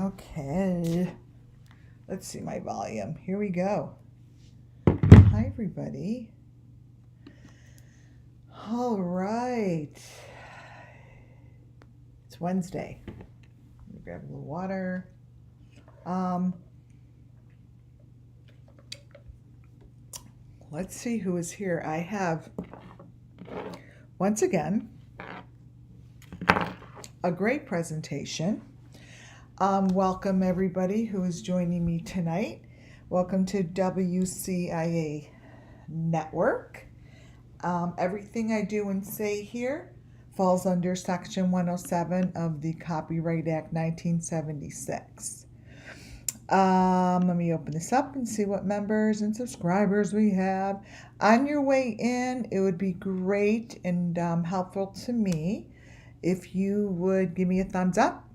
Okay, let's see my volume. Here we go. Hi, everybody. All right. It's Wednesday. Let me grab a little water. Let's see who is here. I have, once again, a great presentation. Welcome everybody who is joining me tonight. Welcome to WCIA Network. Everything I do and say here falls under Section 107 of the Copyright Act 1976. Let me open this up and see what members and subscribers we have. On your way in, it would be great and helpful to me if you would give me a thumbs up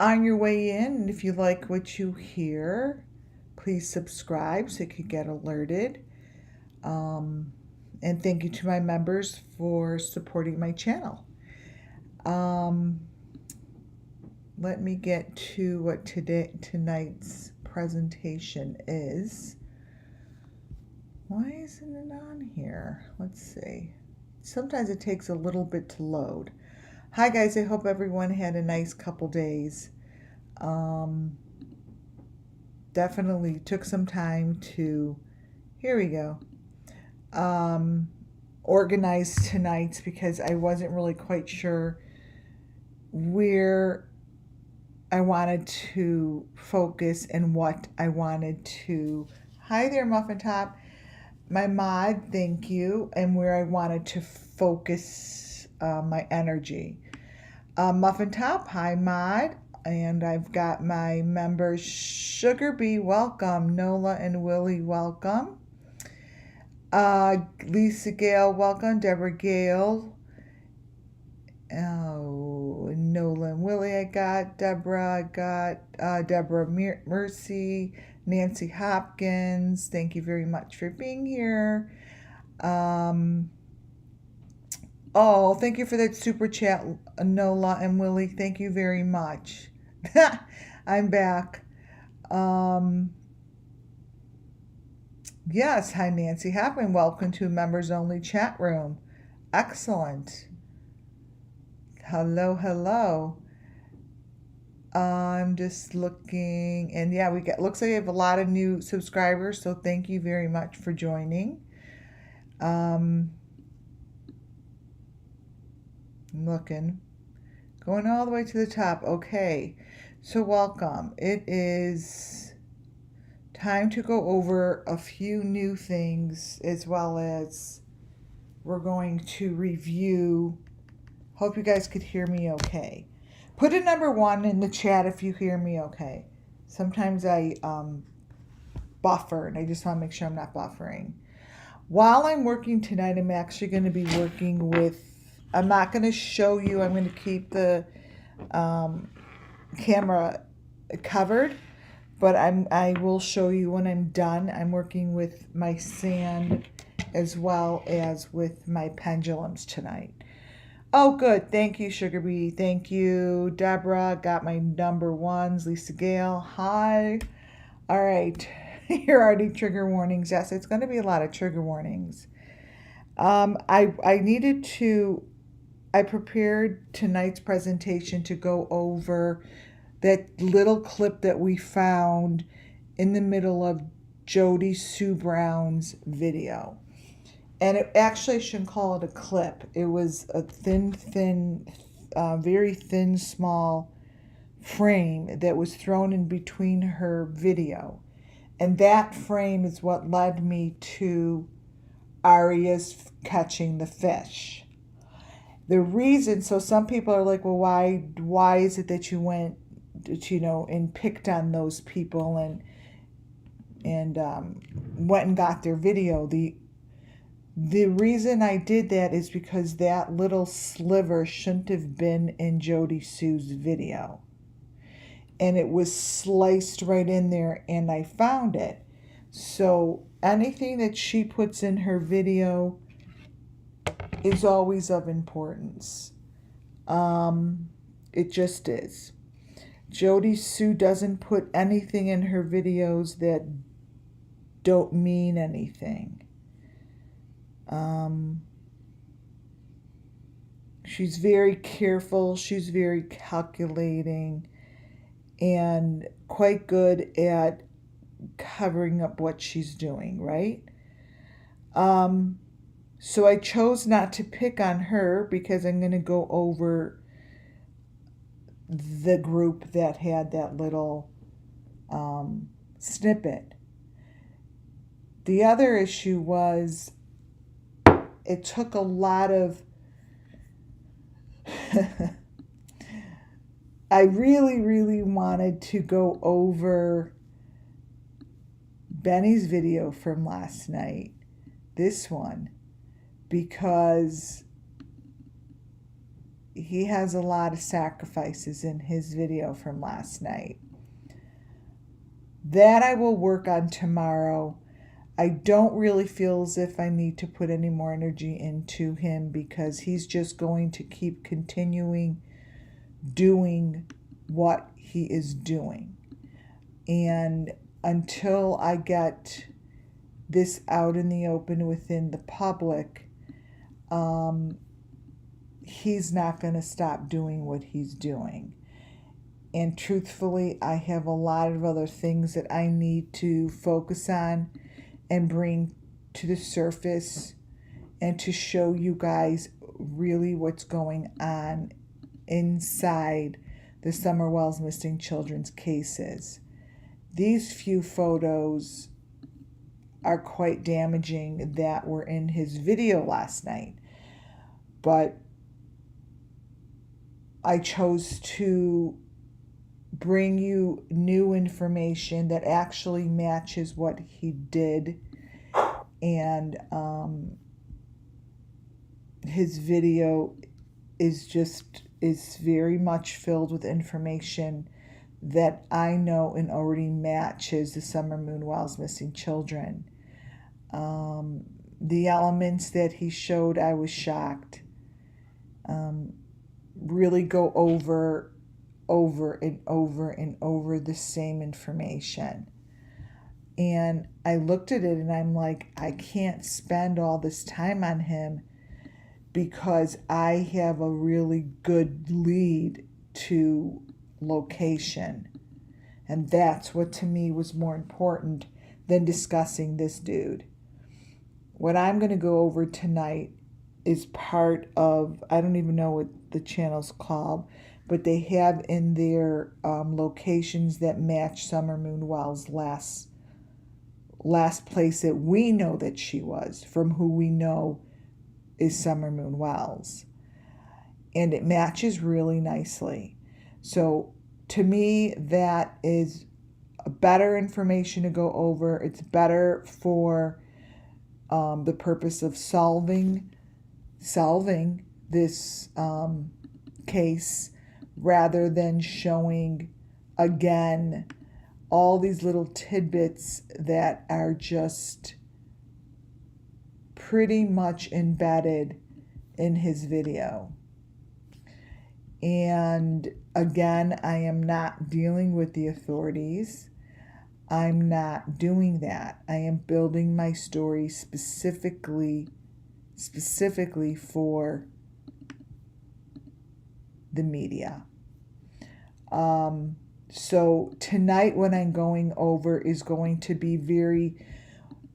on your way in. And if you like what you hear, please subscribe so you can get alerted. And thank you to my members for supporting my channel. Let me get to what tonight's presentation is. Why isn't it on here? Let's see. Sometimes it takes a little bit to load. Hi guys, I hope everyone had a nice couple days. Definitely took some time to, here we go, organize tonight's because I wasn't really quite sure where I wanted to focus and what I wanted to, hi there Muffin Top, my mod, thank you, and where I wanted to focus my energy. Muffin Top, hi mod, and I've got my members, Sugar Bee, welcome, Nola and Willie, welcome, Lisa Gale, welcome, Deborah Gale, oh, Nola and Willie, I got Deborah, Deborah Mercy, Nancy Hopkins, thank you very much for being here. Oh, thank you for that super chat, Nola and Willie, thank you very much. I'm back. Yes, hi Nancy Hopkins, welcome to members only chat room. Excellent. Hello. I'm just looking, and yeah, looks like we have a lot of new subscribers, so thank you very much for joining. I'm looking, going all the way to the top. Okay, so welcome. It is time to go over a few new things, as well as we're going to review. Hope you guys could hear me okay. Put a number 1 in the chat if you hear me okay. Sometimes I buffer, and I just want to make sure I'm not buffering. While I'm working tonight, I'm actually going to be working with, I'm not going to show you, I'm going to keep the camera covered, but I will show you when I'm done. I'm working with my sand as well as with my pendulums tonight. Oh, good. Thank you, Sugar Bee. Thank you, Deborah. Got my number 1s. Lisa Gale. Hi. All right. Here are the trigger warnings. Yes, it's going to be a lot of trigger warnings. I prepared tonight's presentation to go over that little clip that we found in the middle of Jody Sue Brown's video. And it actually, I shouldn't call it a clip. It was a very thin, small frame that was thrown in between her video. And that frame is what led me to Aria's catching the fish. The reason, so some people are like, well, why is it that you went, and picked on those people and went and got their video? The reason I did that is because that little sliver shouldn't have been in Jody Sue's video. And it was sliced right in there, and I found it. So anything that she puts in her video is always of importance. It just is. Jody Sue doesn't put anything in her videos that don't mean anything. She's very careful, she's very calculating, and quite good at covering up what she's doing, right? So I chose not to pick on her because I'm going to go over the group that had that little snippet. The other issue was it took a lot of I really wanted to go over Benny's video from last night, this one, because he has a lot of sacrifices in his video from last night. That I will work on tomorrow. I don't really feel as if I need to put any more energy into him because he's just going to keep continuing doing what he is doing. And until I get this out in the open within the public, he's not going to stop doing what he's doing. And truthfully, I have a lot of other things that I need to focus on and bring to the surface and to show you guys really what's going on inside the Summer Wells Missing Children's cases. These few photos are quite damaging that were in his video last night. But I chose to bring you new information that actually matches what he did. And his video is very much filled with information that I know and already matches the Summer Moon Wells Missing Children. The elements that he showed, I was shocked. Really go over and over the same information. And I looked at it and I'm like, I can't spend all this time on him because I have a really good lead to location. And that's what to me was more important than discussing this dude. What I'm going to go over tonight is part of, I don't even know what the channel's called, but they have in their locations that match Summer Moon Wells' last place that we know that she was, from who we know is Summer Moon Wells. And it matches really nicely. So to me, that is better information to go over. It's better for the purpose of solving this case, rather than showing again all these little tidbits that are just pretty much embedded in his video. And again, I am not dealing with the authorities. I'm not doing that. I am building my story specifically for the media. So tonight what I'm going over is going to be very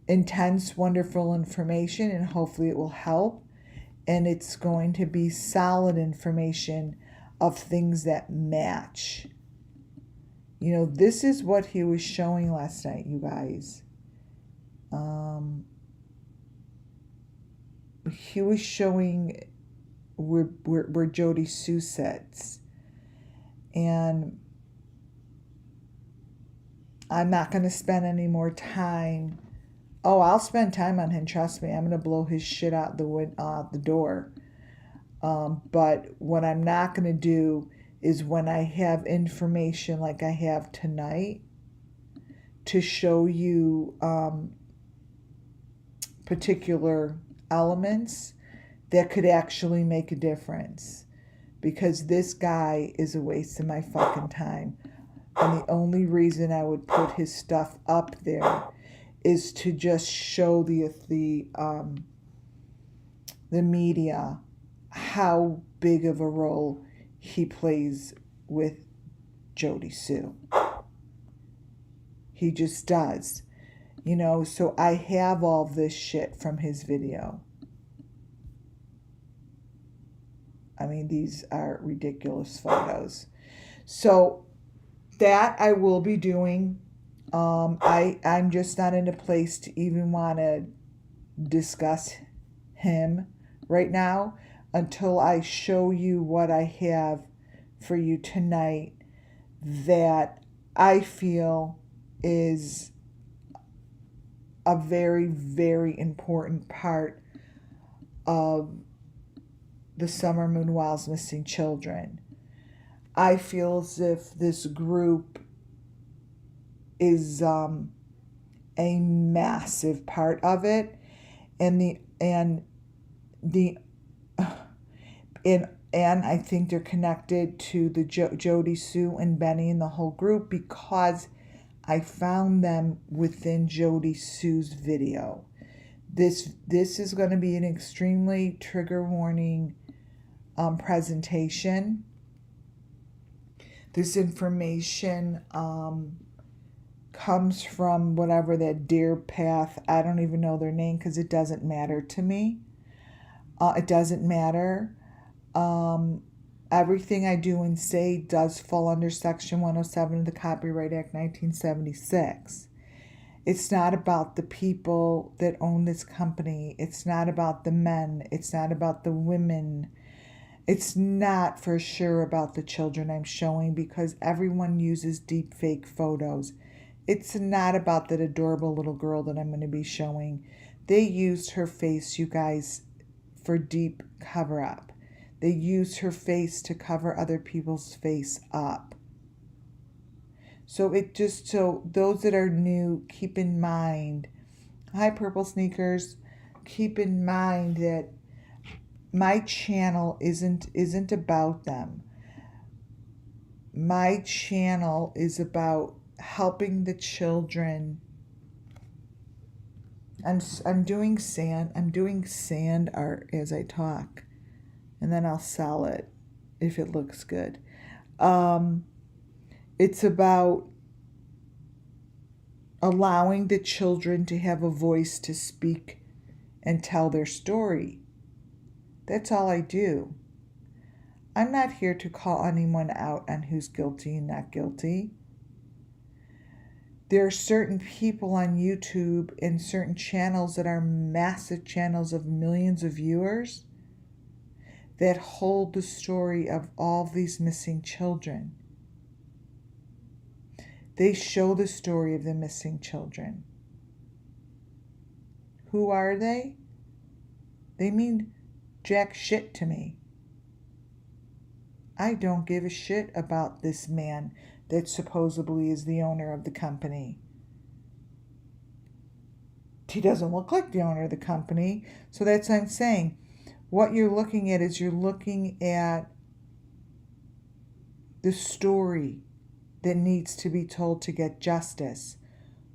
intense, wonderful information, and hopefully it will help. And it's going to be solid information of things that match. You know, this is what he was showing last night, you guys. He was showing where Jody Sue sits. And I'm not going to spend any more time. Oh, I'll spend time on him, trust me. I'm going to blow his shit out the door. But what I'm not going to do is, when I have information like I have tonight, to show you particular elements that could actually make a difference. because this guy is a waste of my fucking time. And the only reason I would put his stuff up there is to just show the media how big of a role he plays with Jody Sue. He just does. You know, so I have all this shit from his video. I mean, these are ridiculous photos. So that I will be doing. I'm just not in a place to even want to discuss him right now until I show you what I have for you tonight that I feel is a very, very important part of the Summer Moon Wild's missing children. I feel as if this group is a massive part of it, and I think they're connected to the Jody Sue and Benny and the whole group because I found them within Jody Sue's video. This is going to be an extremely trigger warning presentation. This information comes from whatever that Deer Path, I don't even know their name because it doesn't matter to me. It doesn't matter. Everything I do and say does fall under Section 107 of the Copyright Act 1976. It's not about the people that own this company. It's not about the men. It's not about the women. It's not for sure about the children I'm showing because everyone uses deep fake photos. It's not about that adorable little girl that I'm going to be showing. They used her face, you guys, for deep cover-up. They used her face to cover other people's face up. So those that are new, keep in mind, hi Purple Sneakers, keep in mind that my channel isn't about them. My channel is about helping the children. I'm doing sand art as I talk, and then I'll sell it if it looks good. It's about allowing the children to have a voice to speak and tell their story. That's all I do. I'm not here to call anyone out on who's guilty and not guilty. There are certain people on YouTube and certain channels that are massive channels of millions of viewers that hold the story of all these missing children. They show the story of the missing children. Who are they? They mean jack shit to me. I don't give a shit about this man that supposedly is the owner of the company. He doesn't look like the owner of the company. So that's what I'm saying. What you're looking at is you're looking at the story that needs to be told to get justice.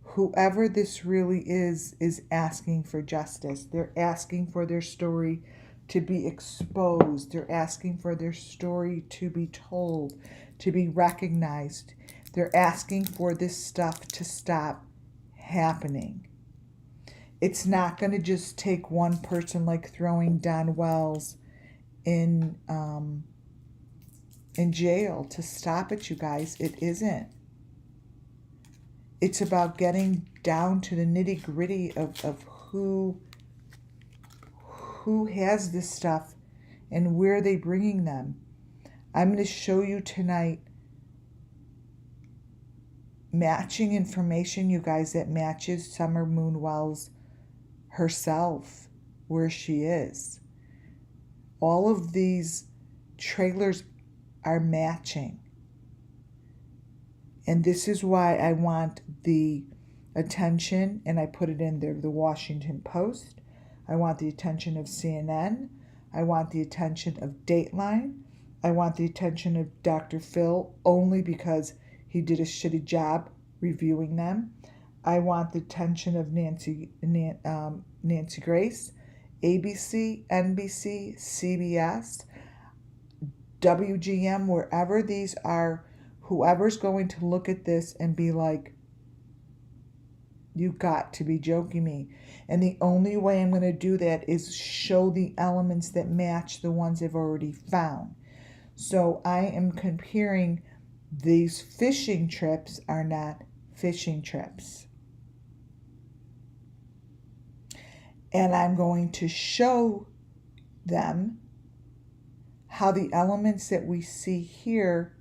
Whoever this really is asking for justice. They're asking for their story to be exposed. They're asking for their story to be told, to be recognized. They're asking for this stuff to stop happening. It's not going to just take one person like throwing Don Wells in jail to stop it, you guys. It isn't. It's about getting down to the nitty-gritty of who has this stuff and where are they bringing them. I'm going to show you tonight matching information, you guys, that matches Summer Moon Wells herself, where she is. All of these trailers are matching. And this is why I want the attention, and I put it in there, the Washington Post. I want the attention of CNN. I want the attention of Dateline. I want the attention of Dr. Phil only because he did a shitty job reviewing them. I want the attention of Nancy Grace, ABC, NBC, CBS, WGM, wherever these are, whoever's going to look at this and be like, you got to be joking me. And the only way I'm going to do that is show the elements that match the ones I've already found. So I am comparing these fishing trips are not fishing trips. And I'm going to show them how the elements that we see here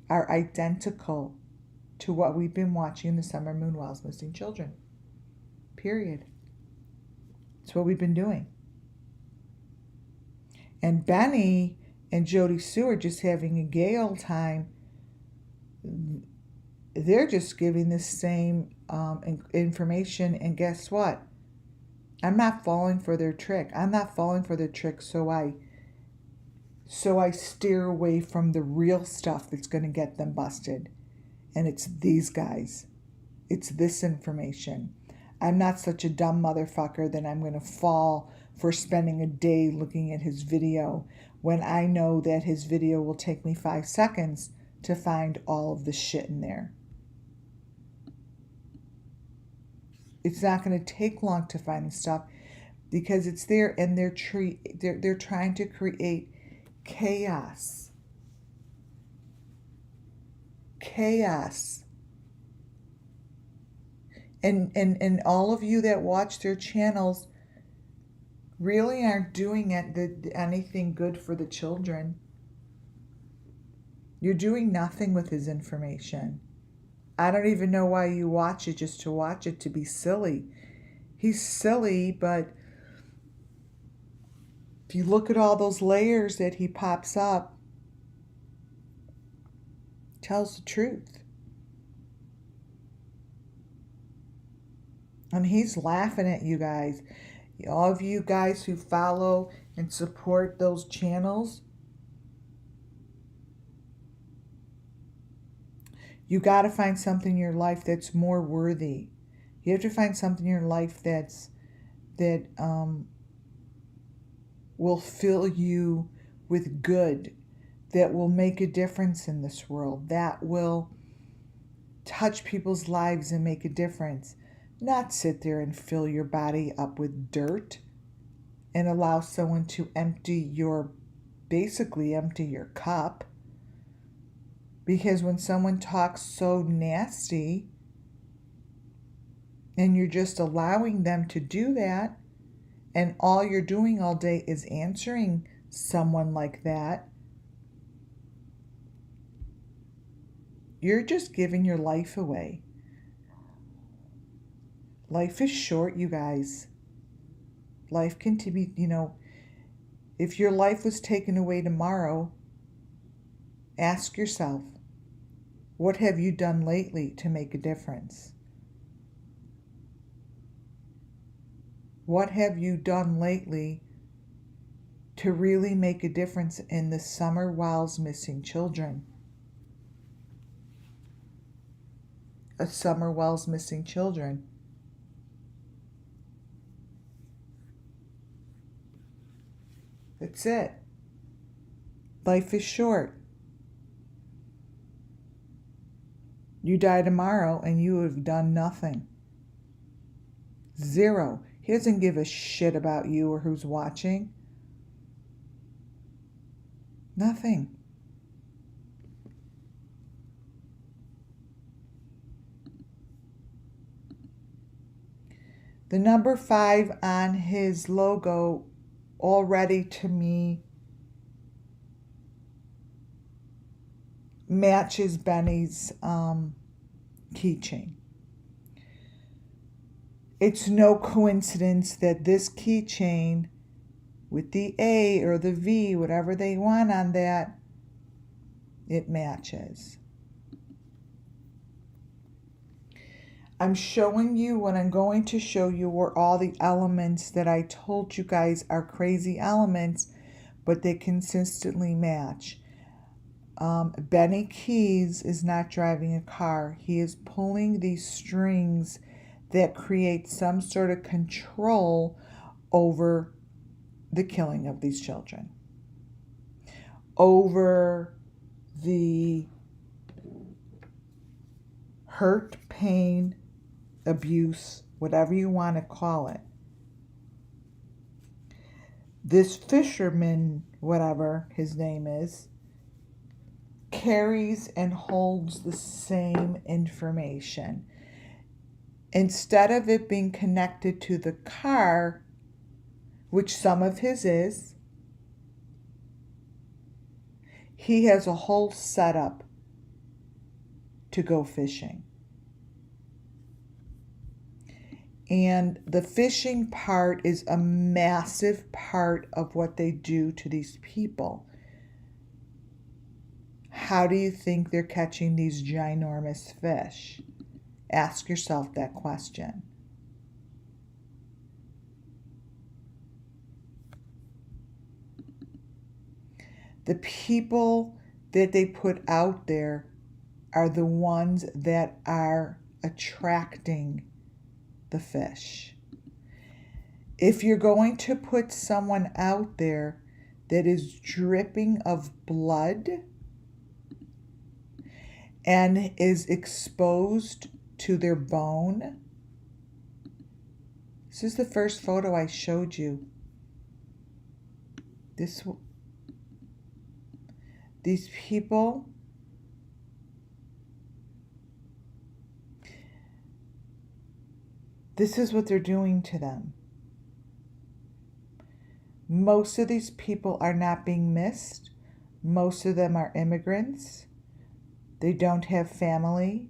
are identical to what we've been watching in the summer moon whilst missing children. Period. That's what we've been doing. And Benny and Jody Sue are just having a gay old time. They're just giving the same information, and guess what? I'm not falling for their trick. I'm not falling for their trick, so I steer away from the real stuff that's going to get them busted. And it's these guys. It's this information. I'm not such a dumb motherfucker that I'm going to fall for spending a day looking at his video when I know that his video will take me 5 seconds to find all of the shit in there. It's not going to take long to find the stuff because it's there, and they're trying to create chaos. And all of you that watch their channels really aren't doing anything good for the children. You're doing nothing with his information. I don't even know why you watch it, just to watch it, to be silly. He's silly, but if you look at all those layers that he pops up, tells the truth. And he's laughing at you guys. All of you guys who follow and support those channels, you got to find something in your life that's more worthy. You have to find something in your life that will fill you with good, that will make a difference in this world, that will touch people's lives and make a difference. Not sit there and fill your body up with dirt and allow someone to basically empty your cup. Because when someone talks so nasty and you're just allowing them to do that, and all you're doing all day is answering someone like that, you're just giving your life away. Life is short, you guys. Life can be, if your life was taken away tomorrow, ask yourself, what have you done lately to make a difference? What have you done lately to really make a difference in the summer whilst missing children? A summer whilst missing children. That's it. Life is short. You die tomorrow and you have done nothing. Zero. He doesn't give a shit about you or who's watching. Nothing. The number 5 on his logo already, to me, matches Benny's keychain. It's no coincidence that this keychain with the A or the V, whatever they want on that, it matches. I'm showing you what I'm going to show you were all the elements that I told you guys are crazy elements, but they consistently match. Benny Keys is not driving a car. He is pulling these strings that create some sort of control over the killing of these children, over the hurt, pain, abuse, whatever you want to call it. This fisherman, whatever his name is, carries and holds the same information. Instead of it being connected to the car, which some of his is, he has a whole setup to go fishing. And the fishing part is a massive part of what they do to these people. How do you think they're catching these ginormous fish? Ask yourself that question. The people that they put out there are the ones that are attracting the fish. If you're going to put someone out there that is dripping of blood and is exposed to their bone, this is the first photo I showed you. These people, this is what they're doing to them. Most of these people are not being missed. Most of them are immigrants. They don't have family.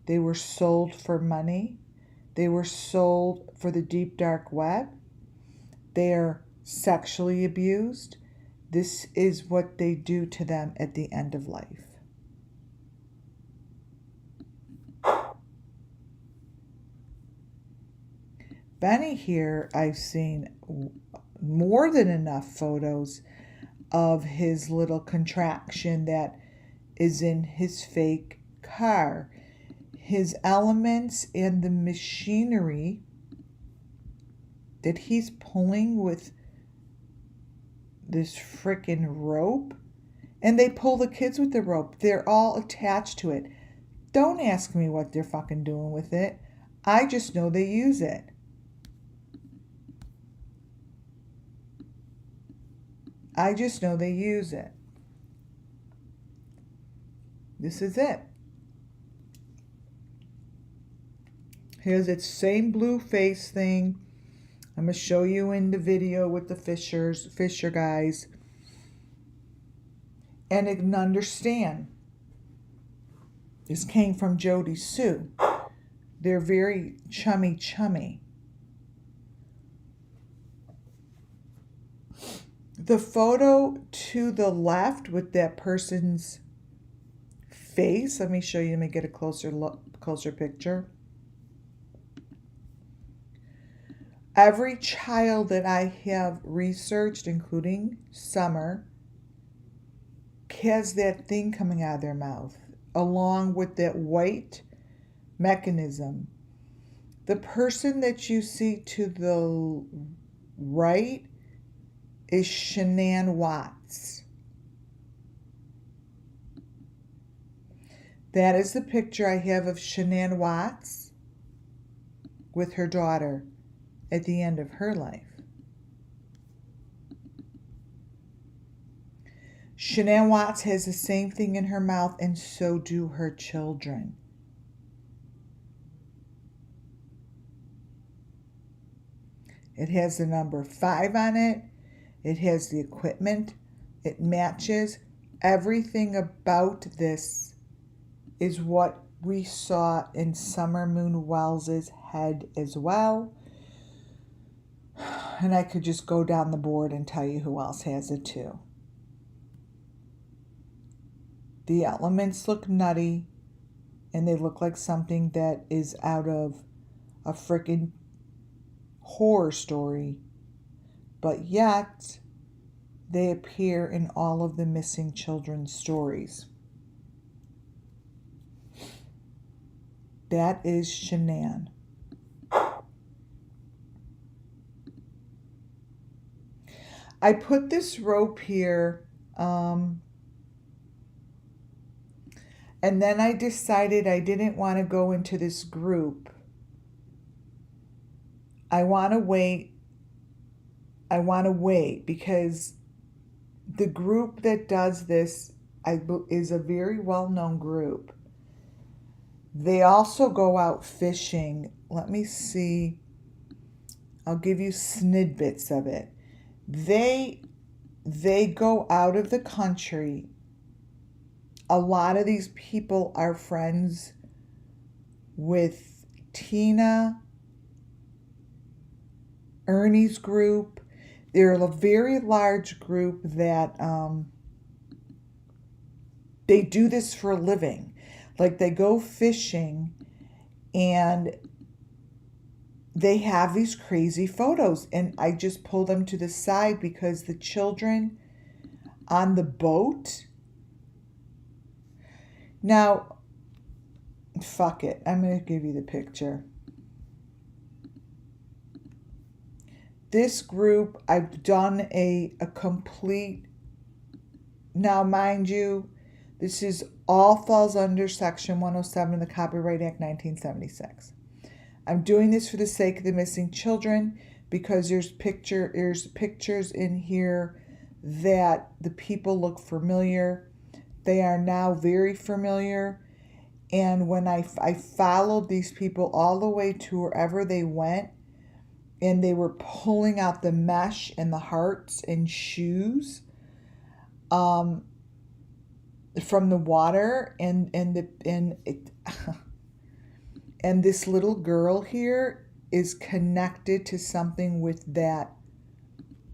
They were sold for money. They were sold for the deep dark web. They are sexually abused. This is what they do to them at the end of life. Benny here, I've seen more than enough photos of his little contraction that is in his fake car. His elements and the machinery that he's pulling with this frickin' rope, and they pull the kids with the rope. They're all attached to it. Don't ask me what they're fucking doing with it. I just know they use it. I just know they use it. This is it. Here's its same blue face thing. I'm going to show you in the video with the fisher guys. And you can understand. This came from Jody Sue. They're very chummy. The photo to the left with that person's face, let me show you, let me get a closer picture. Every child that I have researched, including Summer, has that thing coming out of their mouth, along with that white mechanism. The person that you see to the right is Shanann Watts. That is the picture I have of Shanann Watts with her daughter at the end of her life. Shanann Watts has the same thing in her mouth, and so do her children. It has the number 5 on it. It has the equipment. It matches. Everything about this is what we saw in Summer Moon Wells's head as well. And I could just go down the board and tell you who else has it too. The elements look nutty, and they look like something that is out of a freaking horror story. But yet, they appear in all of the missing children's stories. That is Shanann. I put this rope here, and then I decided I didn't want to go into this group. I want to wait because the group that does this is a very well-known group. They also go out fishing. Let me see. I'll give you snippets of it. They go out of the country. A lot of these people are friends with Tina, Ernie's group. They're a very large group that they do this for a living. Like, they go fishing and they have these crazy photos, and I just pull them to the side because the children on the boat. Now, fuck it. I'm going to give you the picture. This group, I've done a complete, now mind you, this is all falls under Section 107 of the Copyright Act 1976. I'm doing this for the sake of the missing children because there's pictures in here that the people look familiar. They are now very familiar. And when I followed these people all the way to wherever they went, and they were pulling out the mesh and the hearts and shoes from the water, and this little girl here is connected to something with that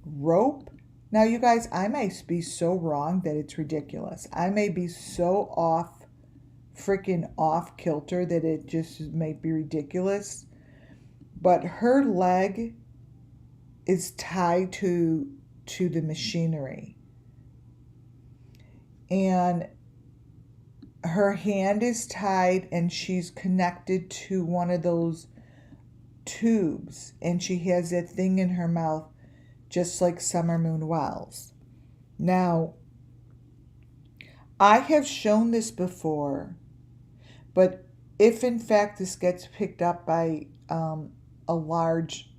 rope. Now, you guys, I may be so wrong that it's ridiculous. I may be so freaking off kilter that it just might be ridiculous. But her leg is tied to the machinery. And her hand is tied, and she's connected to one of those tubes, and she has that thing in her mouth just like Summer Moon Wells. Now, I have shown this before, but if in fact this gets picked up by a large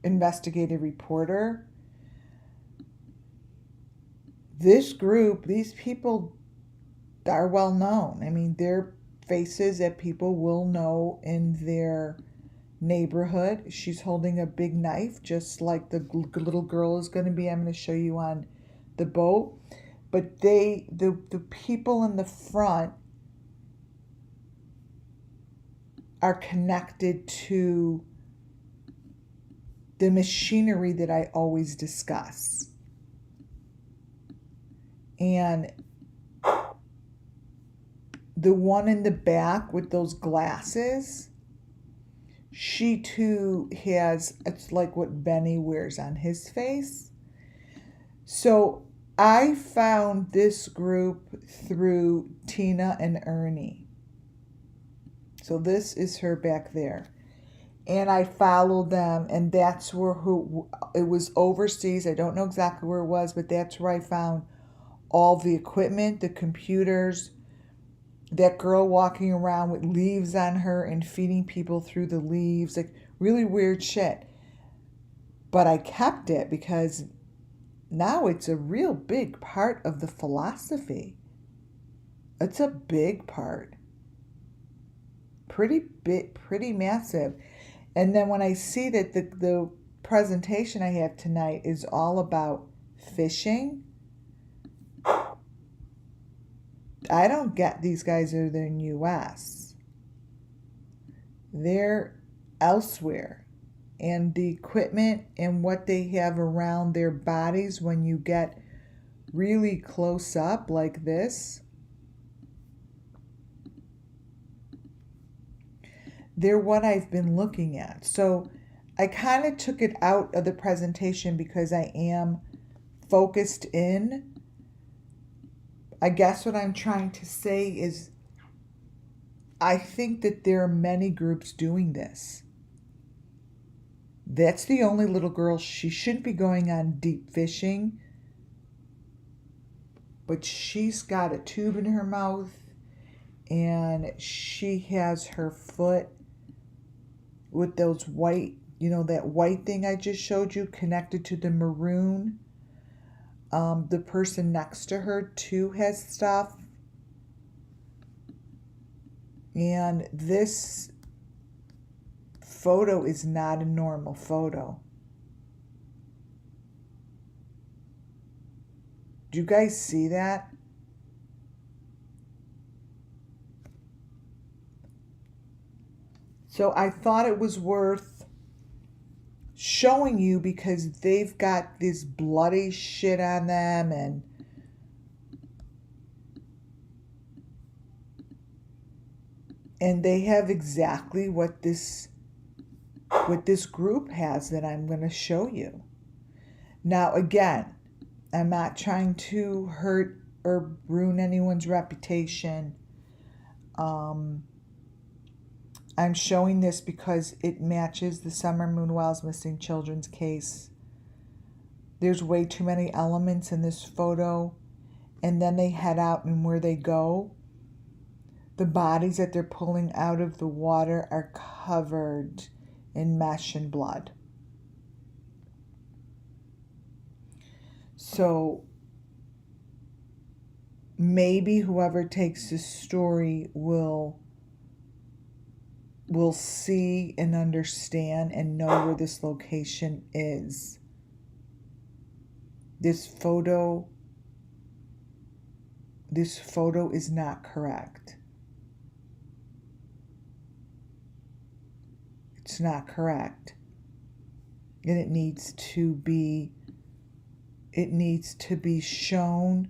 investigative reporter, this group, these people are well known. I mean, they're faces that people will know in their neighborhood. She's holding a big knife, just like the little girl is going to be. I'm going to show you on the boat. But the people in the front are connected to the machinery that I always discuss. And the one in the back with those glasses, she too has, it's like what Benny wears on his face. So I found this group through Tina and Ernie. So this is her back there. And I followed them, and that's where it was overseas. I don't know exactly where it was, but that's where I found all the equipment, the computers, that girl walking around with leaves on her and feeding people through the leaves, like really weird shit. But I kept it because now it's a real big part of the philosophy. It's a big part. Pretty big, pretty massive. And then when I see that the presentation I have tonight is all about fishing, I don't get these guys are in the U.S. They're elsewhere. And the equipment and what they have around their bodies when you get really close up like this, they're what I've been looking at. So I kind of took it out of the presentation because I am focused in. I guess what I'm trying to say is I think that there are many groups doing this. That's the only little girl. She shouldn't be going on deep fishing, but she's got a tube in her mouth and she has her foot with those white, that white thing I just showed you connected to the maroon. The person next to her too has stuff. And this photo is not a normal photo. Do you guys see that? So I thought it was worth showing you because they've got this bloody shit on them and they have exactly what this group has that I'm going to show you. Now again, I'm not trying to hurt or ruin anyone's reputation. I'm showing this because it matches the Summer Moon Wells missing children's case. There's way too many elements in this photo. And then they head out, and where they go, the bodies that they're pulling out of the water are covered in mesh and blood. So maybe whoever takes this story will see and understand and know where this location is. This photo is not correct. It's not correct. And it needs to be shown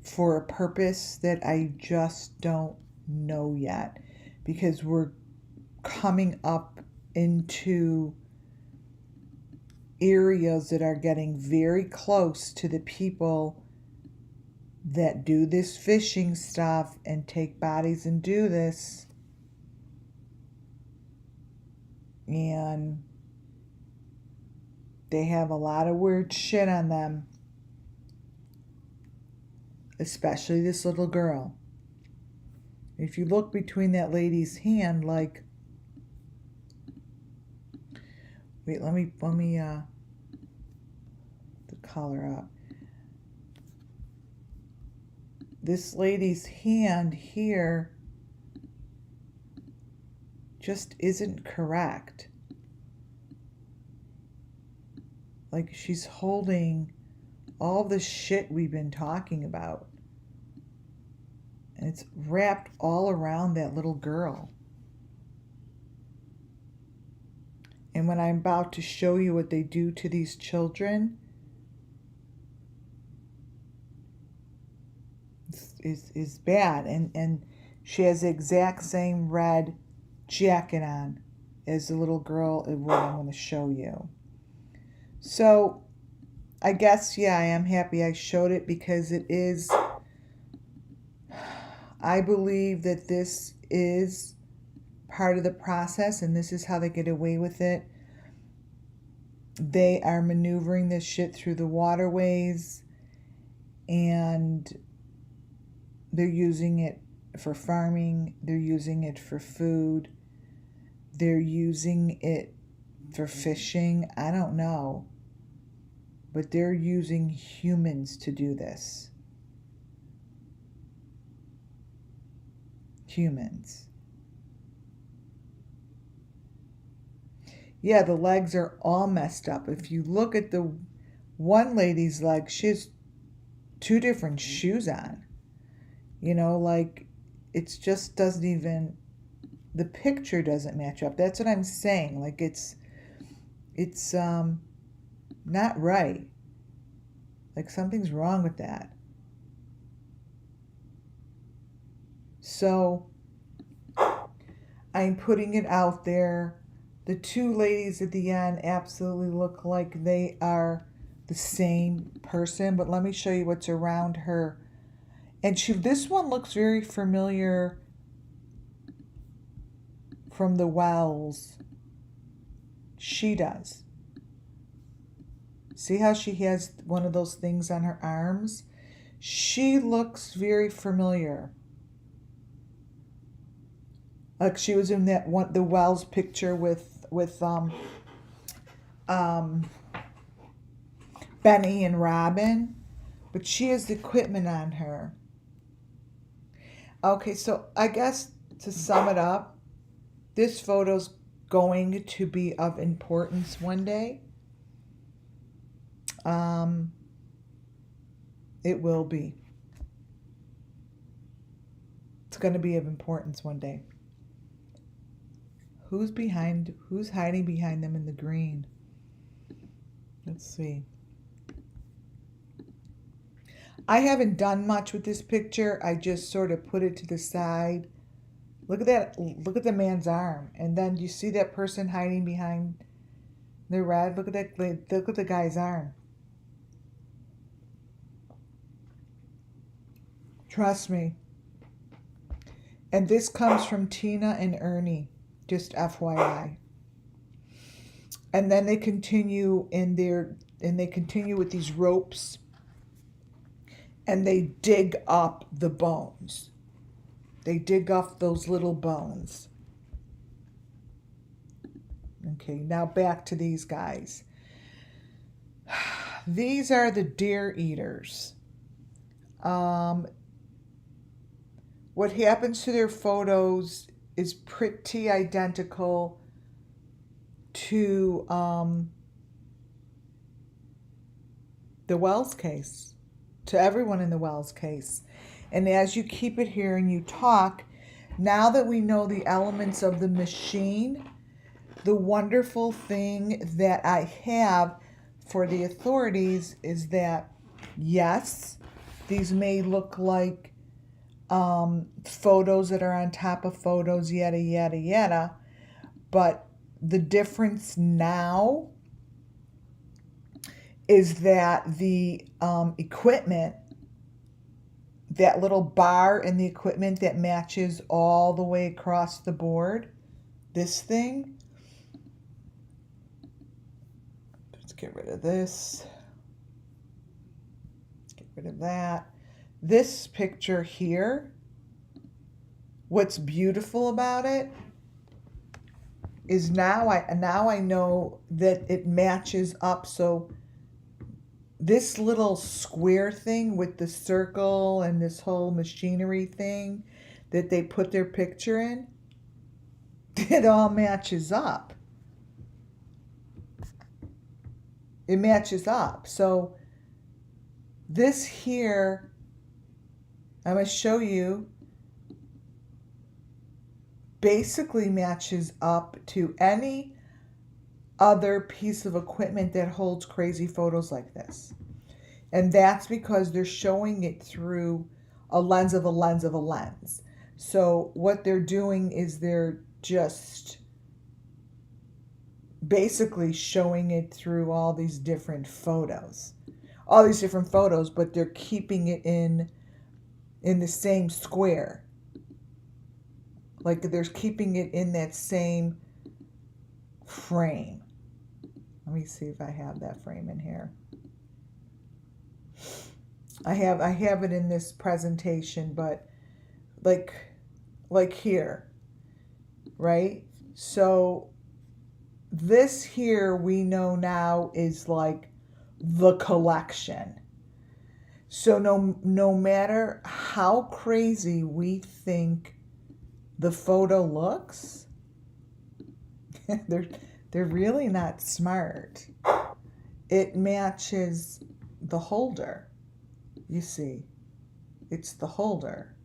for a purpose that I just don't know yet, because we're coming up into areas that are getting very close to the people that do this fishing stuff and take bodies and do this. And they have a lot of weird shit on them, especially this little girl. If you look between that lady's hand, like, wait, let me the color up. This lady's hand here just isn't correct. Like, she's holding all the shit we've been talking about. And it's wrapped all around that little girl. And when I'm about to show you what they do to these children, is bad. And she has the exact same red jacket on as the little girl in what I'm going to show you. So I guess, yeah, I am happy I showed it, because it is, I believe that this is part of the process, and this is how they get away with it. They are maneuvering this shit through the waterways, and they're using it for farming, they're using it for food, they're using it for fishing. I don't know. But they're using humans to do this. Humans. Yeah, the legs are all messed up. If you look at the one lady's leg, she has 2 different shoes on. Like, it just doesn't even, the picture doesn't match up. That's what I'm saying. Like, it's not right. Like, something's wrong with that. So I'm putting it out there. The 2 ladies at the end absolutely look like they are the same person, but let me show you what's around her. And this one looks very familiar from the Wells. She does. See how she has one of those things on her arms? She looks very familiar. Like she was in that one, the Wells picture with Benny and Robin, but she has equipment on her. Okay, so I guess to sum it up, this photo's going to be of importance one day. It will be. It's going to be of importance one day. Who's hiding behind them in the green? Let's see. I haven't done much with this picture. I just sort of put it to the side. Look at that. Look at the man's arm. And then you see that person hiding behind the red. Look at that. Look at the guy's arm. Trust me. And this comes from Tina and Ernie. Just FYI. And then they continue with these ropes. And they dig up the bones. They dig up those little bones. Okay, now back to these guys. These are the deer eaters. What happens to their photos is pretty identical to the Wells case, to everyone in the Wells case. And as you keep it here and you talk, now that we know the elements of the machine, the wonderful thing that I have for the authorities is that, yes, these may look like photos that are on top of photos, yada, yada, yada. But the difference now is that the equipment, that little bar in the equipment that matches all the way across the board, this thing, let's get rid of this, let's get rid of that. This picture here, what's beautiful about it is now I know that it matches up. So this little square thing with the circle and this whole machinery thing that they put their picture in, it all matches up. It matches up. So this here, I'm going to show you, basically matches up to any other piece of equipment that holds crazy photos like this. And that's because they're showing it through a lens of a lens of a lens. So what they're doing is they're just basically showing it through all these different photos. But they're keeping it in the same square. Like they're keeping it in that same frame. Let me see if I have that frame in here. I have it in this presentation, but like here, right? So this here we know now is like the collection. So no matter how crazy we think the photo looks, they're really not smart. It matches the holder. You see, it's the holder.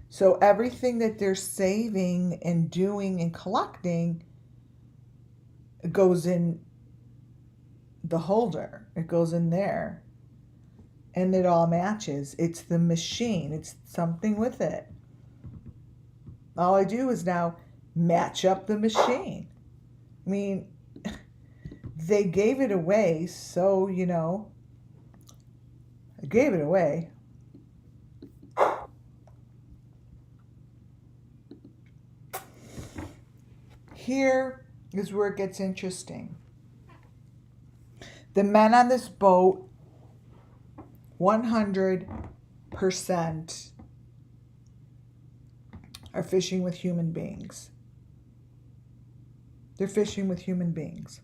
So everything that they're saving and doing and collecting goes in the holder. It goes in there. And it all matches. It's the machine. It's something with it. All I do is now match up the machine. I mean, they gave it away, so, you know, I gave it away. Here is where it gets interesting. The men on this boat, 100% are fishing with human beings. They're fishing with human beings.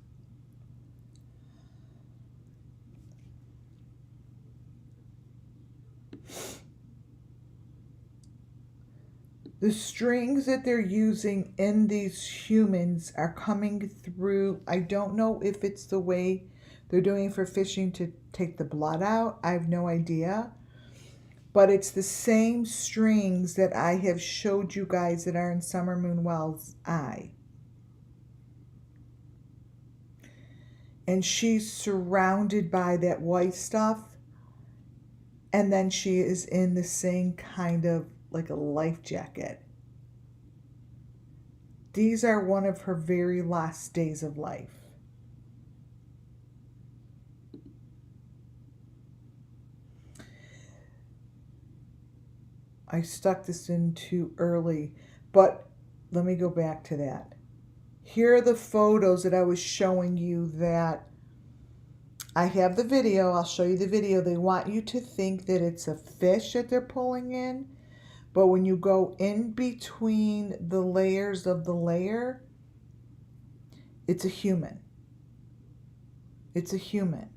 The strings that they're using in these humans are coming through. I don't know if it's the way they're doing for fishing to take the blood out. I have no idea. But it's the same strings that I have showed you guys that are in Summer Moon Wells' eye. And she's surrounded by that white stuff. And then she is in the same kind of like a life jacket. These are one of her very last days of life. I stuck this in too early, but let me go back to that. Here are the photos that I was showing you that I have the video. I'll show you the video. They want you to think that it's a fish that they're pulling in. But when you go in between the layers of the layer, it's a human. It's a human.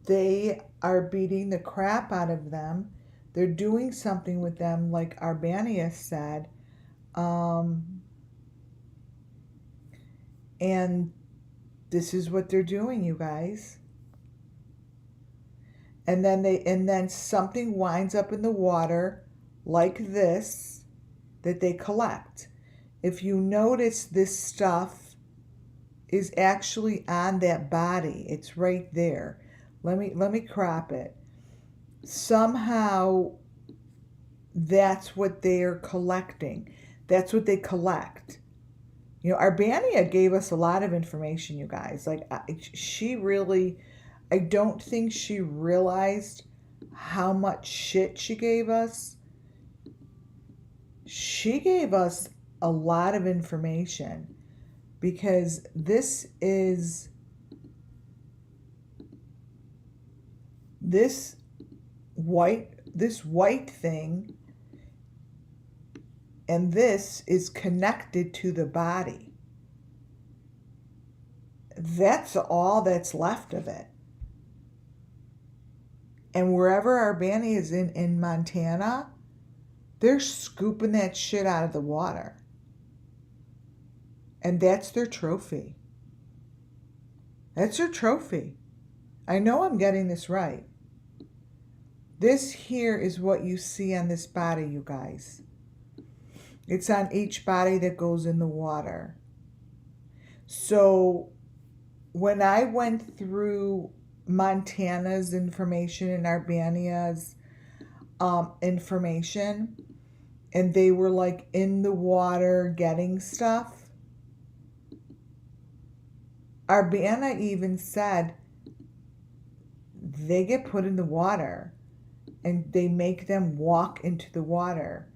They are beating the crap out of them. They're doing something with them, like Arbania said. And this is what they're doing, you guys. And then something winds up in the water like this that they collect. If you notice, this stuff is actually on that body. It's right there. Let me crop it. Somehow that's what they're collecting. That's what they collect. You know, Arbania gave us a lot of information, you guys. Like, she really, I don't think she realized how much shit she gave us. She gave us a lot of information because this white thing, and this is connected to the body. That's all that's left of it. And wherever Arbania is in Montana, they're scooping that shit out of the water. And that's their trophy. That's their trophy. I know I'm getting this right. This here is what you see on this body, you guys. It's on each body that goes in the water. So when I went through Montana's information and Arbania's information, and they were like in the water getting stuff, Arbania even said they get put in the water and they make them walk into the water.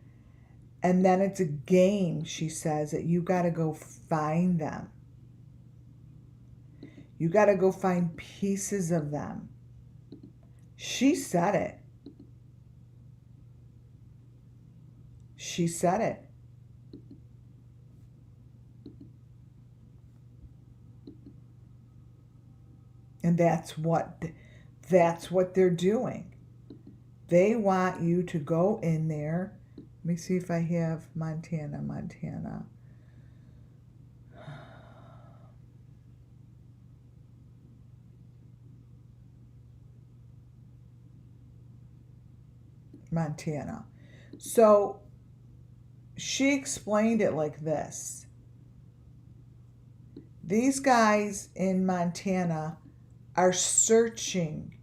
And then it's a game, she says, that you got to go find them. You got to go find pieces of them. She said it. She said it. And that's what they're doing. They want you to go in there. Let me see if I have Montana. So she explained it like this. These guys in Montana are searching.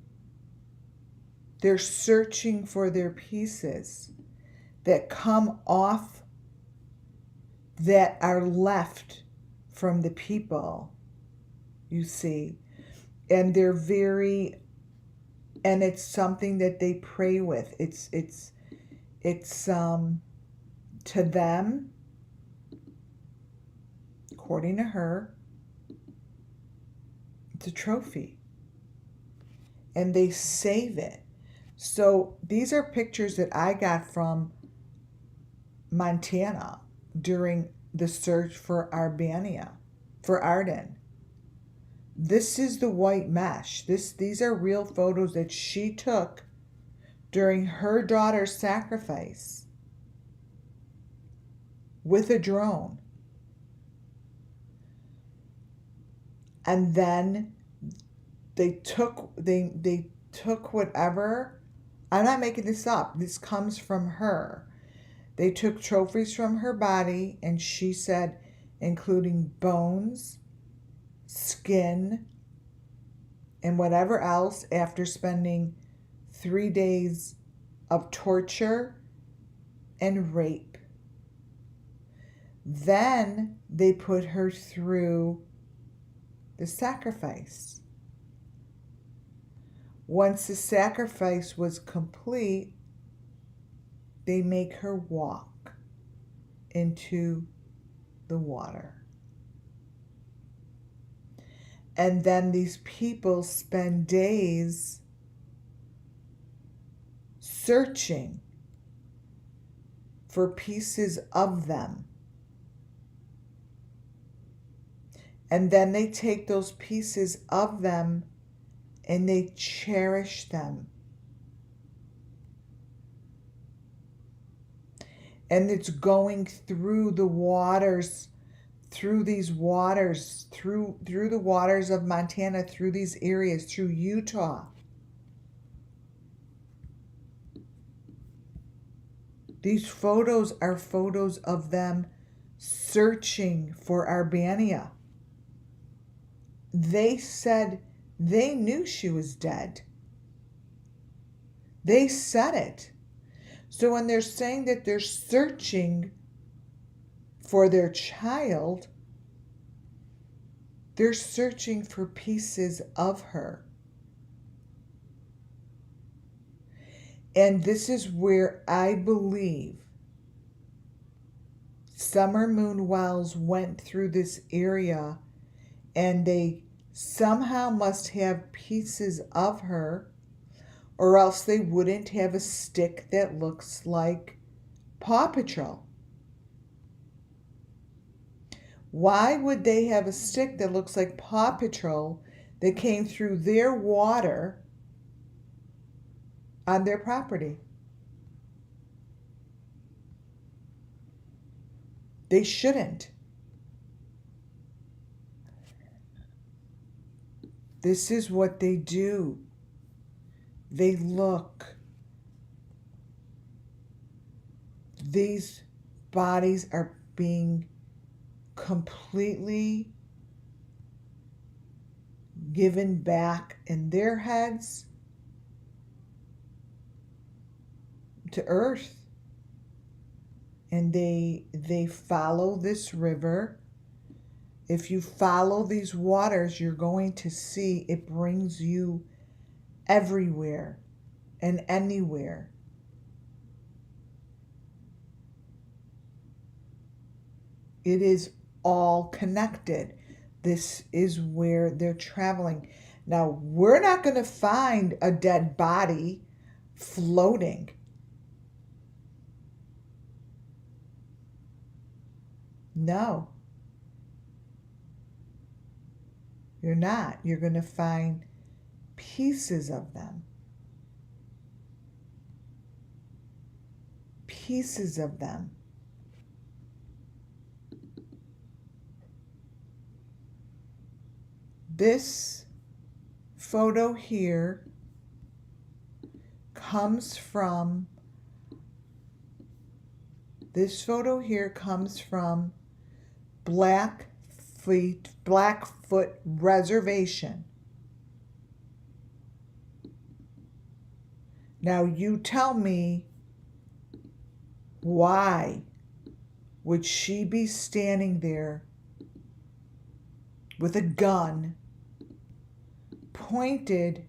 They're searching for their pieces that come off, that are left from the people you see. And they're very, and it's something that they pray with. It's to them, according to her, it's a trophy. And they save it. So these are pictures that I got from Montana during the search for Albania, for Arden. This is the white mesh. These are real photos that she took during her daughter's sacrifice with a drone. And then they took whatever. I'm not making this up. This comes from her. They took trophies from her body, and she said, including bones, skin, and whatever else, after spending 3 days of torture and rape. Then they put her through the sacrifice. Once the sacrifice was complete, they make her walk into the water. And then these people spend days searching for pieces of them. And then they take those pieces of them and they cherish them. And it's going through the waters, through these waters, through the waters of Montana, through these areas, through Utah. These photos are photos of them searching for Albania. They said they knew she was dead. They said it. So when they're saying that they're searching for their child, they're searching for pieces of her. And this is where I believe Summer Moon Wells went through this area, and they somehow must have pieces of her, or else they wouldn't have a stick that looks like Paw Patrol. Why would they have a stick that looks like Paw Patrol that came through their water on their property? They shouldn't. This is what they do. They look. These bodies are being completely given back in their heads to earth. And they follow this river. If you follow these waters, you're going to see it brings you everywhere and anywhere. It is all connected. This is where they're traveling. Now, we're not going to find a dead body floating. No. You're not. You're going to find pieces of them. Pieces of them. This photo here comes from Blackfoot Reservation. Now you tell me, why would she be standing there with a gun pointed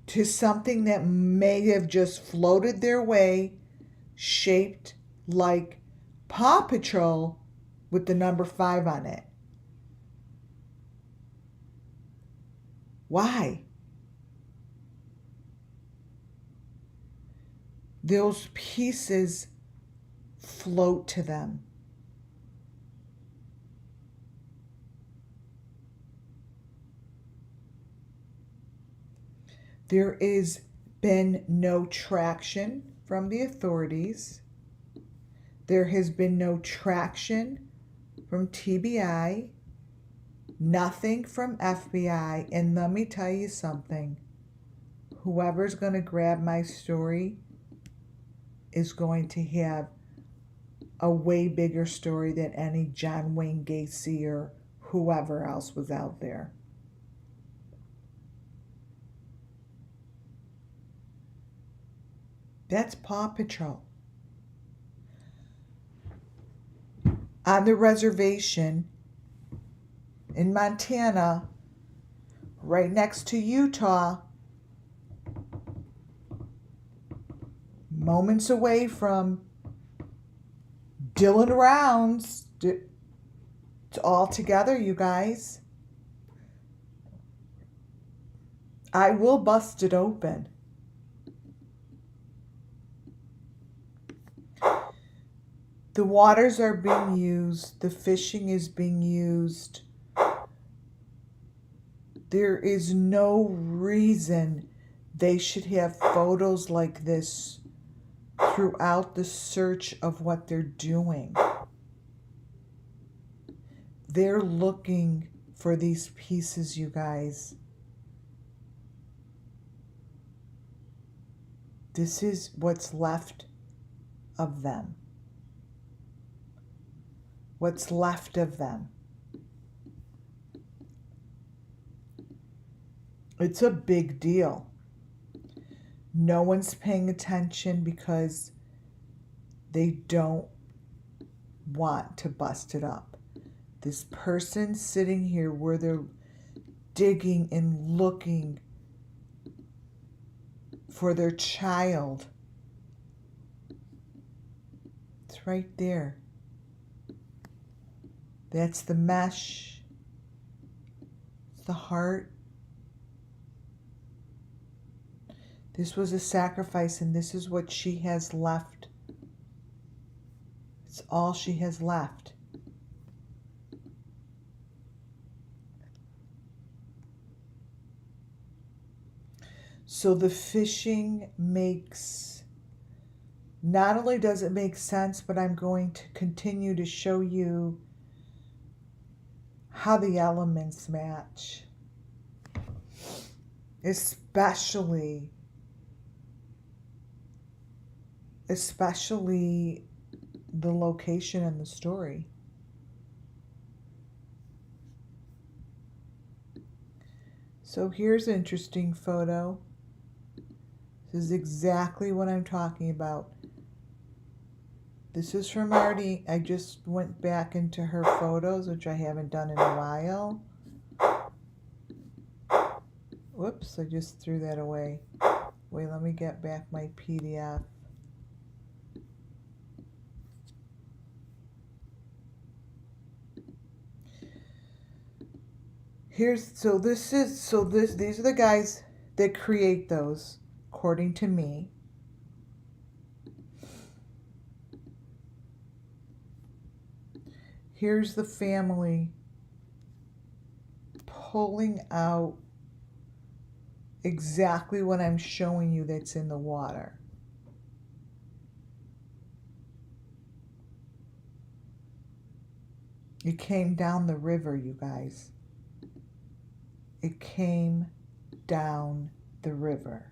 to something that may have just floated their way, shaped like Paw Patrol with the number 5 on it. Why? Those pieces float to them. There has been no traction from the authorities. There has been no traction from TBI, nothing from FBI. And let me tell you something. Whoever's going to grab my story is going to have a way bigger story than any John Wayne Gacy or whoever else was out there. That's Paw Patrol. On the reservation in Montana, right next to Utah, moments away from Dillon Rounds. It's all together, you guys. I will bust it open. The waters are being used. The fishing is being used. There is no reason they should have photos like this throughout the search of what they're doing. They're looking for these pieces, you guys. This is what's left of them. What's left of them. It's a big deal. No one's paying attention because they don't want to bust it up. This person sitting here where they're digging and looking for their child. It's right there. That's the mesh. It's the heart. This was a sacrifice, and this is what she has left. It's all she has left. So the fishing makes, not only does it make sense, but I'm going to continue to show you how the elements match. Especially the location and the story. So here's an interesting photo. This is exactly what I'm talking about. This is from Marty. I just went back into her photos, which I haven't done in a while. Whoops, I just threw that away. Wait, let me get back my PDF. These are the guys that create those, according to me. Here's the family pulling out exactly what I'm showing you that's in the water. It came down the river, you guys. It came down the river.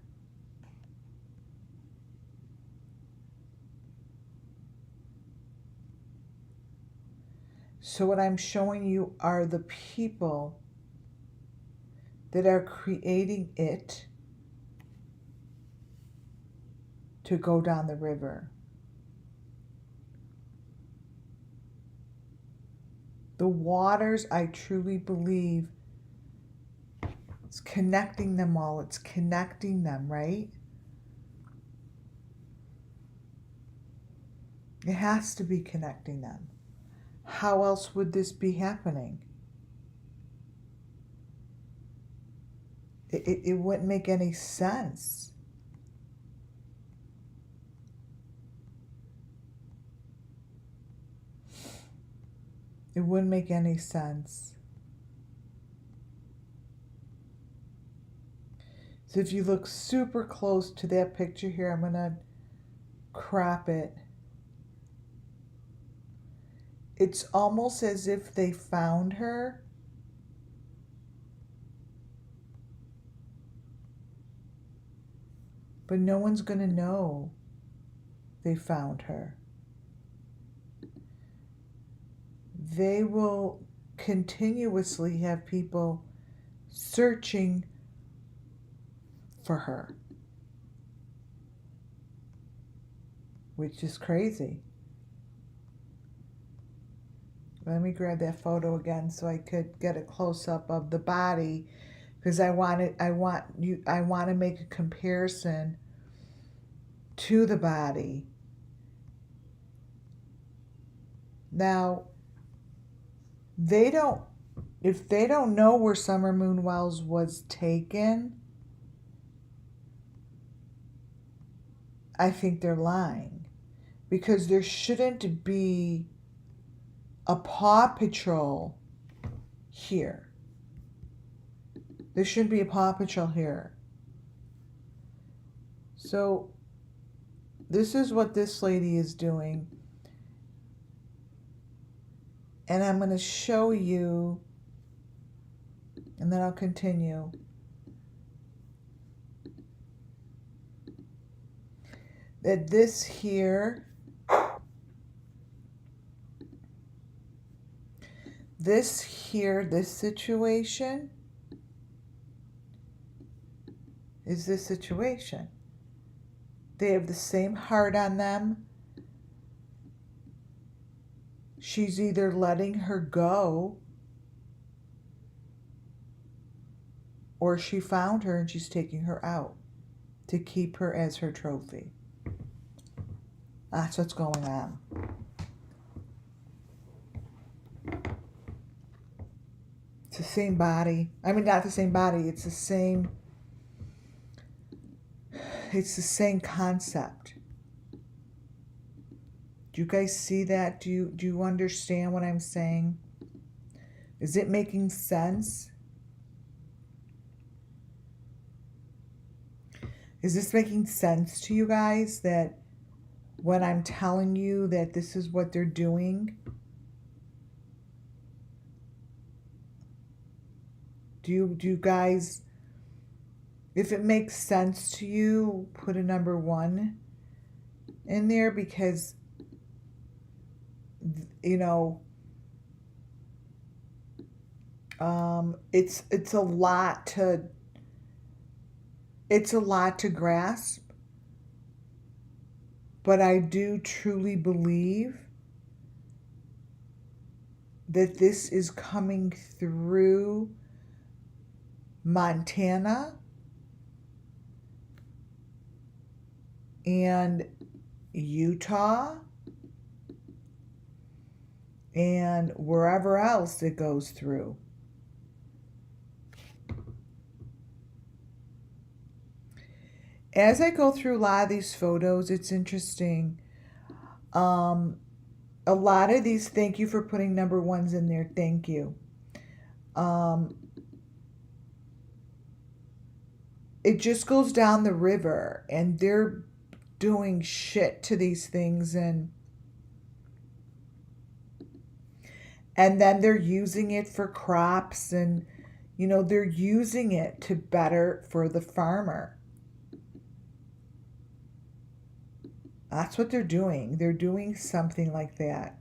So what I'm showing you are the people that are creating it to go down the river. The waters, I truly believe, it's connecting them all. It's connecting them, right? It has to be connecting them. How else would this be happening? It wouldn't make any sense. It wouldn't make any sense. So if you look super close to that picture here, I'm going to crop it. It's almost as if they found her. But no one's going to know they found her. They will continuously have people searching for her, which is crazy. Let me grab that photo again so I could get a close-up of the body, because I want to make a comparison to the body. Now, if they don't know where Summer Moon Wells was taken, I think they're lying, because there shouldn't be a Paw Patrol here. There shouldn't be a Paw Patrol here. So this is what this lady is doing. And I'm going to show you, and then I'll continue. That this here, this situation is this situation. They have the same heart on them. She's either letting her go, or she found her and she's taking her out to keep her as her trophy. That's what's going on. It's the same body. I mean, not the same body. It's the same concept. Do you guys see that? Do you understand what I'm saying? Is it making sense? Is this making sense to you guys, that when I'm telling you that this is what they're doing? Do you guys, if it makes sense to you, put a number 1 in there, because you know, it's a lot to grasp, but I do truly believe that this is coming through Montana and Utah and wherever else it goes through. As I go through a lot of these photos, it's interesting. A lot of these, thank you for putting number 1s in there. Thank you. It just goes down the river, and they're doing shit to these things, and then they're using it for crops, and you know, they're using it to better for the farmer. That's what they're doing. They're doing something like that.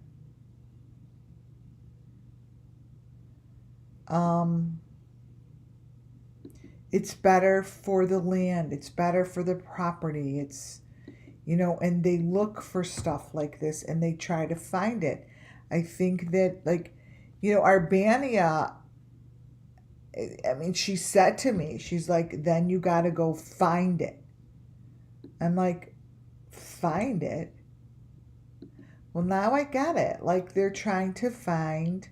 It's better for the land. It's better for the property. It's, you know, and they look for stuff like this and they try to find it. I think that, like, You know, Arbania, I mean, she said to me, she's like, then you got to go find it. I'm like, find it? Well, now I get it. Like, they're trying to find,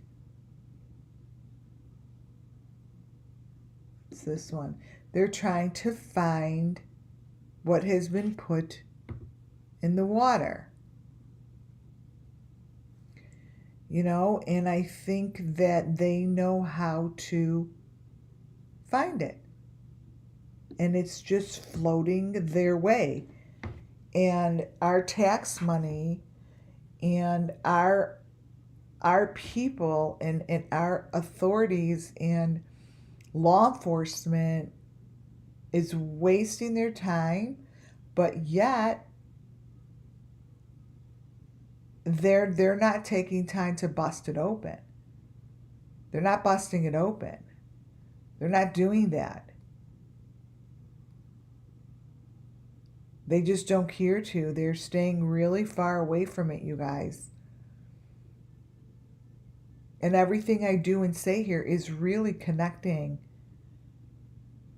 it's this one. They're trying to find what has been put in the water. You know, and I think that they know how to find it. And it's just floating their way. And our tax money and our people and our authorities and law enforcement is wasting their time, but yet they're not taking time to bust it open. They're not busting it open. They're not doing that. They just don't care to. They're staying really far away from it, you guys. And everything I do and say here is really connecting.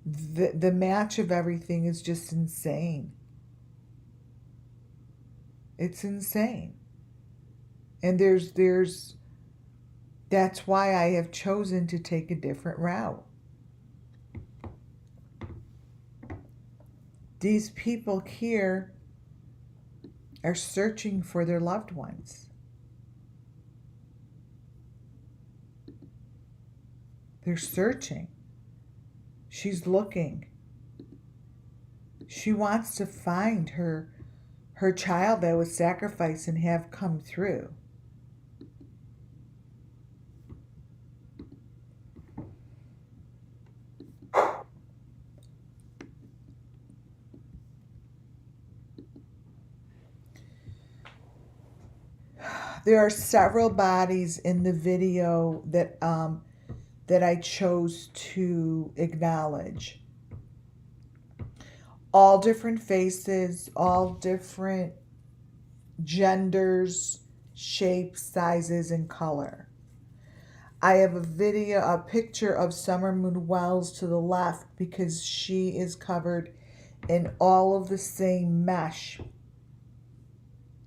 The match of everything is just insane. It's insane. And that's why I have chosen to take a different route. These people here are searching for their loved ones. They're searching. She's looking. She wants to find her child that was sacrificed and have come through. There are several bodies in the video that I chose to acknowledge. All different faces, all different genders, shapes, sizes, and color. I have a picture of Summer Moon Wells to the left because she is covered in all of the same mesh.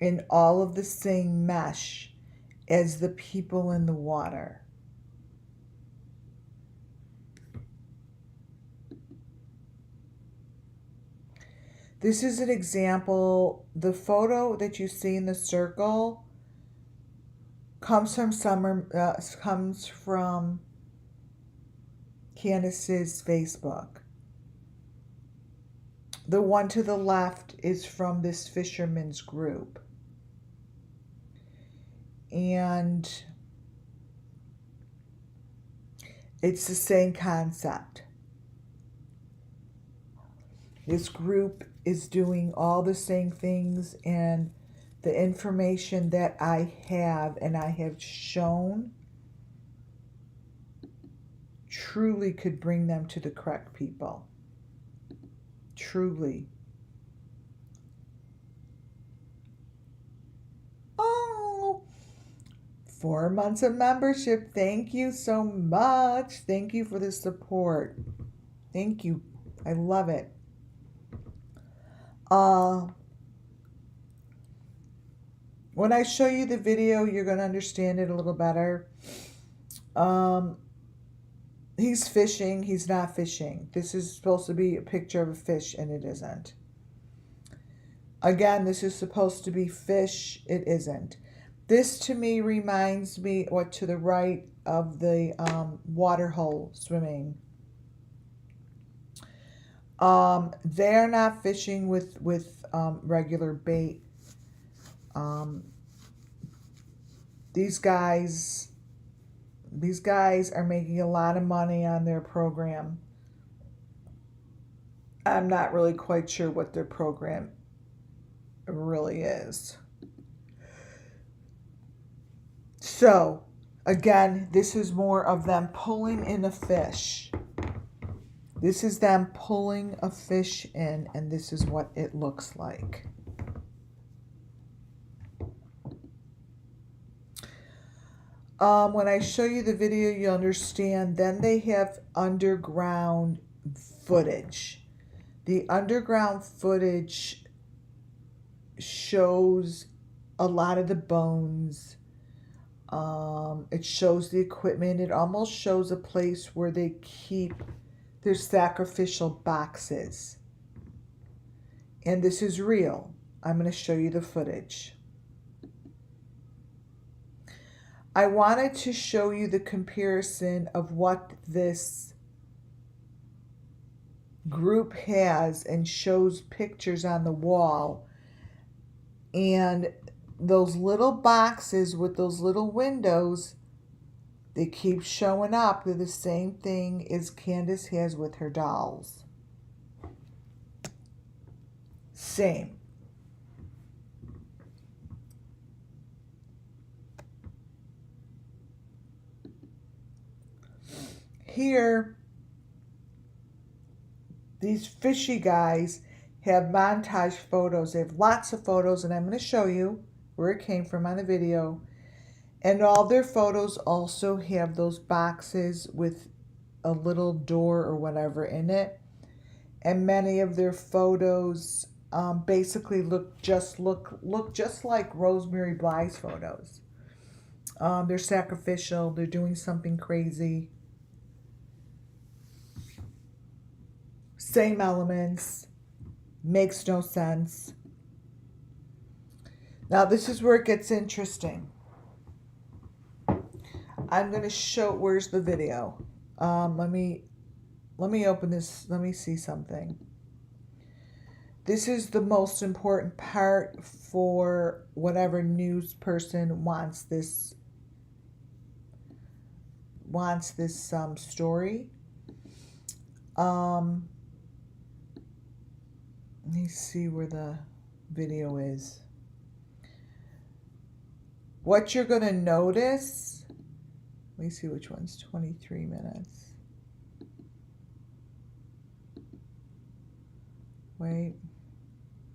In all of the same mesh as the people in the water. This is an example. The photo that you see in the circle comes from Candace's Facebook. The one to the left is from this fisherman's group. And it's the same concept. This group is doing all the same things, and the information that I have and I have shown truly could bring them to the correct people. Truly. Oh, 4 months of membership. Thank you so much. Thank you for the support. Thank you. I love it. When I show you the video, you're going to understand it a little better. He's fishing. He's not fishing. This is supposed to be a picture of a fish, and it isn't. Again, this is supposed to be fish. It isn't. This, to me, reminds me, or to the right of the water hole swimming. They're not fishing with regular bait. These guys are making a lot of money on their program. I'm not really quite sure what their program really is. So, again, this is more of them pulling in a fish. This is them pulling a fish in, and this is what it looks like. When I show you the video, you understand. Then they have underground footage. The underground footage shows a lot of the bones. It shows the equipment. It almost shows a place where they keep their sacrificial boxes. And this is real. I'm going to show you the footage. I wanted to show you the comparison of what this group has and shows pictures on the wall. And those little boxes with those little windows, they keep showing up. They're the same thing as Candace has with her dolls. Same. Here, these fishy guys have montage photos. They have lots of photos, and I'm going to show you where it came from on the video. And all their photos also have those boxes with a little door or whatever in it. And many of their photos basically look just like Rosemary Bly's photos. They're sacrificial. They're doing something crazy. Same elements. Makes no sense. Now this is where it gets interesting. I'm going to show, where's the video? Let me open this. Let me see something. This is the most important part for whatever news person wants this story. Let me see where the video is. What you're going to notice, let me see which one's 23 minutes. Wait.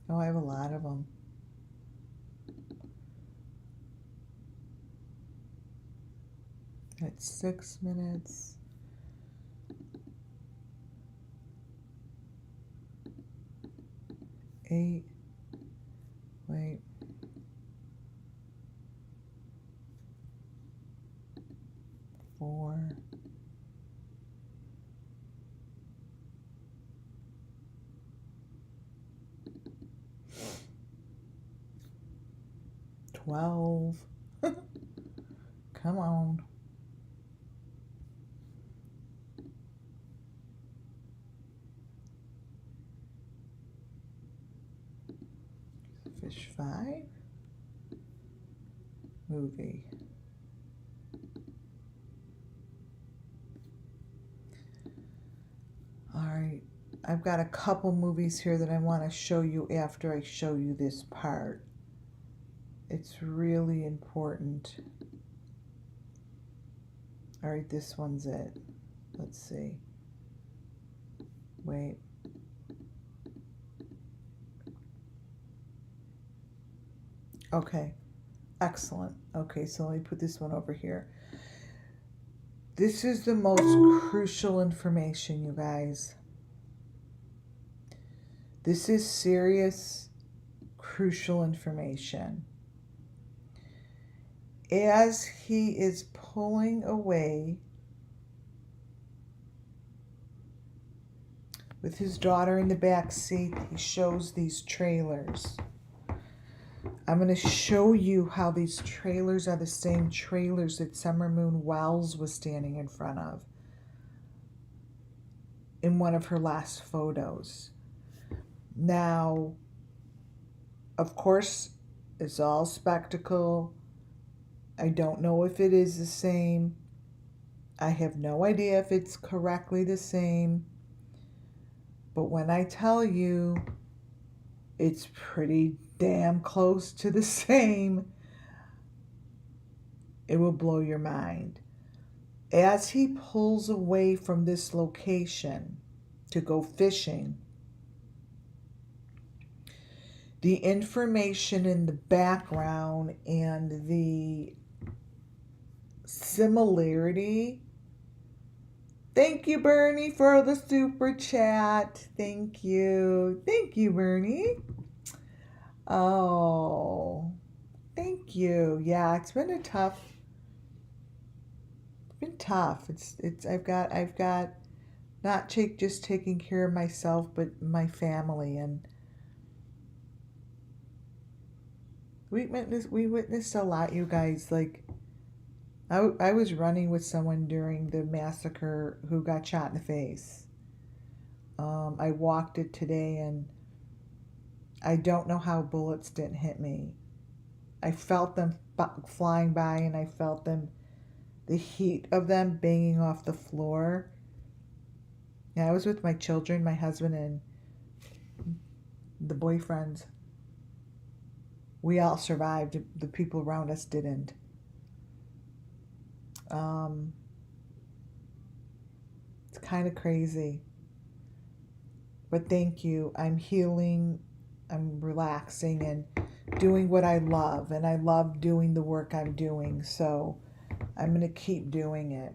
Oh, I have a lot of them. That's 6 minutes. Eight. Wait. Four. $12. Come on. Fish 5. Movie. All right. I've got a couple movies here that I want to show you after I show you this part. It's really important. All right, this one's it. Let's see. Wait. Okay, excellent. Okay, so let me put this one over here. This is the most crucial information, you guys. This is serious, crucial information. As he is pulling away with his daughter in the back seat, he shows these trailers. I'm going to show you how these trailers are the same trailers that Summer Moon Wells was standing in front of in one of her last photos. Now, of course, it's all spectacle. I don't know if it is the same. I have no idea if it's correctly the same. But when I tell you it's pretty damn close to the same, it will blow your mind. As he pulls away from this location to go fishing, the information in the background and the similarity. Thank you, Bernie, for the super chat. Thank you. Thank you, Bernie. Oh, thank you. Yeah, it's been tough. I've got not just taking care of myself, but my family, and we witnessed a lot, you guys. Like, I was running with someone during the massacre who got shot in the face. I walked it today, and I don't know how bullets didn't hit me. I felt them flying by, and I felt the heat of them banging off the floor. Yeah, I was with my children, my husband, and the boyfriends. We all survived. The people around us didn't. It's kind of crazy. But thank you. I'm healing. I'm relaxing and doing what I love. And I love doing the work I'm doing. So I'm going to keep doing it.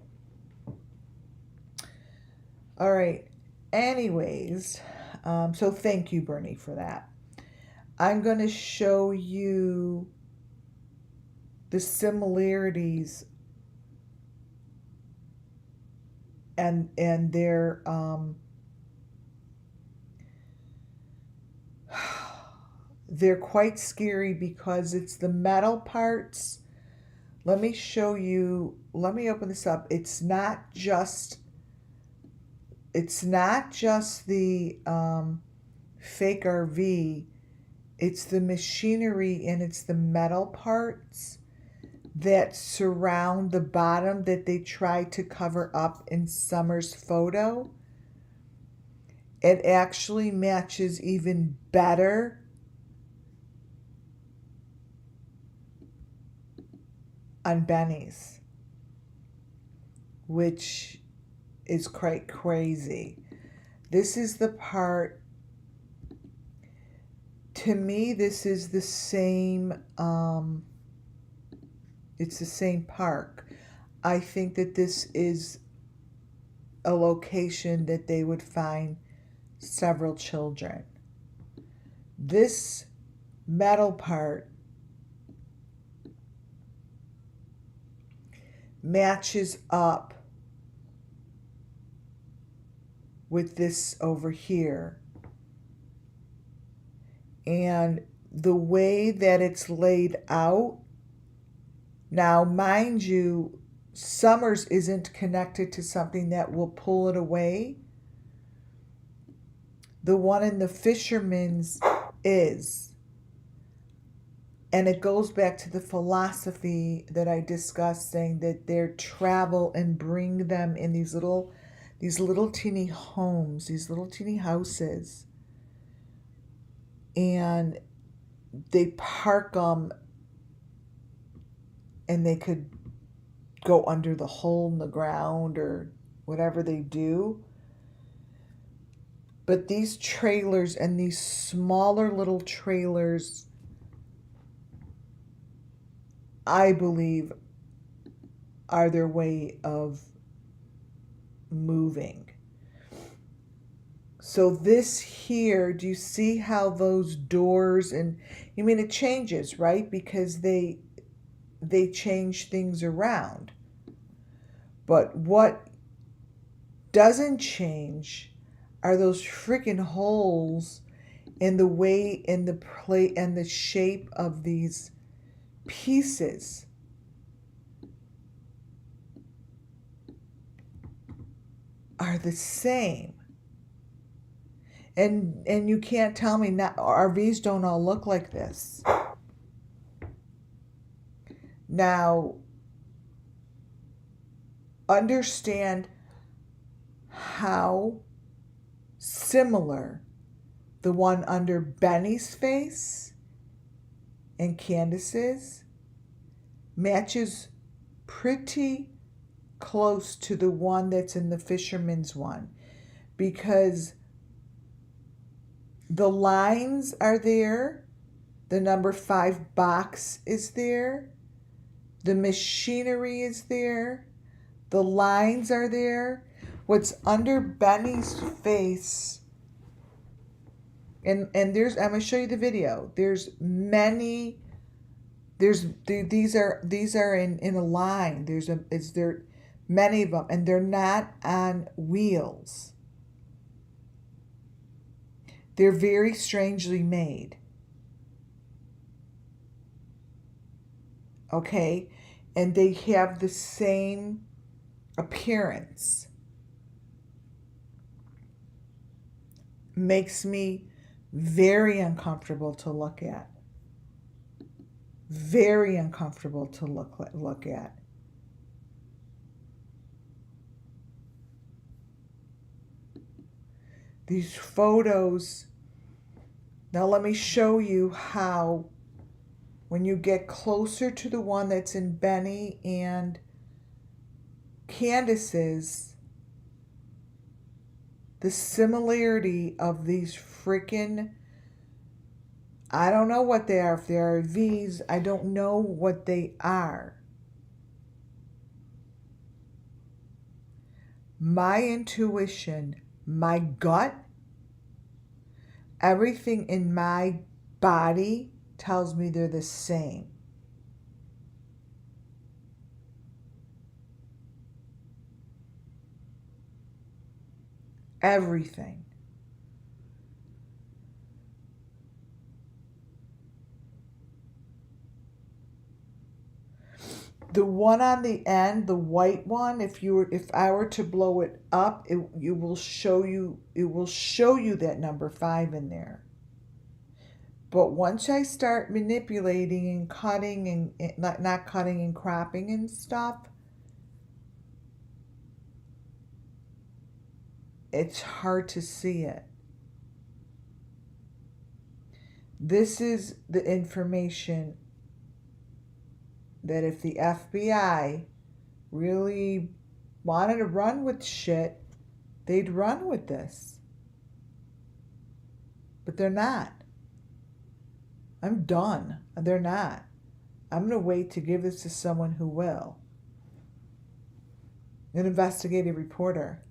All right. Anyways, so thank you, Bernie, for that. I'm going to show you the similarities and their they're quite scary because it's the metal parts. Let me show you. Let me open this up. It's not just the fake RV. It's the machinery and it's the metal parts that surround the bottom that they tried to cover up in Summer's photo. It actually matches even better on Benny's, which is quite crazy. This is the part, to me, this is the same, it's the same park. I think that this is a location that they would find several children. This metal part matches up with this over here. And the way that it's laid out, now mind you, Summers isn't connected to something that will pull it away. The one in the Fisherman's is. And it goes back to the philosophy that I discussed, saying that they travel and bring them in these little teeny homes, these little teeny houses. And they park them, and they could go under the hole in the ground or whatever they do. But these trailers and these smaller little trailers, I believe, are their way of moving. So this here, do you see how those doors, and I mean it changes, right? Because they change things around. But what doesn't change are those freaking holes in the way, in the plate and the shape of these pieces. Are the same. And you can't tell me not, RVs don't all look like this. Now, understand how similar the one under Benny's face and Candace's matches pretty close to the one that's in the Fisherman's one, because the lines are there, the number 5 box is there, The machinery is there. The lines are there. What's under Benny's face, and there's, I'm gonna show you the video. There's many. These are in a line. There many of them, and they're not on wheels. They're very strangely made. Okay, and they have the same appearance. Makes me very uncomfortable to look at. Very uncomfortable to look at. These photos. Now let me show you how, when you get closer to the one that's in Benny and Candace's, the similarity of these freaking, I don't know what they are. If they are V's, I don't know what they are. My intuition, my gut, everything in my body tells me they're the same. Everything. The one on the end, the white one, if I were to blow it up, it will show you that number 5 in there. But once I start manipulating and cutting and not cutting and cropping and stuff, it's hard to see it. This is the information that if the FBI really wanted to run with shit, they'd run with this. But they're not. I'm done. They're not. I'm going to wait to give this to someone who will. An investigative reporter.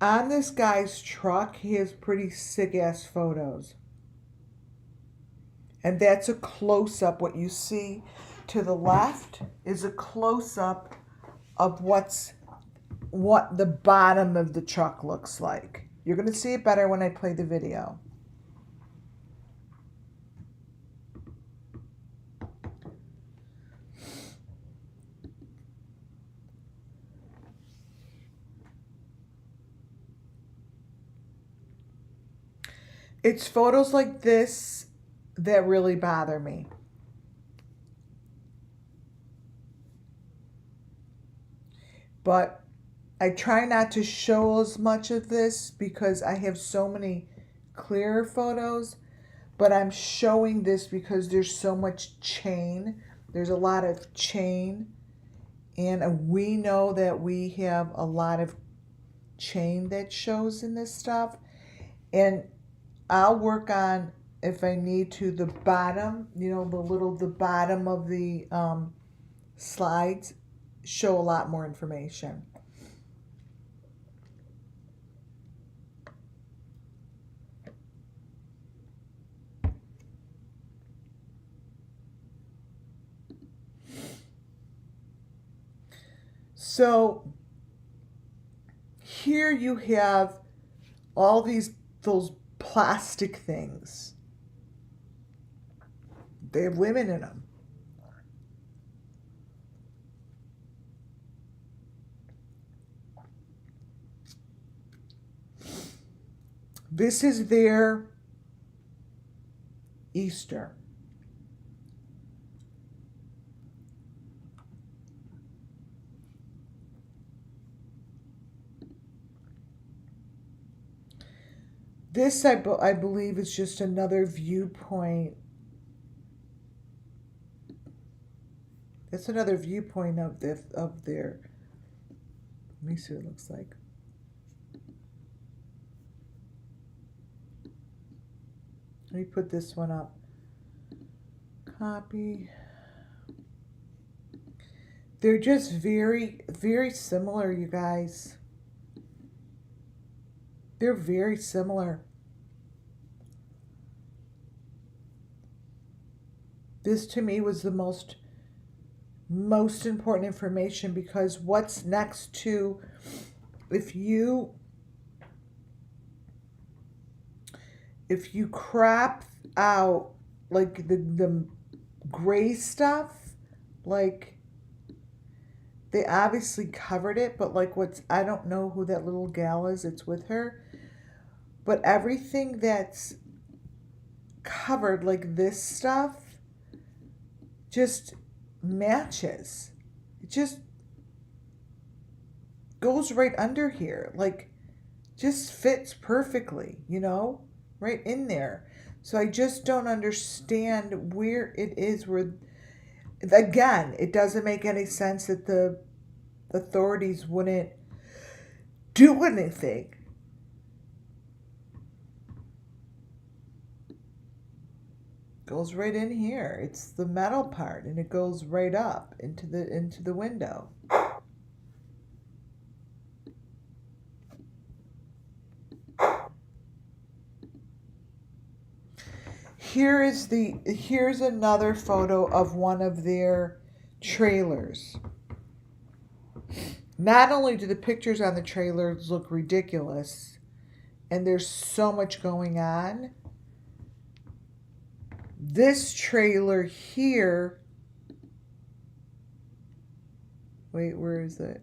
On this guy's truck, he has pretty sick-ass photos. And that's a close-up. What you see to the left is a close-up of what the bottom of the truck looks like. You're going to see it better when I play the video. It's photos like this that really bother me. But I try not to show as much of this because I have so many clearer photos. But I'm showing this because there's so much chain. There's a lot of chain. And we know that we have a lot of chain that shows in this stuff. And I'll work on, if I need to, the bottom, the bottom of the slides show a lot more information. So here you have all those plastic things. They have women in them. This is their Easter. This, I believe, is just another viewpoint. That's another viewpoint of their. Let me see what it looks like. Let me put this one up. Copy. They're just very, very similar, you guys. They're very similar. This to me was the most important information, because what's next to, if you crop out like the gray stuff, like they obviously covered it, but like I don't know who that little gal is, it's with her, but everything that's covered, like this stuff, just matches. It just goes right under here, like just fits perfectly, right in there. So I just don't understand where it is, where, again, it doesn't make any sense that the authorities wouldn't do anything. Goes right in here. It's the metal part, and it goes right up into the window. Here's another photo of one of their trailers. Not only do the pictures on the trailers look ridiculous, and there's so much going on, this trailer here, wait, where is it?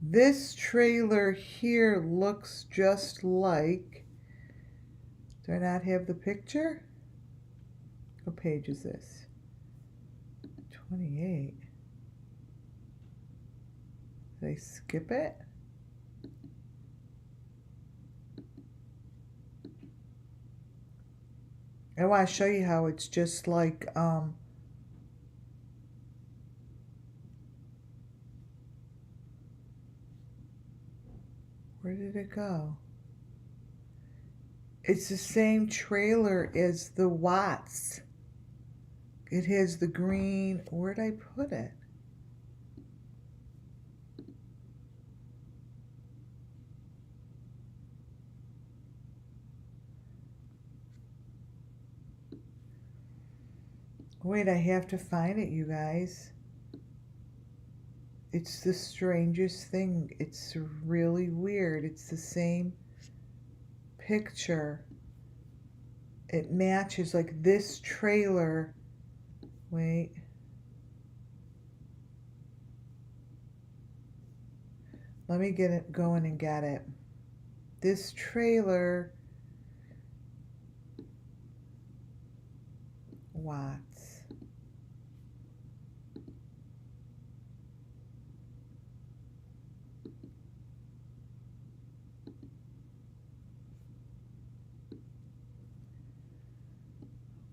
This trailer here looks just like, do I not have the picture? What page is this? 28. Did I skip it? I want to show you how it's just like, where did it go? It's the same trailer as the Watts. It has the green, where'd I put it? Wait, I have to find it, you guys. It's the strangest thing. It's really weird. It's the same picture. It matches, like this trailer. Wait. Let me get it going and get it. This trailer, Watts.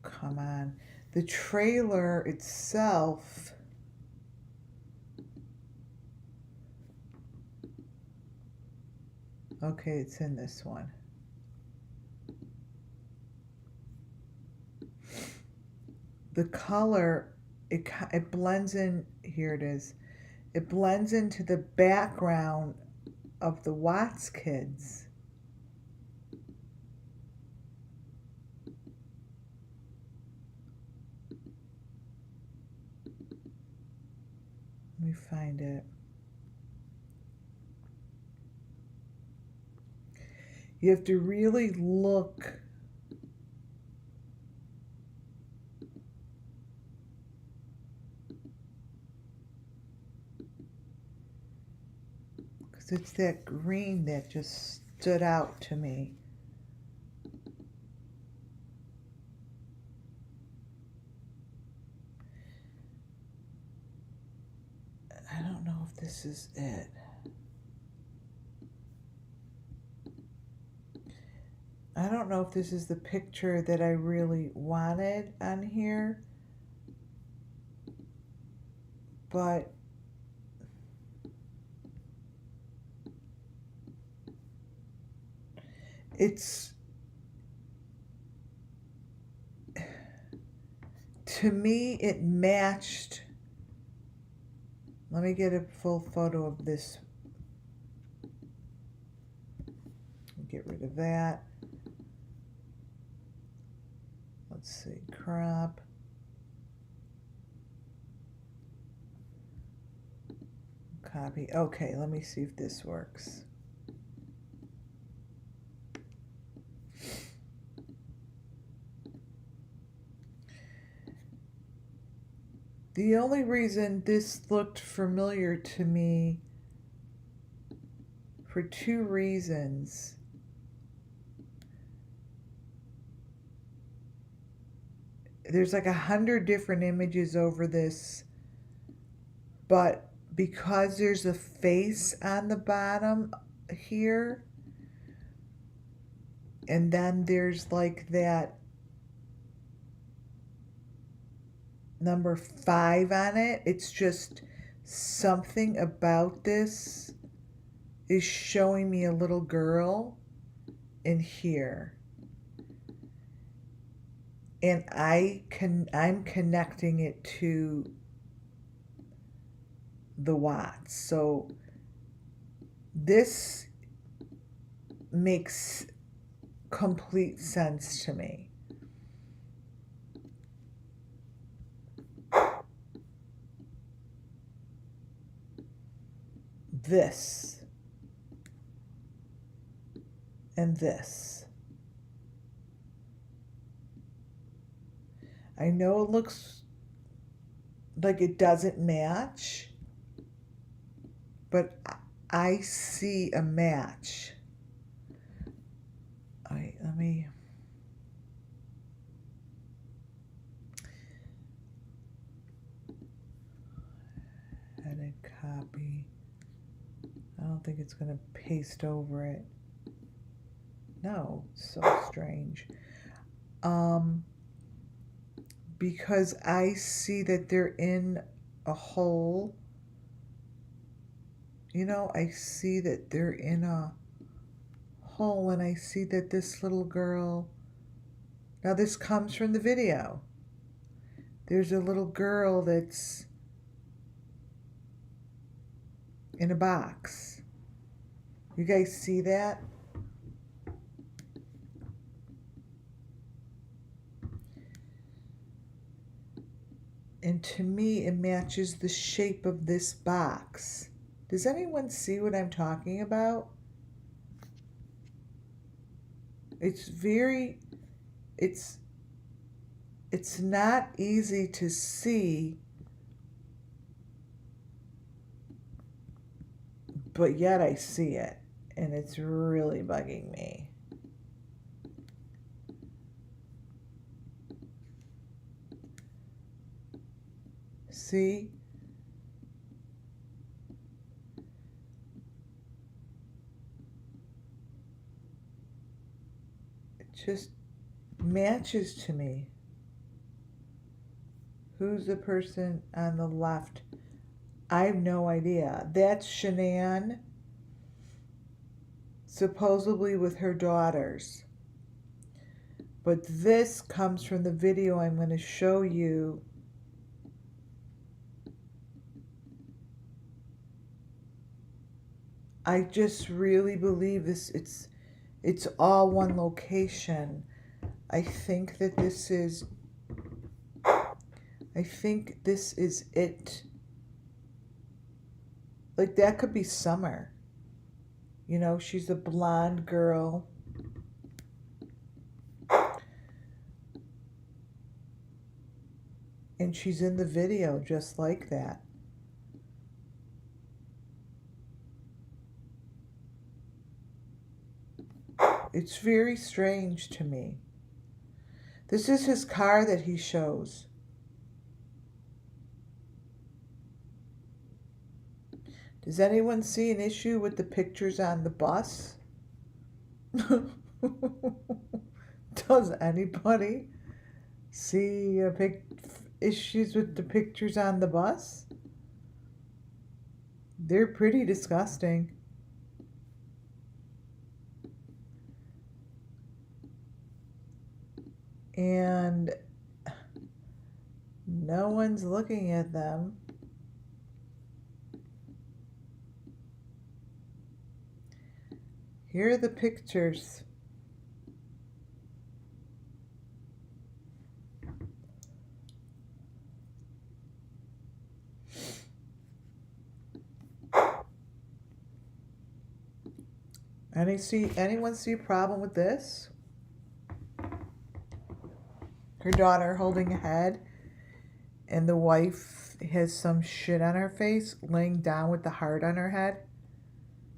Come on. The trailer itself, okay, it's in this one. The color, it blends in, here it is. It blends into the background of the Watts kids. Let me find it. You have to really look. Because it's that green that just stood out to me. I don't know if this is it. I don't know if this is the picture that I really wanted on here, but it's, to me, it matched. Let me get a full photo of this. Get rid of that. Let's see, crop. Copy. Okay, let me see if this works. The only reason this looked familiar to me, for two reasons. There's like 100 different images over this, but because there's a face on the bottom here, and then there's like that number 5 on it, it's just something about this is showing me a little girl in here. And I'm connecting it to the watts. So this makes complete sense to me. This and this. I know it looks like it doesn't match, but I see a match. All right, let me. Edit, copy. I don't think it's going to paste over it. No, so strange. Because I see that they're in a hole. You know, I see that they're in a hole, and I see that this little girl, now this comes from the video. There's a little girl that's in a box. You guys see that? And to me, it matches the shape of this box. Does anyone see what I'm talking about? It's not easy to see, but yet I see it, and it's really bugging me. See? It just matches to me. Who's the person on the left? I have no idea. That's Shanann, supposedly with her daughters. But this comes from the video I'm going to show you. I just really believe this. It's all one location. I think this is it. Like, that could be Summer. You know, she's a blonde girl. And she's in the video just like that. It's very strange to me. This is his car that he shows. Does anyone see an issue with the pictures on the bus? Does anybody see issues with the pictures on the bus? They're pretty disgusting. And no one's looking at them. Here are the pictures. Anyone see a problem with this? Her daughter holding a head, and the wife has some shit on her face, laying down with the heart on her head.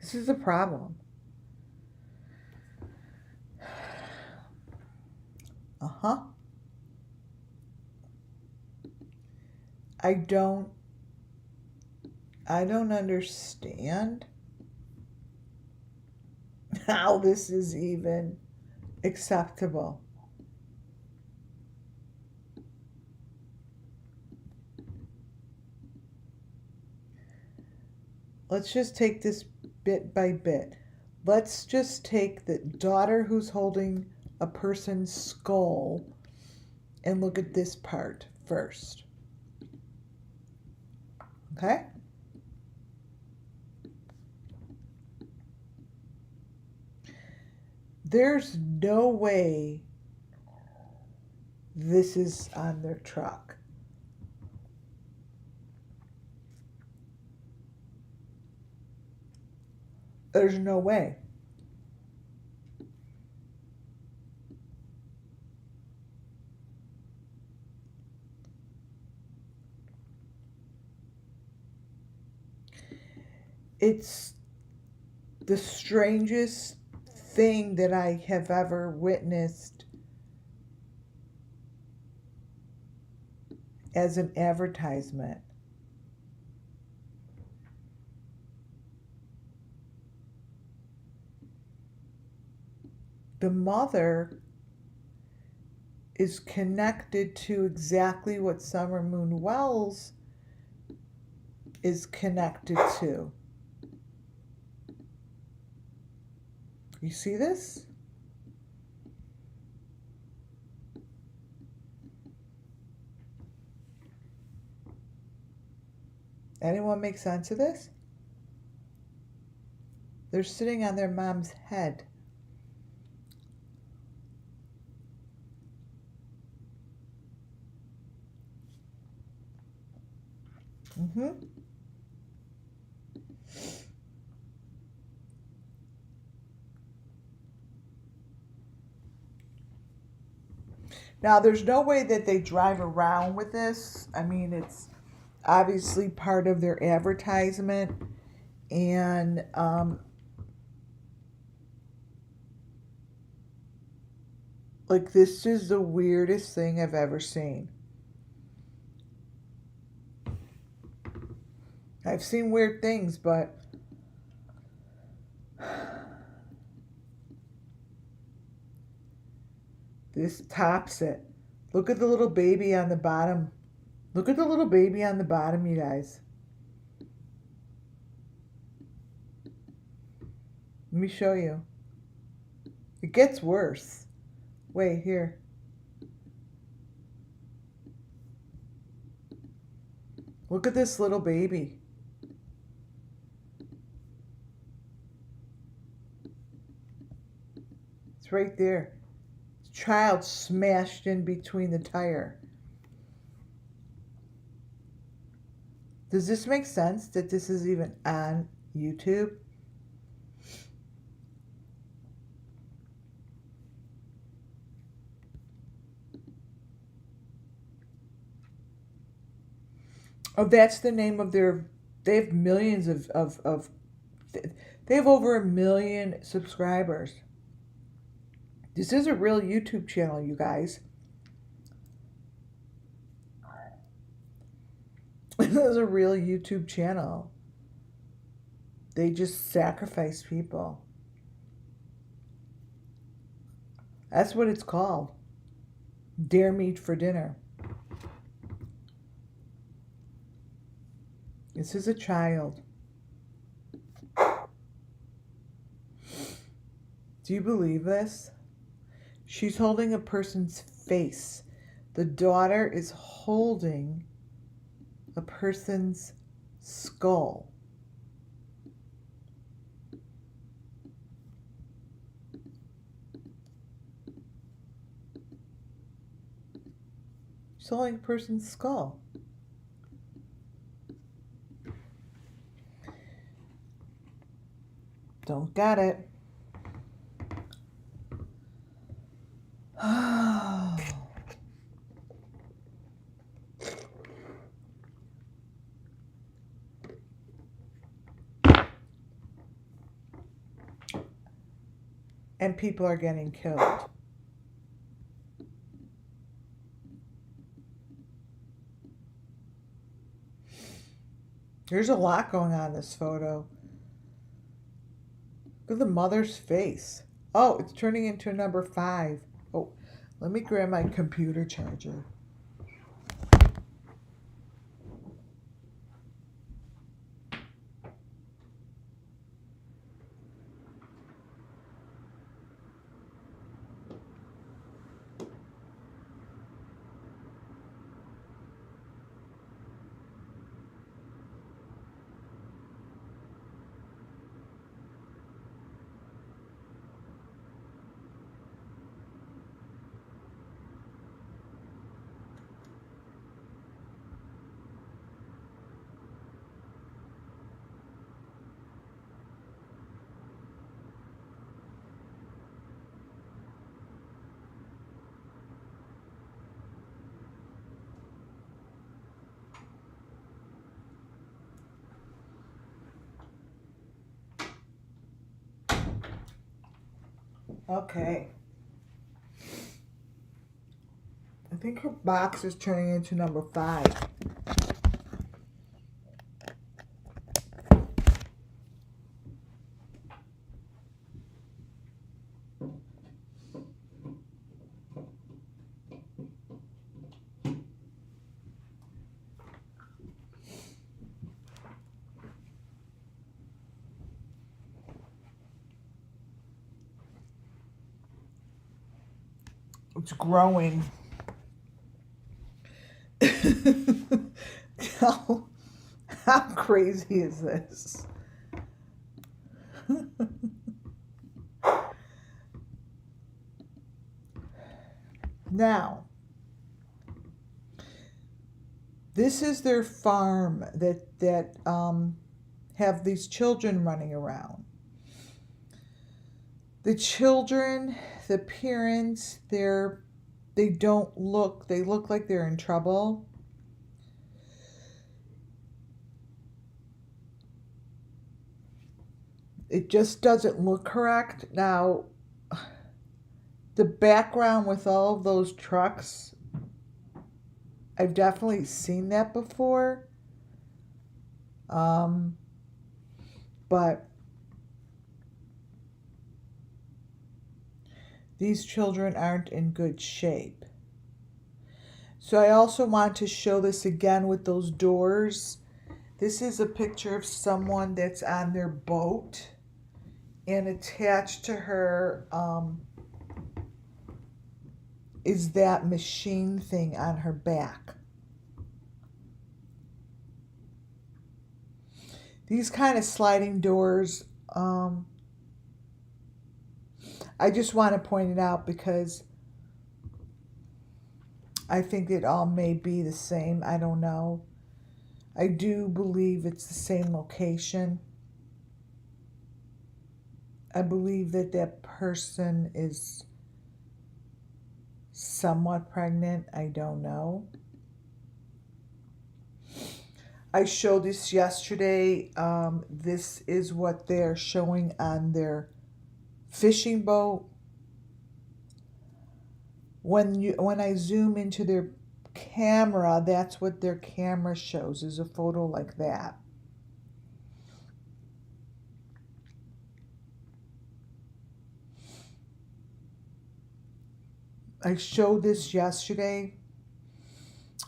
This is a problem. Uh-huh. I don't understand how this is even acceptable. Let's just take this bit by bit. Let's just take the daughter who's holding a person's skull and look at this part first. Okay? There's no way this is on their truck. There's no way. It's the strangest thing that I have ever witnessed as an advertisement. The mother is connected to exactly what Summer Moon Wells is connected to. You see this? Anyone make sense of this? They're sitting on their mom's head. Mm-hmm. Now, there's no way that they drive around with this. I mean, it's obviously part of their advertisement. And like, this is the weirdest thing I've ever seen. I've seen weird things, but this tops it. Look at the little baby on the bottom. Look at the little baby on the bottom, you guys. Let me show you. It gets worse. Wait, here. Look at this little baby. It's right there. Child smashed in between the tire. Does this make sense that this is even on YouTube? Oh, that's the name of their, they have millions of they have over 1 million subscribers. This is a real YouTube channel, you guys. This is a real YouTube channel. They just sacrifice people. That's what it's called. Dare meat for dinner. This is a child. Do you believe this? She's holding a person's face. The daughter is holding a person's skull. She's holding a person's skull. Don't get it. And people are getting killed. There's a lot going on in this photo. Look at the mother's face. Oh, it's turning into a number 5. Oh, let me grab my computer charger. Okay. I think her box is turning into number 5. It's growing. How crazy is this? Now, this is their farm that have these children running around. The children, the parents, they look like they're in trouble. It just doesn't look correct. Now, the background with all of those trucks, I've definitely seen that before. But these children aren't in good shape. So I also want to show this again with those doors. This is a picture of someone that's on their boat, and attached to her is that machine thing on her back. These kind of sliding doors, I just want to point it out because I think it all may be the same. I don't know. I do believe it's the same location. I believe that that person is somewhat pregnant. I don't know. I showed this yesterday. This is what they're showing on their fishing boat. When I zoom into their camera, that's what their camera shows, is a photo like that. I showed this yesterday,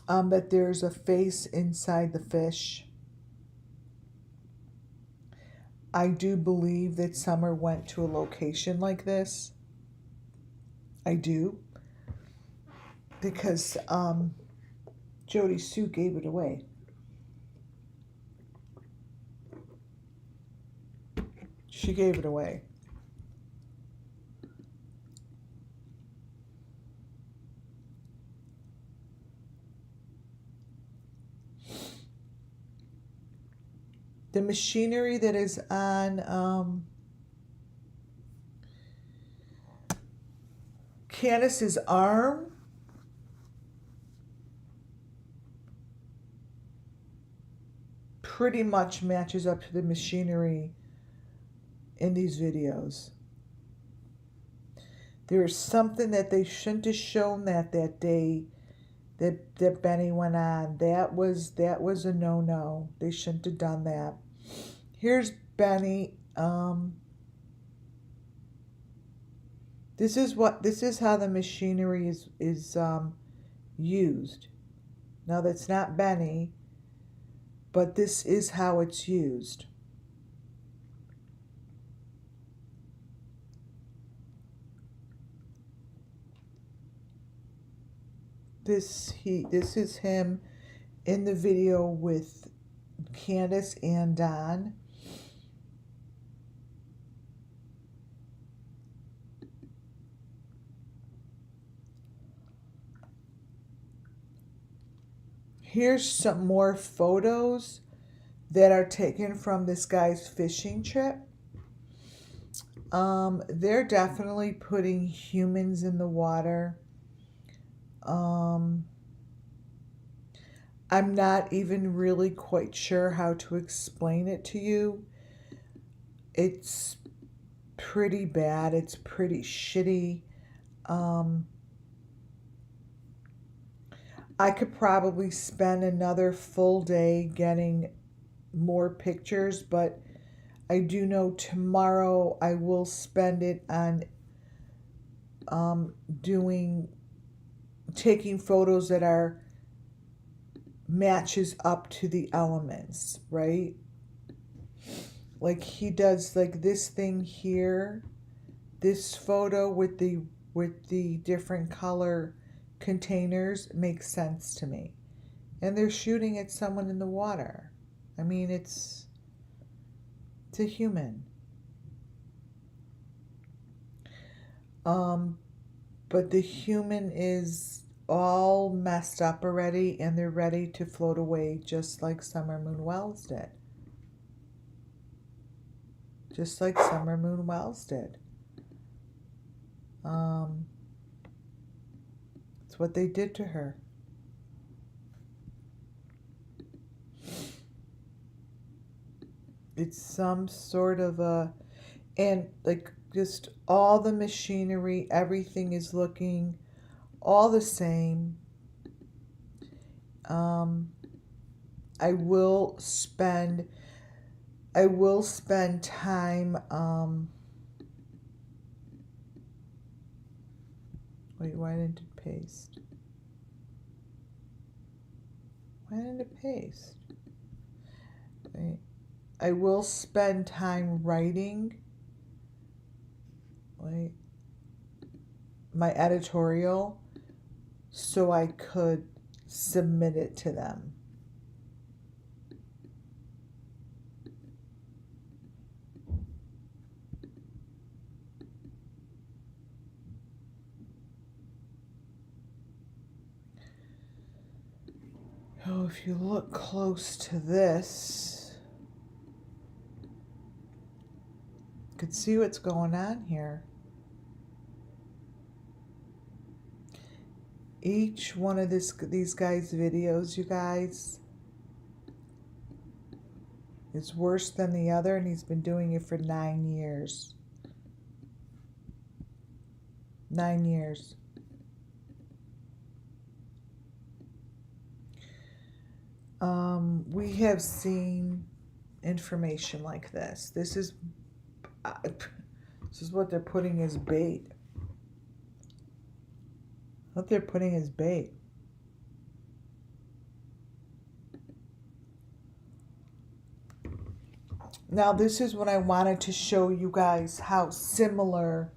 that there's a face inside the fish. I do believe that Summer went to a location like this. I do. Because Jody Sue gave it away. She gave it away. The machinery that is on Candace's arm pretty much matches up to the machinery in these videos. There is something that they shouldn't have shown that day that Benny went on. That was a no-no. They shouldn't have done that. Here's Benny. This is how the machinery is used. Now that's not Benny, but this is how it's used. This is him in the video with Candace and Don. Here's some more photos that are taken from this guy's fishing trip. They're definitely putting humans in the water. I'm not even really quite sure how to explain it to you. It's pretty bad. It's pretty shitty. I could probably spend another full day getting more pictures, but I do know tomorrow I will spend it on taking photos that are matches up to the elements, right? Like he does, like this thing here, this photo with the different color containers makes sense to me. And they're shooting at someone in the water. I mean, it's a human. But the human is all messed up already, and they're ready to float away just like Summer Moon Wells did. Just like Summer Moon Wells did. It's what they did to her. It's some sort of and like just all the machinery, everything is looking all the same. I will spend time, wait, why didn't it paste? Why didn't it paste? Wait. I will spend time writing, wait, my editorial so I could submit it to them. Oh, if you look close to this, you could see what's going on here. Each one of these guys' videos, you guys, is worse than the other, and he's been doing it for 9 years. 9 years. We have seen information like this. This is what they're putting as bait. What they're putting as bait. Now this is what I wanted to show you guys, how similar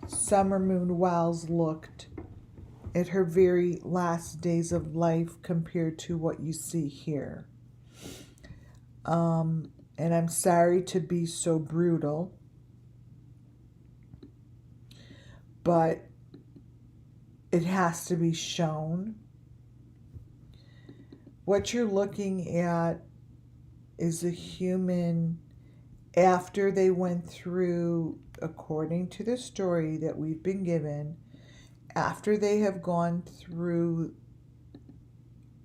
Summer Moon Wells looked at her very last days of life compared to what you see here. And I'm sorry to be so brutal, but it has to be shown. What you're looking at is a human after they went through, according to the story that we've been given, after they have gone through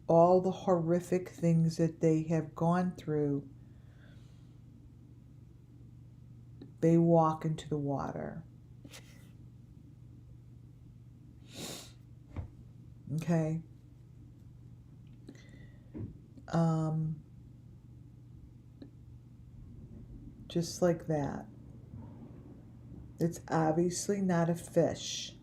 all the horrific things that they have gone through, they walk into the water. Okay? Just like that. It's obviously not a fish.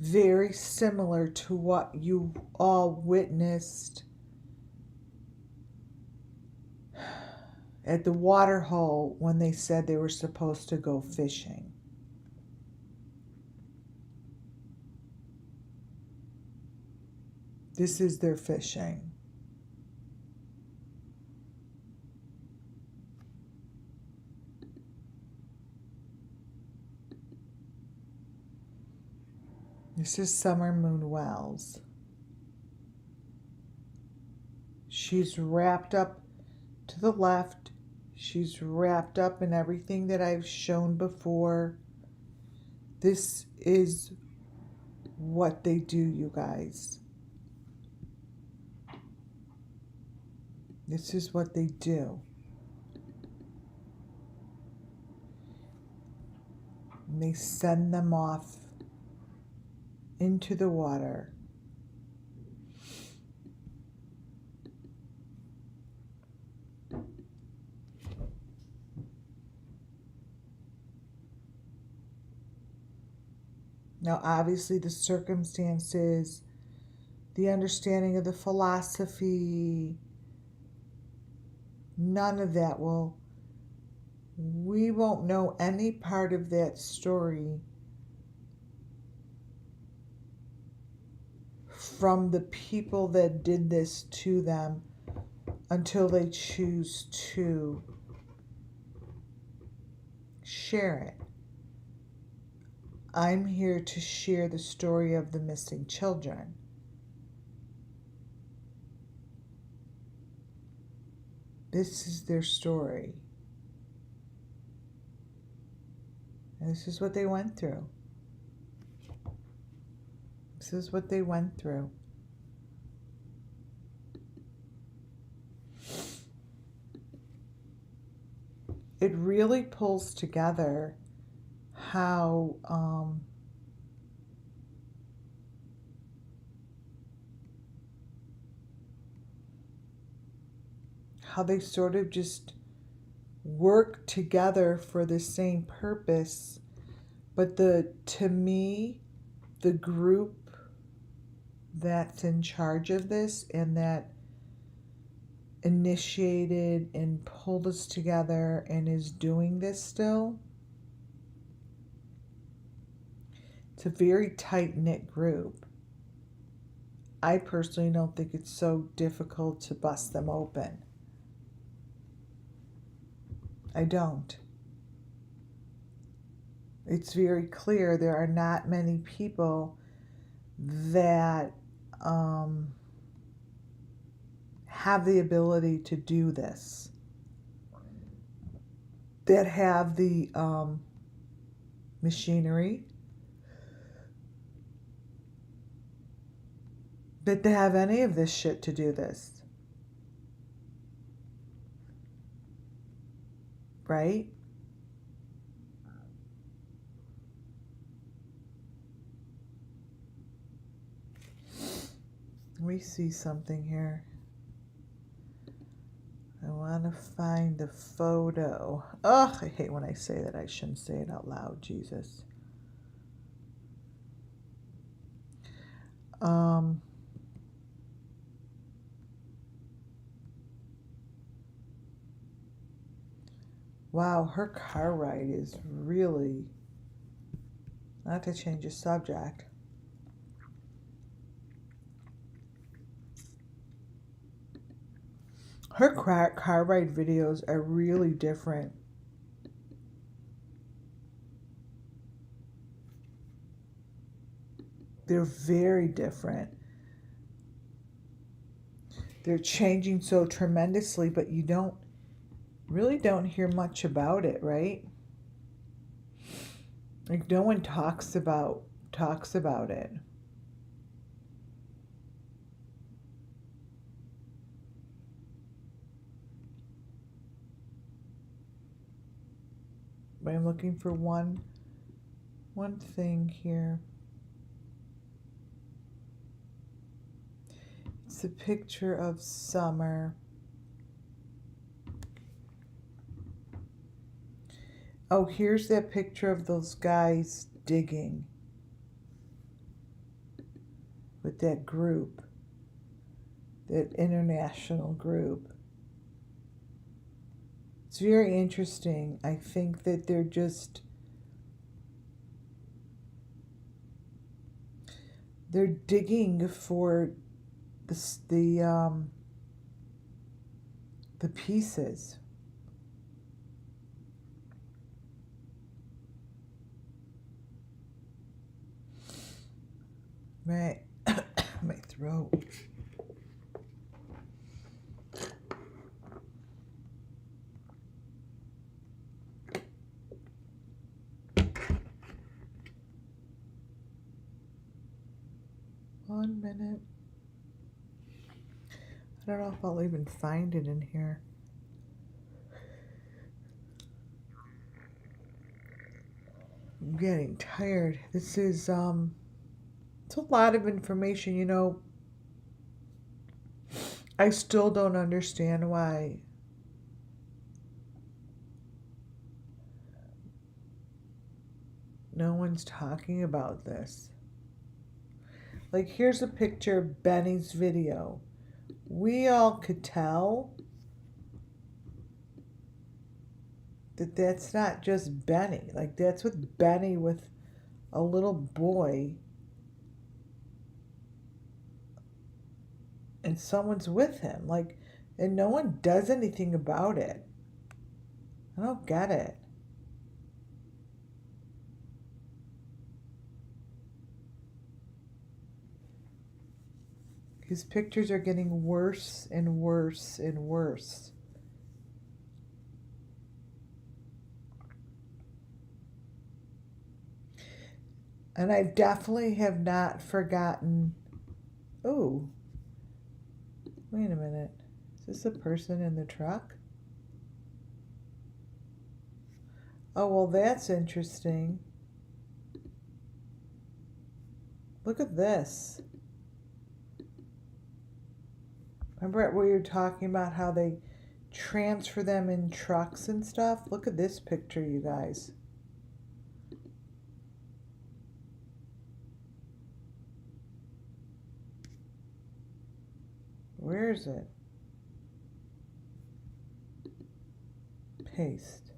Very similar to what you all witnessed at the water hole when they said they were supposed to go fishing. This is their fishing. This is Summer Moon Wells. She's wrapped up to the left. She's wrapped up in everything that I've shown before. This is what they do, you guys. This is what they do. And they send them off into the water. Now, obviously, the circumstances, the understanding of the philosophy, none of that we won't know any part of that story from the people that did this to them until they choose to share it. I'm here to share the story of the missing children. This is their story. And this is what they went through. This is what they went through. It really pulls together how they sort of just work together for the same purpose, but to me, the group that's in charge of this and that initiated and pulled us together and is doing this still, it's a very tight-knit group. I personally don't think it's so difficult to bust them open. I don't. It's very clear there are not many people that have the ability to do this, that have the machinery, that they have any of this shit to do this. Right? Let me see something here. I want to find the photo. Ugh, I hate when I say that. I shouldn't say it out loud, Jesus. Wow, her car ride is really, not to change the subject. Her car ride videos are really different. They're very different. They're changing so tremendously, but you really don't hear much about it, right? Like no one talks about it. But I'm looking for one thing here. It's a picture of summer. Oh, here's that picture of those guys digging with that group, that international group. It's very interesting. I think that they're digging for the pieces. My throat. One minute. I don't know if I'll even find it in here. I'm getting tired. This is it's a lot of information, you know. I still don't understand why no one's talking about this. Like, here's a picture of Benny's video. We all could tell that that's not just Benny. Like, that's with Benny with a little boy. And someone's with him. Like, and no one does anything about it. I don't get it. His pictures are getting worse and worse and worse. And I definitely have not forgotten. Oh, wait a minute. Is this a person in the truck? Oh, well, that's interesting. Look at this. Remember we were talking about how they transfer them in trucks and stuff? Look at this picture, you guys. Where is it? Paste.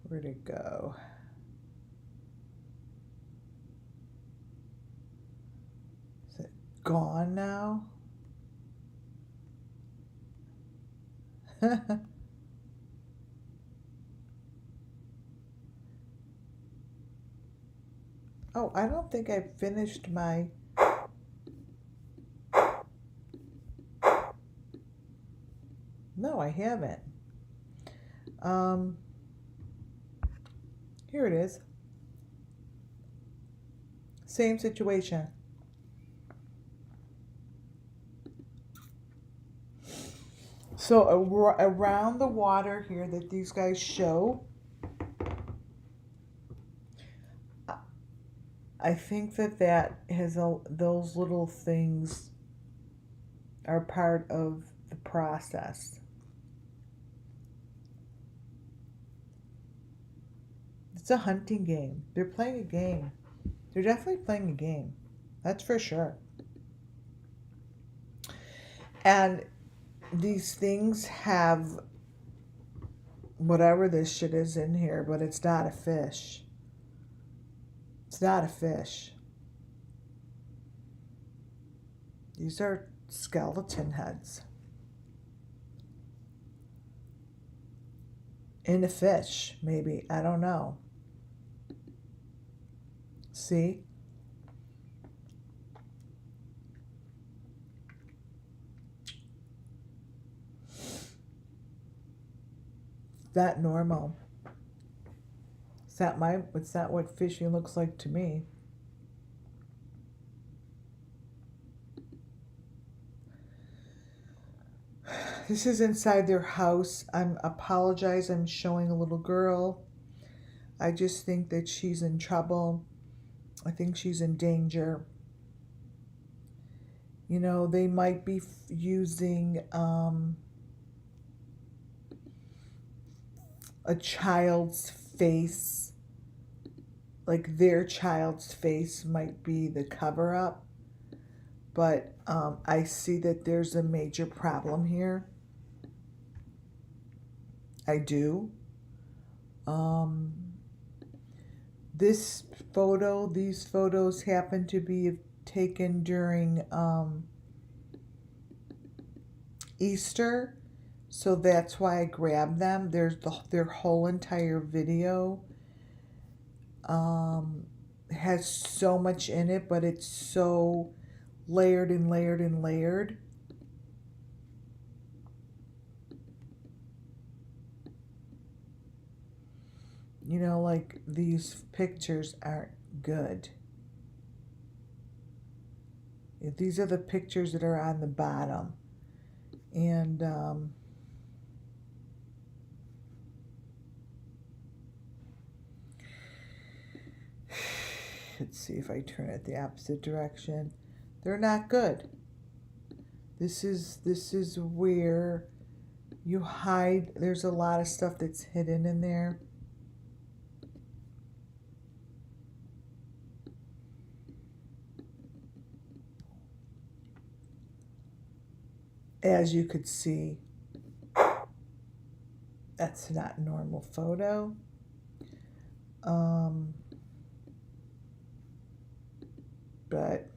Where'd it go? Is it gone now? Oh, I don't think I finished my... No, I haven't. Here it is. Same situation. So around the water here that these guys show, I think that has those little things are part of the process. It's a hunting game. They're playing a game. They're definitely playing a game. That's for sure. And these things have whatever this shit is in here, but it's not a fish. It's not a fish. These are skeleton heads. In a fish, maybe. I don't know. See? That normal. It's not what fishing looks like to me. This is inside their house. Apologize. I'm showing a little girl. I just think that she's in trouble. I think she's in danger. You know, they might be using a child's face, like their child's face might be the cover up. But I see that there's a major problem here. I do. These photos happen to be taken during Easter, so that's why I grabbed them. There's their whole entire video has so much in it, but it's so layered and layered and layered. You know, like these pictures aren't good. These are the pictures that are on the bottom. And let's see if I turn it the opposite direction. They're not good. This is where you hide. There's a lot of stuff that's hidden in there. As you could see, that's not a normal photo. But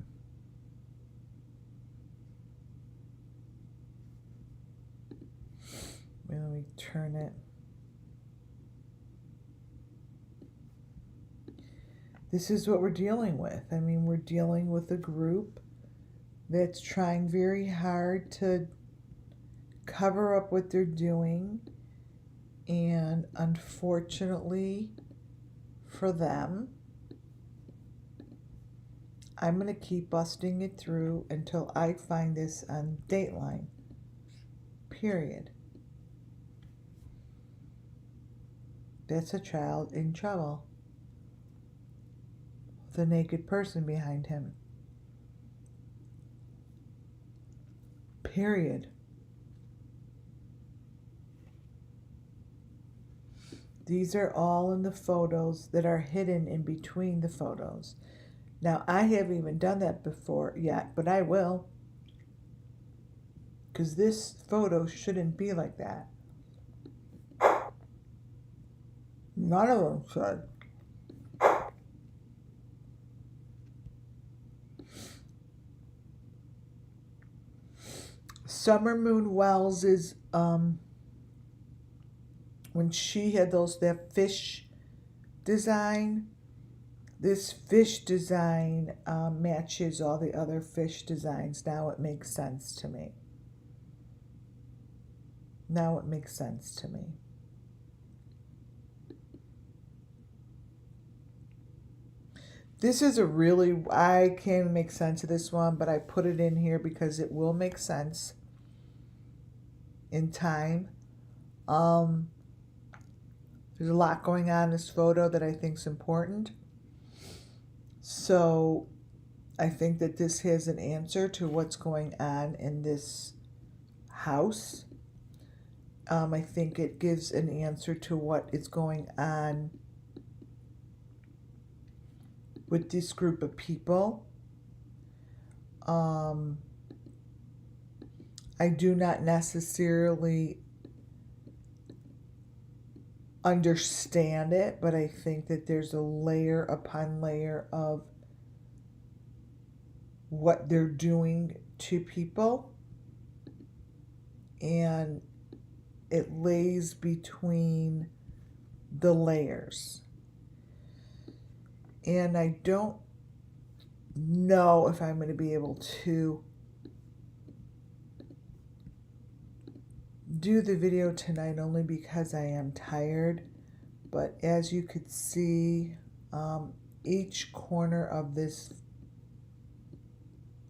let me turn it. This is what we're dealing with. I mean, we're dealing with a group that's trying very hard to cover up what they're doing. And unfortunately for them, I'm going to keep busting it through until I find this on Dateline. Period. That's a child in trouble. The naked person behind him. Period. These are all in the photos that are hidden in between the photos. Now, I haven't even done that before yet, but I will. Because this photo shouldn't be like that. None of them should. Summer Moon Wells is when she had that fish design. This fish design matches all the other fish designs. Now it makes sense to me. Now it makes sense to me. This is I can't even make sense of this one, but I put it in here because it will make sense in time. There's a lot going on in this photo that I think is important. So I think that this has an answer to what's going on in this house. I think it gives an answer to what is going on with this group of people. I do not necessarily understand it, but I think that there's a layer upon layer of what they're doing to people, and it lays between the layers. And I don't know if I'm going to be able to do the video tonight, only because I am tired. But as you could see, each corner of this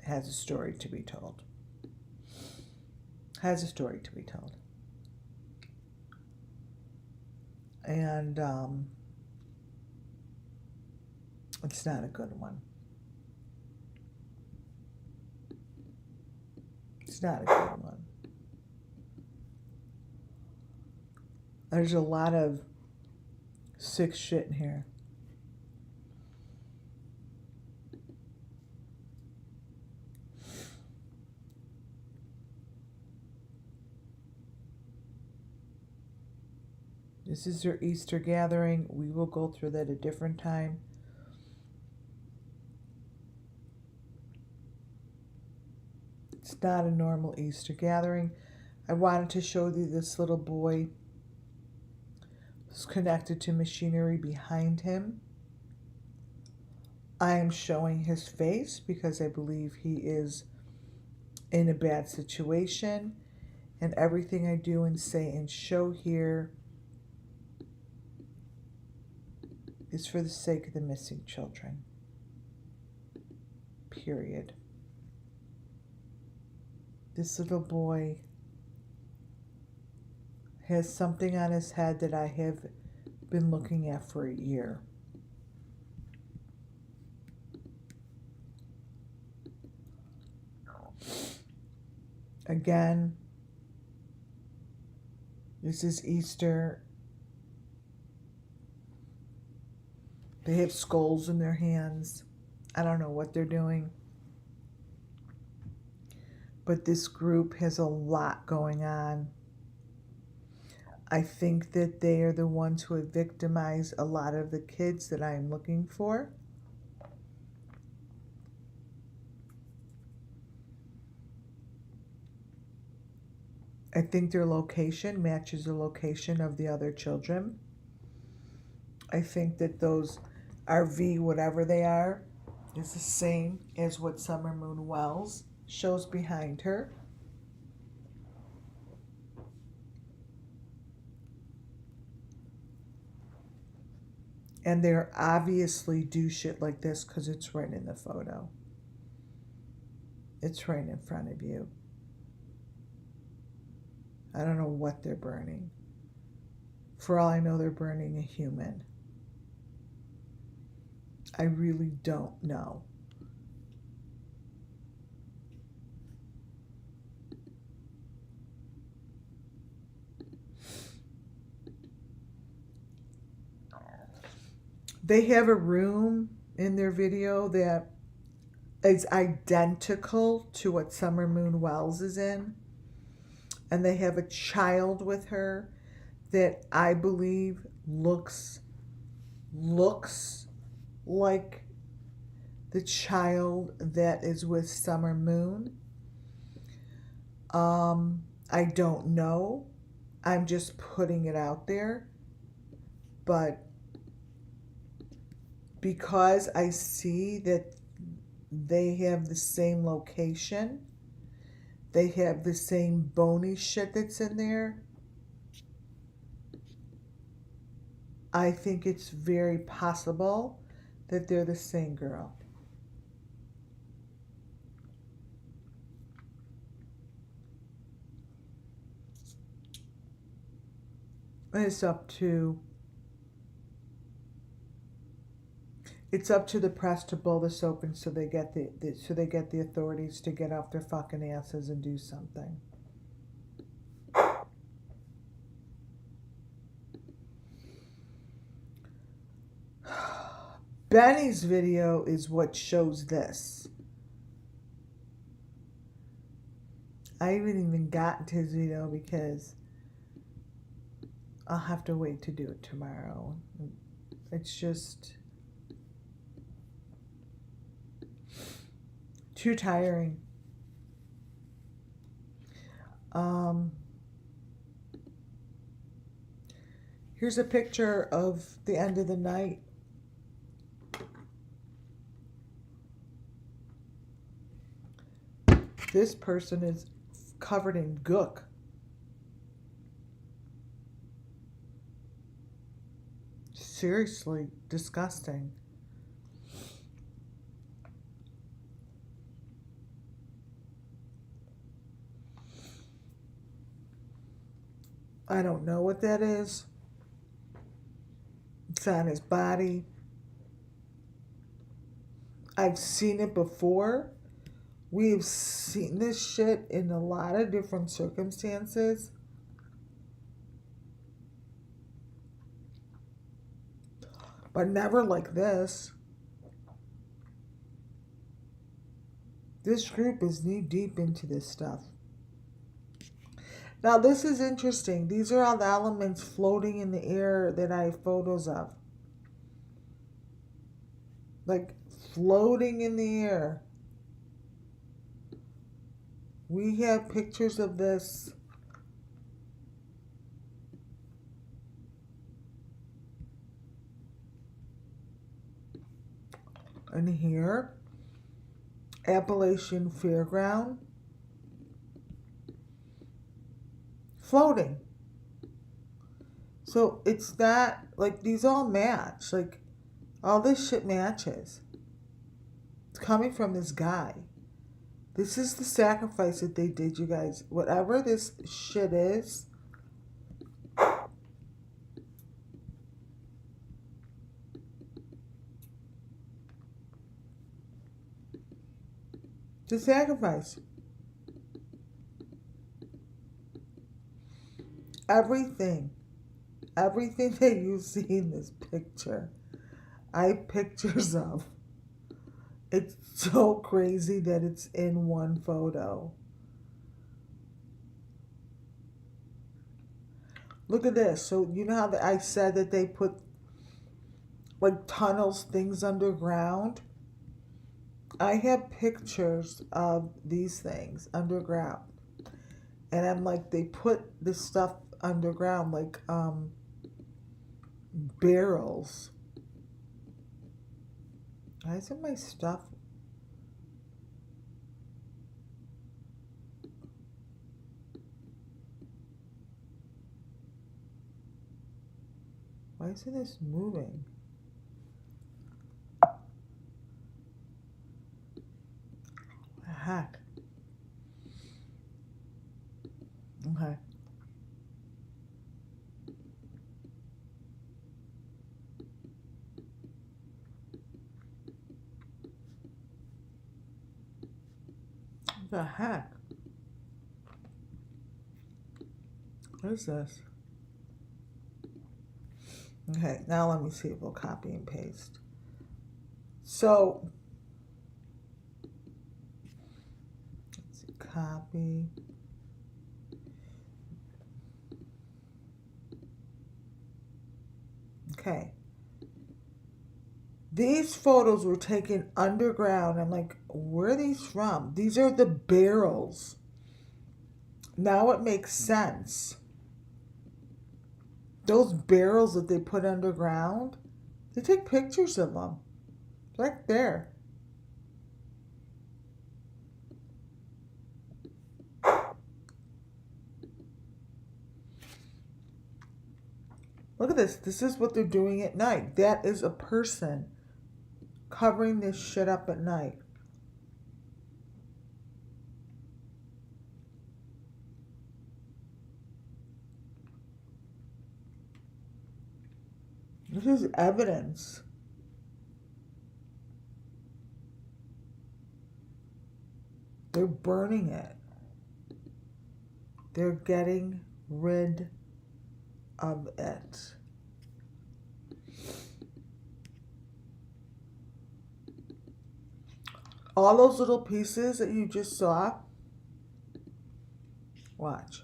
has a story to be told. Has a story to be told. And it's not a good one. It's not a good one. There's a lot of sick shit in here. This is their Easter gathering. We will go through that a different time. It's not a normal Easter gathering. I wanted to show you this little boy who's connected to machinery behind him. I am showing his face because I believe he is in a bad situation. And everything I do and say and show here is for the sake of the missing children. Period. This little boy has something on his head that I have been looking at for a year. Again, this is Easter. They have skulls in their hands. I don't know what they're doing. But this group has a lot going on. I think that they are the ones who have victimized a lot of the kids that I am looking for. I think their location matches the location of the other children. I think that those RV, whatever they are, is the same as what Summer Moon Wells shows behind her. And they're obviously do shit like this because it's right in the photo. It's right in front of you. I don't know what they're burning. For all I know, they're burning a human. I really don't know. They have a room in their video that is identical to what Summer Moon Wells is in. And they have a child with her that I believe looks like the child that is with Summer Moon. I don't know. I'm just putting it out there. But because I see that they have the same location, they have the same bony shit that's in there, I think it's very possible that they're the same girl. And it's up to It's up to the press to blow this open so they get the authorities to get off their fucking asses and do something. Benny's video is what shows this. I haven't even gotten to his video because I'll have to wait to do it tomorrow. It's just too tiring. Here's a picture of the end of the night. This person is covered in gook. Seriously disgusting. I don't know what that is. It's on his body. I've seen it before. We've seen this shit in a lot of different circumstances. But never like this. This group is knee deep into this stuff. Now this is interesting. These are all the elements floating in the air that I have photos of. Like floating in the air. We have pictures of this. And here, Appalachian Fairground, floating. So it's not, like, these all match. Like, all this shit matches. It's coming from this guy. This is the sacrifice that they did, you guys. Whatever this shit is, the sacrifice. Everything that you see in this picture, I have pictures of. It's so crazy that it's in one photo. Look at this. So you know how I said that they put like tunnels, things underground? I have pictures of these things underground. And I'm like, they put this stuff underground, like barrels. Why isn't my stuff? Why isn't this moving? What the heck? Okay. What the heck? What is this? Okay, now let me see if we'll copy and paste. So, let's see, copy. Okay. These photos were taken underground. I'm like, where are these from? These are the barrels. Now it makes sense. Those barrels that they put underground, they take pictures of them. Right there. Look at this. This is what they're doing at night. That is a person covering this shit up at night. This is evidence. They're burning it. They're getting rid of it. All those little pieces that you just saw, watch.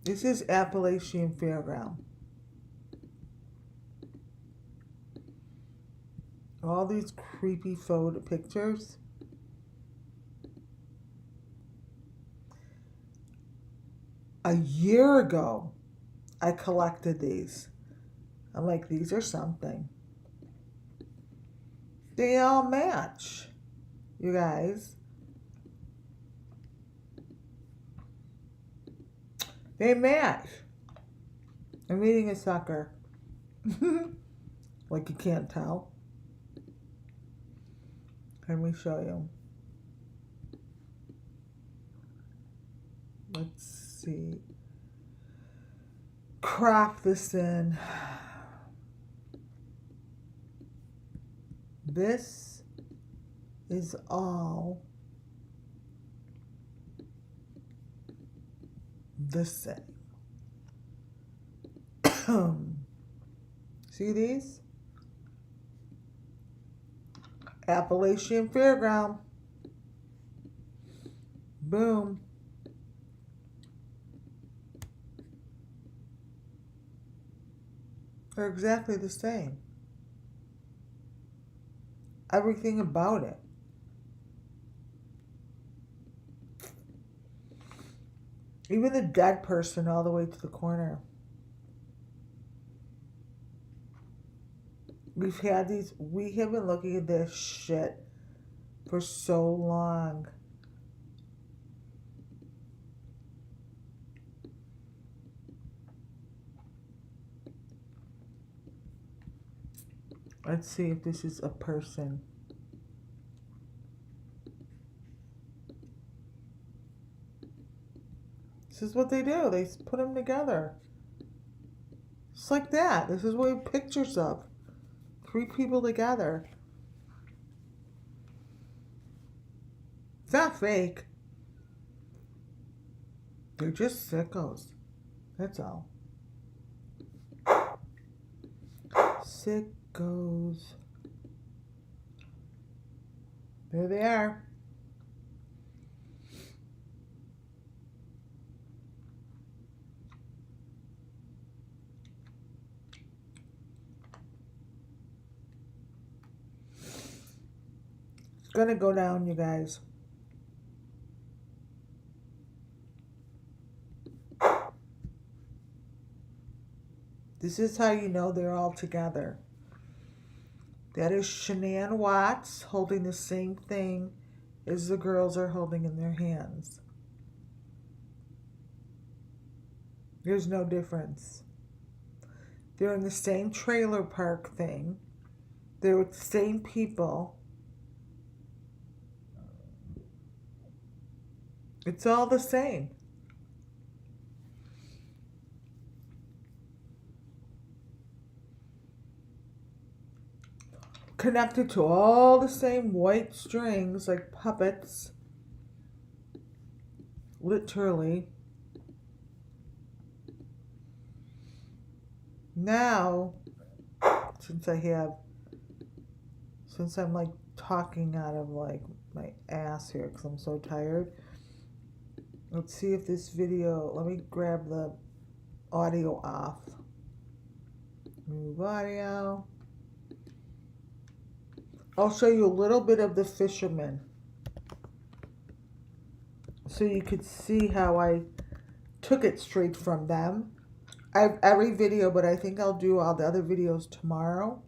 This is Appalachian Fairground. All these creepy photo pictures. A year ago, I collected these. I'm like, these are something. They all match, you guys. They match. I'm eating a sucker. Like you can't tell. Let me show you. Let's see. Crop this in. This is all the same. See these? Appalachian Fairground. Boom. They're exactly the same. Everything about it. Even the dead person all the way to the corner. We have been looking at this shit for so long. Let's see if this is a person. This is what they do. They put them together. Just like that. This is what we have pictures of. 3 people together. It's not fake. They're just sickos. That's all. Sickos. There they are. It's gonna go down, you guys. This is how you know they're all together. That is Shanann Watts holding the same thing as the girls are holding in their hands. There's no difference. They're in the same trailer park thing. They're with the same people. It's all the same. Connected to all the same white strings like puppets. Literally. Now, since I'm like talking out of like my ass here because I'm so tired. Let's see if this video, let me grab the audio off. Move audio. I'll show you a little bit of the fishermen. So you could see how I took it straight from them. I have every video, but I think I'll do all the other videos tomorrow.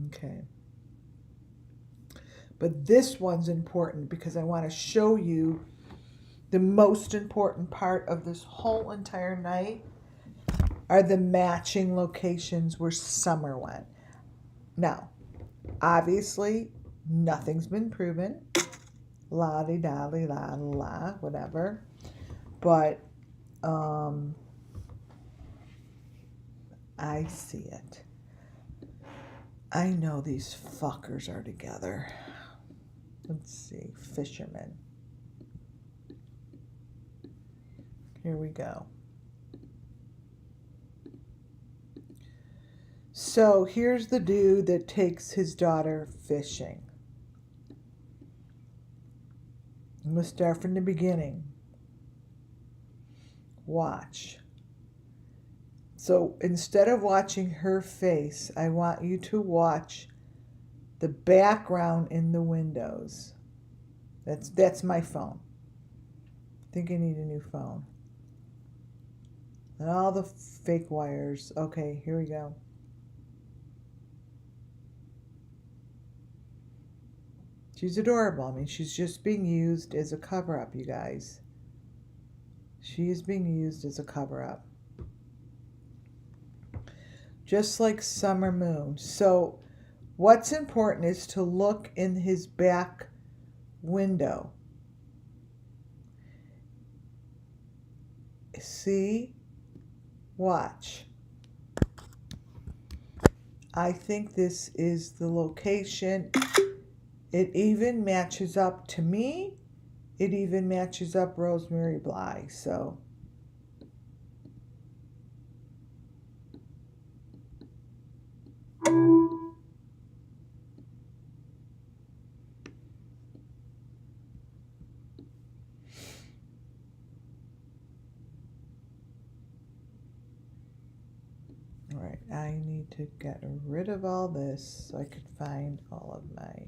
Okay. But this one's important because I want to show you the most important part of this whole entire night are the matching locations where Summer went. Now, obviously, nothing's been proven. La-di-da-di, la-la, whatever. But, I see it. I know these fuckers are together. Let's see. Fisherman. Here we go. So here's the dude that takes his daughter fishing. I'm going to start from the beginning. Watch. So instead of watching her face, I want you to watch the background in the windows. That's my phone. I think I need a new phone. And all the fake wires. Okay, here we go. She's adorable. I mean, she's just being used as a cover-up, you guys. She is being used as a cover-up. Just like Summer Moon. So what's important is to look in his back window. See? Watch. I think this is the location. It even matches up to me. It even matches up Rosemary Bly. So all right, I need to get rid of all this so I could find all of my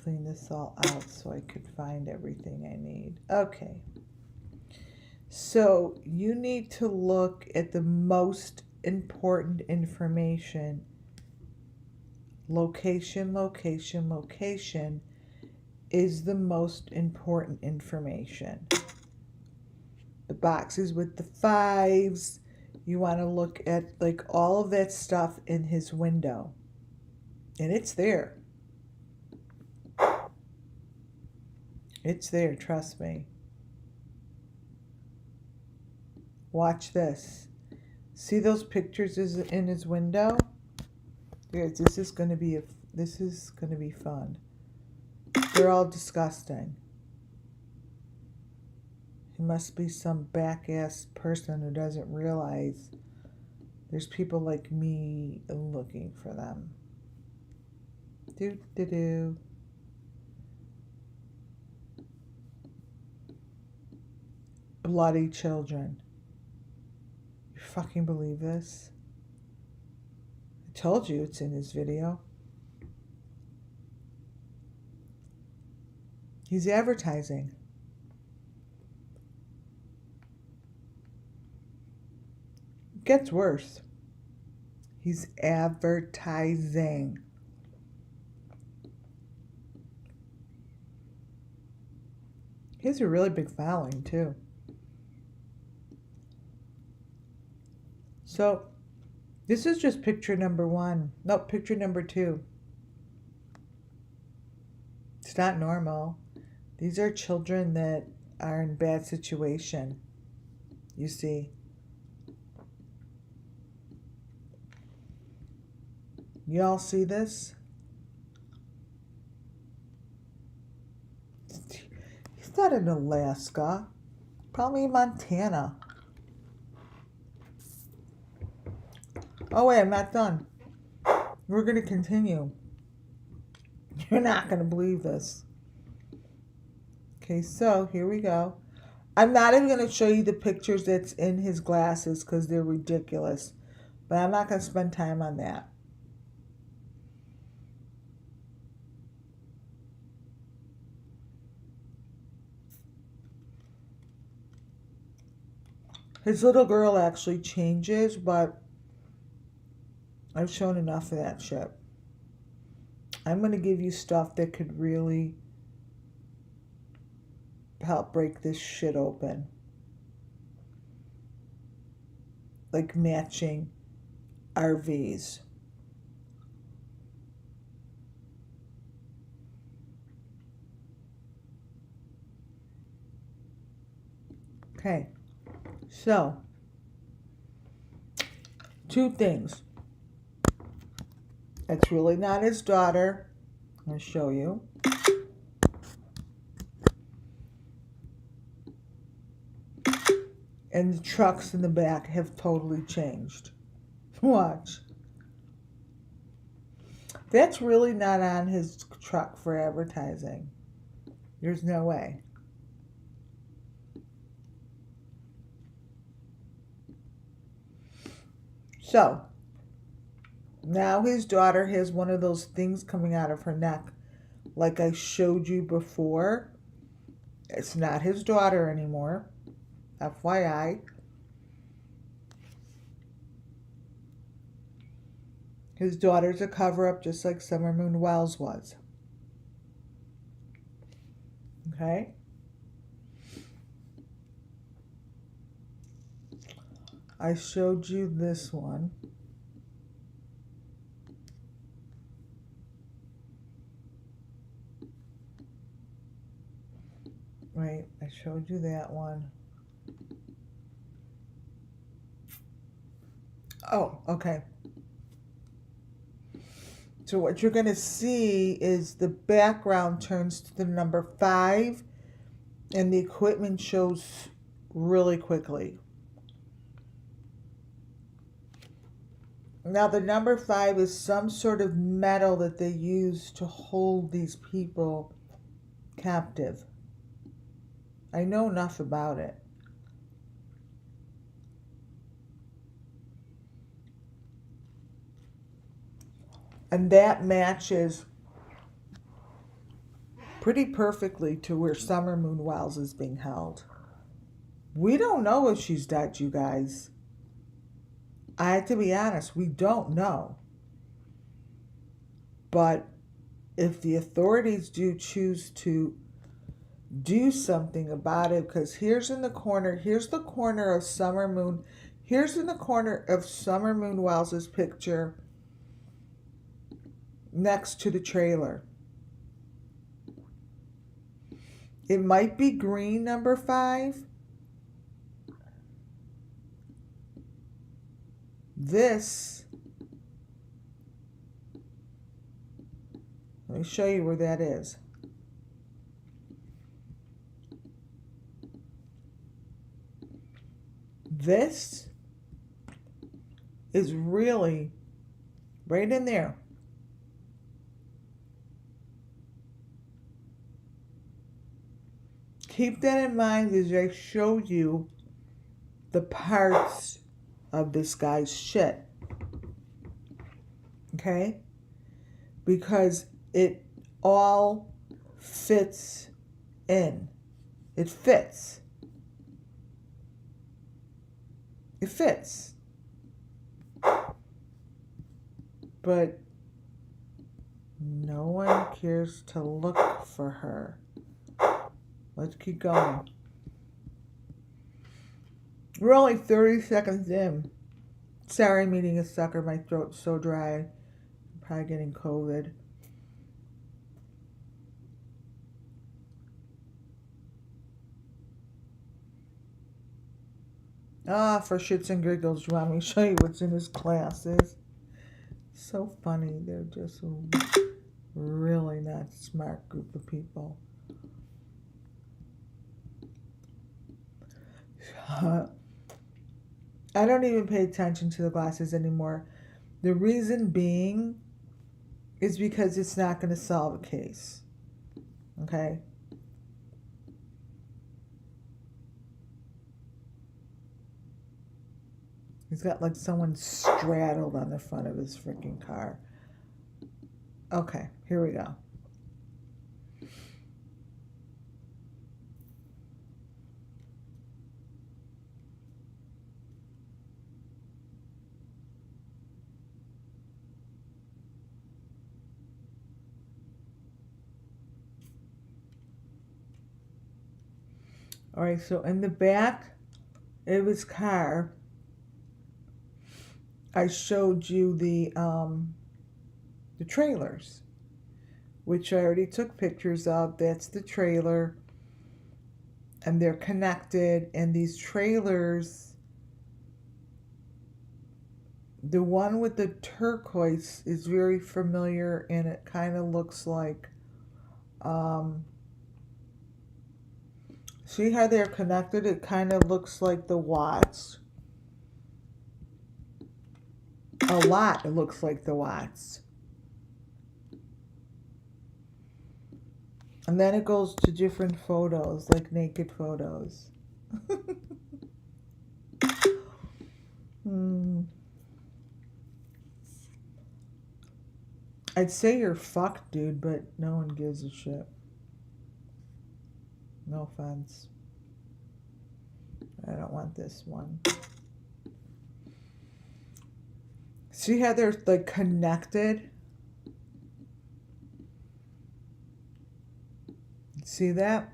clean this all out so I could find everything I need. Okay. So you need to look at the most important information. Location, location, location is the most important information. The boxes with the 5s. You want to look at like all of that stuff in his window. And it's there. It's there, trust me. Watch this. See those pictures in his window? Yes, this is going to be fun. They're all disgusting. He must be some back-ass person who doesn't realize there's people like me looking for them. Do-do-do. Bloody children. You fucking believe this? I told you it's in his video. He's advertising. It gets worse. He's advertising. He has a really big following too. So, this is just picture number 1. No, picture number 2. It's not normal. These are children that are in bad situation. You see. You all see this? He's not in Alaska. Probably in Montana. Oh wait, I'm not done. We're going to continue. You're not going to believe this. Okay, so here we go. I'm not even going to show you the pictures that's in his glasses because they're ridiculous. But I'm not going to spend time on that. His little girl actually changes, but I've shown enough of that shit. I'm going to give you stuff that could really help break this shit open. Like matching RVs. Okay, so 2 things. It's really not his daughter. I'll show you. And the trucks in the back have totally changed. Watch. That's really not on his truck for advertising. There's no way. So, now his daughter has one of those things coming out of her neck, like I showed you before. It's not his daughter anymore. FYI. His daughter's a cover-up just like Summer Moon Wells was. Okay? I showed you this one. Right, I showed you that one. Oh, okay. So what you're going to see is the background turns to the number 5 and the equipment shows really quickly. Now the number 5 is some sort of metal that they use to hold these people captive. I know enough about it. And that matches pretty perfectly to where Summer Moon Wells is being held. We don't know if she's dead, you guys. I have to be honest, we don't know. But if the authorities do choose to do something about it, because here's the corner of Summer Moon, here's in the corner of Summer Moon Wells' picture next to the trailer. It might be green, number 5. This, let me show you where that is. This is really right in there. Keep that in mind as I show you the parts of this guy's shit. Okay? Because it all fits in. It fits. It fits. But no one cares to look for her. Let's keep going. We're only 30 seconds in. Sorry, I'm eating a sucker. My throat's so dry. I'm probably getting COVID. For shits and giggles, you want me to show you what's in his classes? So funny. They're just a really not smart group of people. I don't even pay attention to the glasses anymore. The reason being is because it's not going to solve a case. Okay? He's got like someone straddled on the front of his freaking car. Okay, here we go. All right, so in the back of his car, I showed you the trailers, which I already took pictures of. That's the trailer, and they're connected. And these trailers, the one with the turquoise is very familiar, and it kind of looks like, see how they're connected? It kind of looks like the Watts. A lot, it looks like the Watts. And then it goes to different photos, like naked photos. I'd say you're fucked, dude, but no one gives a shit. No offense. I don't want this one. See how they're like connected? See that?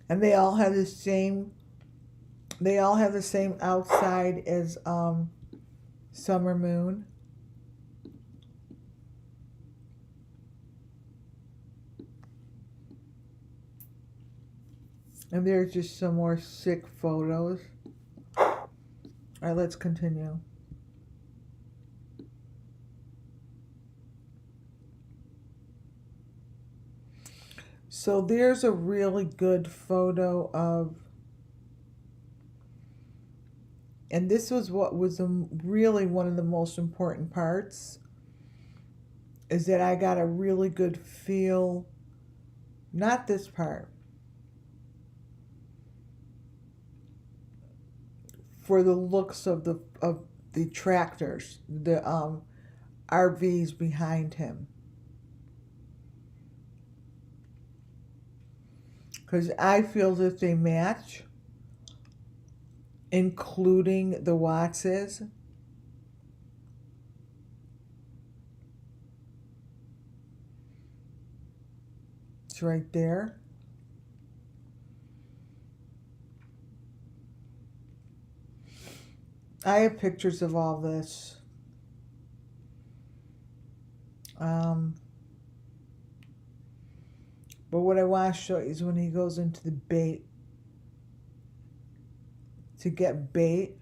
And they all have the same outside as Summer Moon. And there's just some more sick photos. All right, let's continue. So there's a really good photo of, and this was what was really one of the most important parts, is that I got a really good feel, not this part, for the looks of the tractors, the RVs behind him. Because I feel that they match, including the Wattses. It's right there. I have pictures of all this. But what I want to show you is when he goes into the bait, to get bait,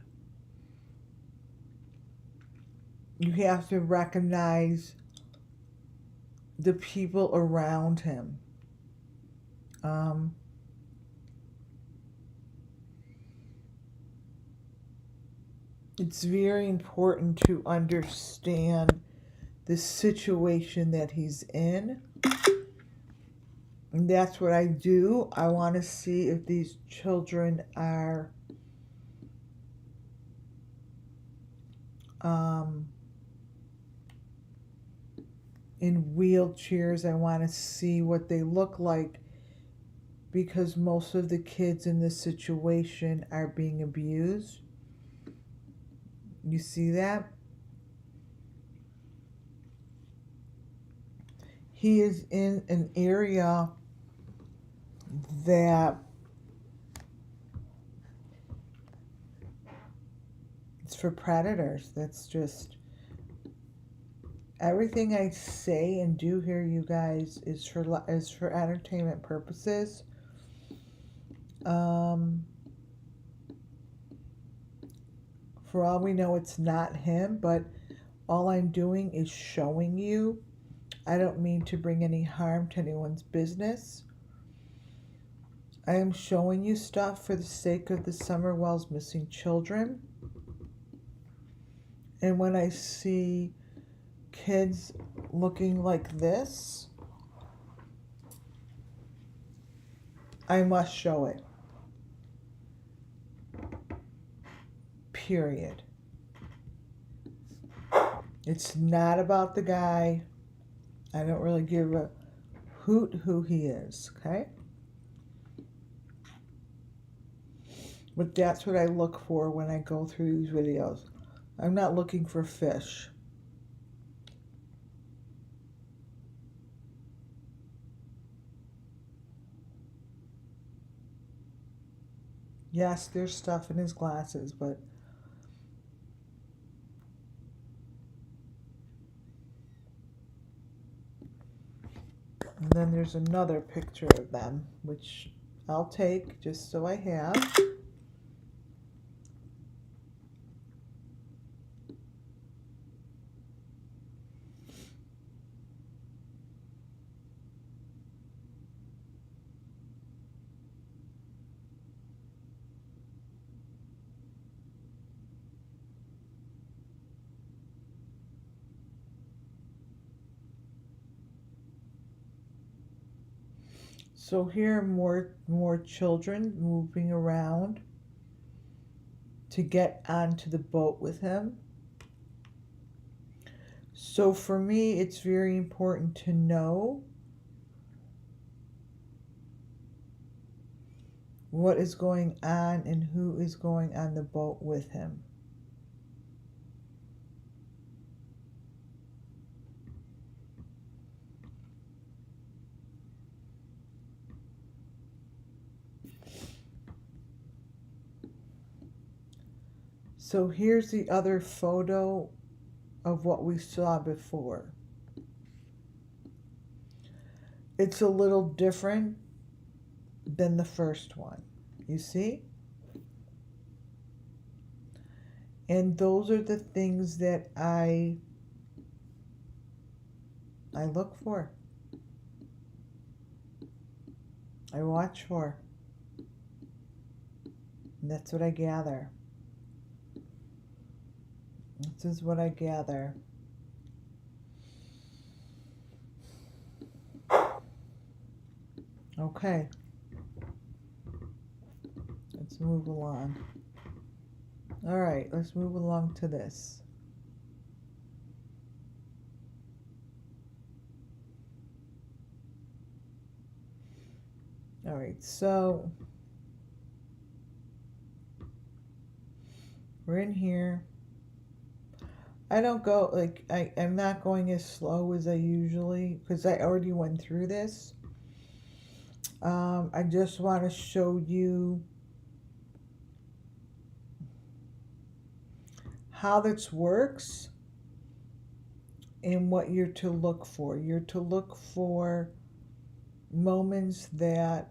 you have to recognize the people around him. It's very important to understand the situation that he's in. And that's what I do. I want to see if these children are in wheelchairs. I want to see what they look like, because most of the kids in this situation are being abused. You see that? He is in an area that it's for predators. That's just everything I say and do here, you guys, is for entertainment purposes. For all we know, it's not him, but all I'm doing is showing you. I don't mean to bring any harm to anyone's business. I am showing you stuff for the sake of the Summerwells missing children. And when I see kids looking like this, I must show it. Period. It's not about the guy. I don't really give a hoot who he is, okay? But that's what I look for when I go through these videos. I'm not looking for fish. Yes, there's stuff in his glasses, but and then there's another picture of them, which I'll take just so I have. So here are more children moving around to get onto the boat with him. So for me, it's very important to know what is going on and who is going on the boat with him. So here's the other photo of what we saw before. It's a little different than the first one. You see? And those are the things that I look for. I watch for. And that's what I gather. This is what I gather. Okay. Let's move along. All right, let's move along to this. All right, so we're in here. I don't go, like, I'm not going as slow as I usually, because I already went through this. I just want to show you how this works and what you're to look for. You're to look for moments that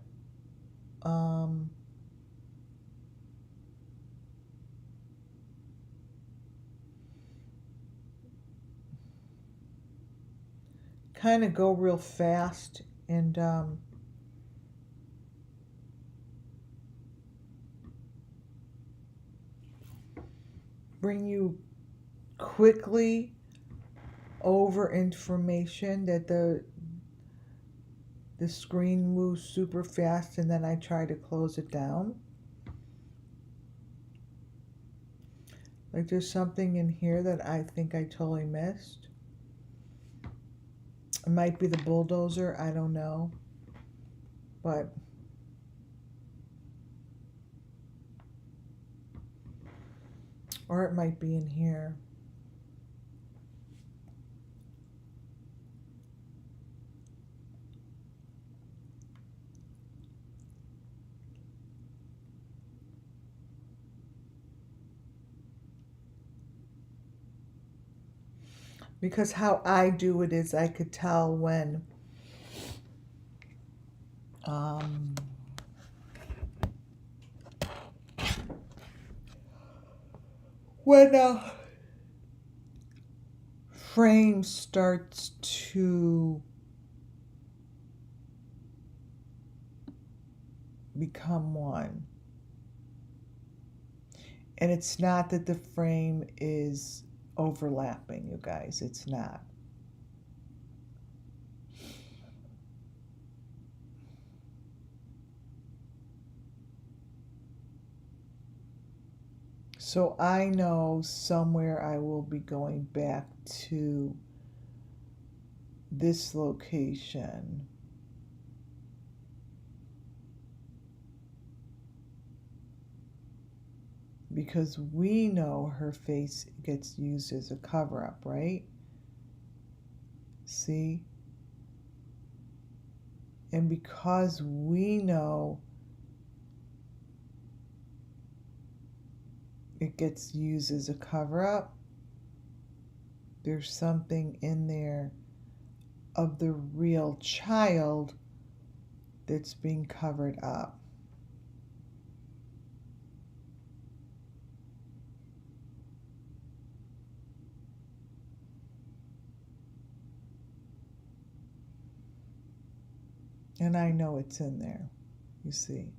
kind of go real fast and bring you quickly over information that the screen moves super fast and then I try to close it down. Like there's something in here that I think I totally missed. It might be the bulldozer, I don't know. But or it might be in here. Because how I do it is I could tell when a frame starts to become one. And it's not that the frame is overlapping, you guys. It's not. So I know somewhere I will be going back to this location. Because we know her face gets used as a cover-up, right? See? And because we know it gets used as a cover-up. There's something in there of the real child that's being covered up. And I know it's in there, you see.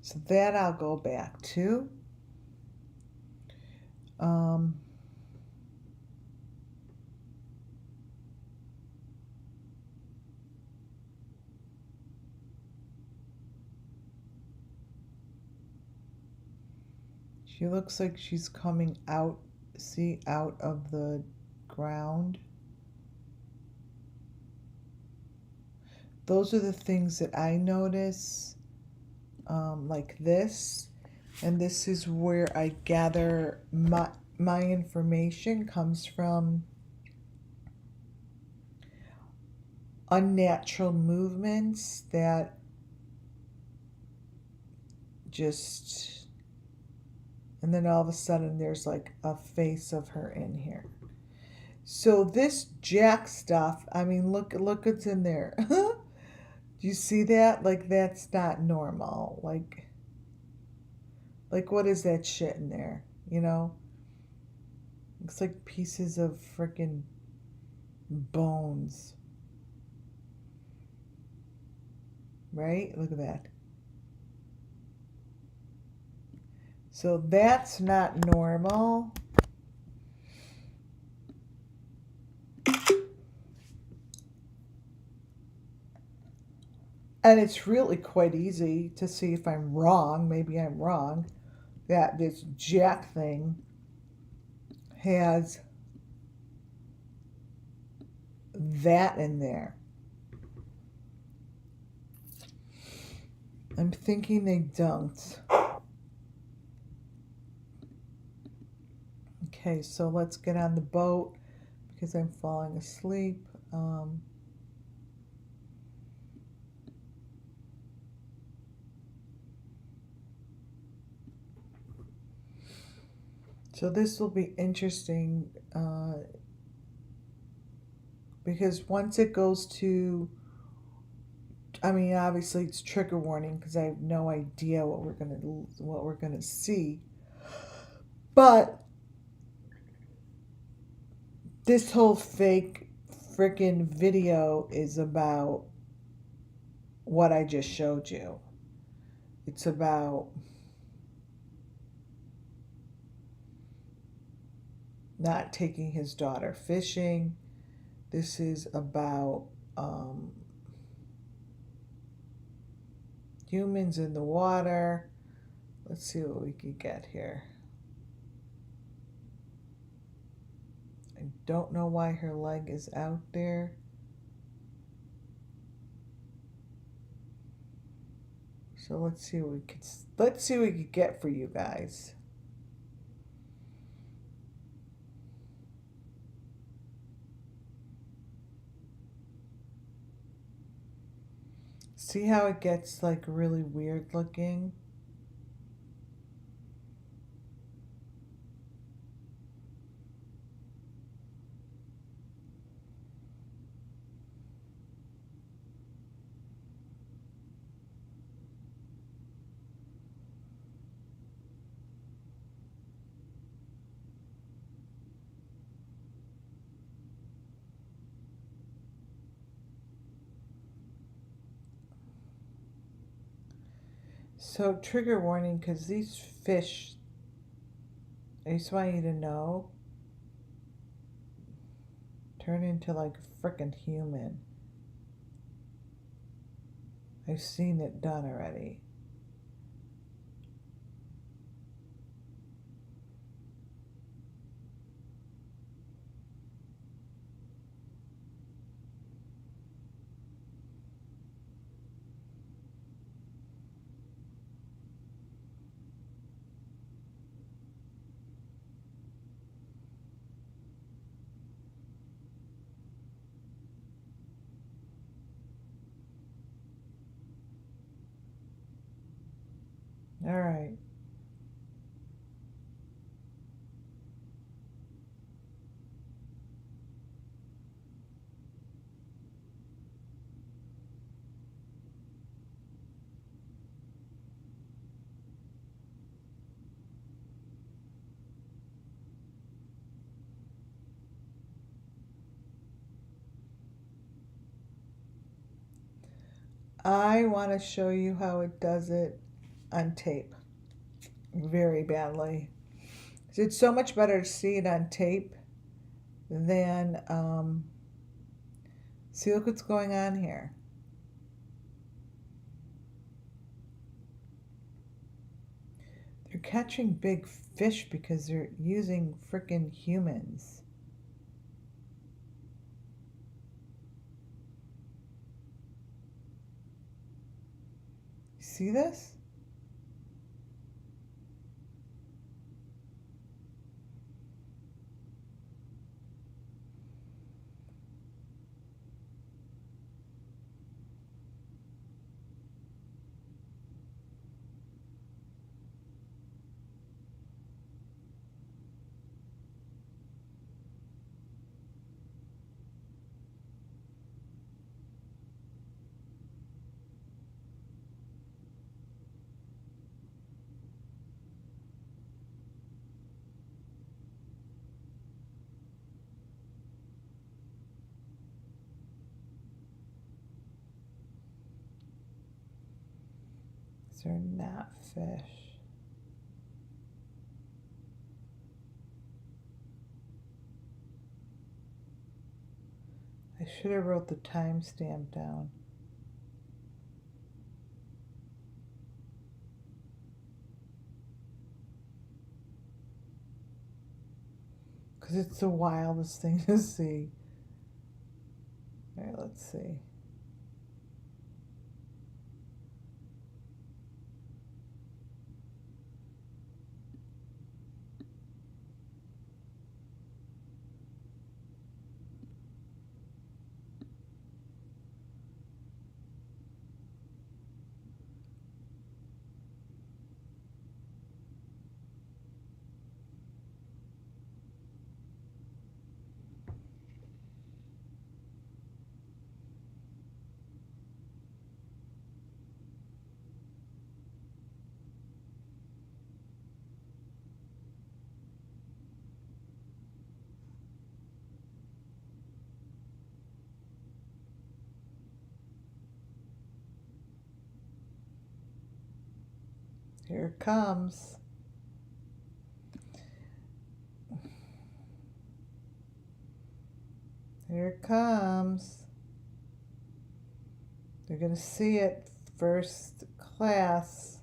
So that I'll go back to. She looks like she's coming out, see, out of the ground. Those are the things that I notice, like this. And this is where I gather my information comes from unnatural movements that just, and then all of a sudden there's like a face of her in here. So this Jack stuff, I mean, look what's in there. Do you see that? Like, that's not normal. Like what is that shit in there? You know? Looks like pieces of freaking bones. Right? Look at that. So that's not normal. And it's really quite easy to see if I'm wrong. Maybe I'm wrong. That this Jack thing has that in there. I'm thinking they don't. Okay, so let's get on the boat because I'm falling asleep. So this will be interesting because once it goes to, I mean, obviously it's trigger warning because I have no idea what we're gonna see, but this whole fake freaking video is about what I just showed you. It's about not taking his daughter fishing. This is about humans in the water. Let's see what we can get here. I don't know why her leg is out there. So let's see what we could get for you guys. See how it gets like really weird looking? So trigger warning, because these fish, I just want you to know, turn into like a freaking human. I've seen it done already. All right. I want to show you how it does it on tape very badly. It's so much better to see it on tape than, see, look what's going on here. They're catching big fish because they're using frickin' humans. See this? These are not fish. I should have wrote the timestamp down. Because it's the wildest thing to see. All right, let's see. Here it comes. Here it comes. They're going to see it first class.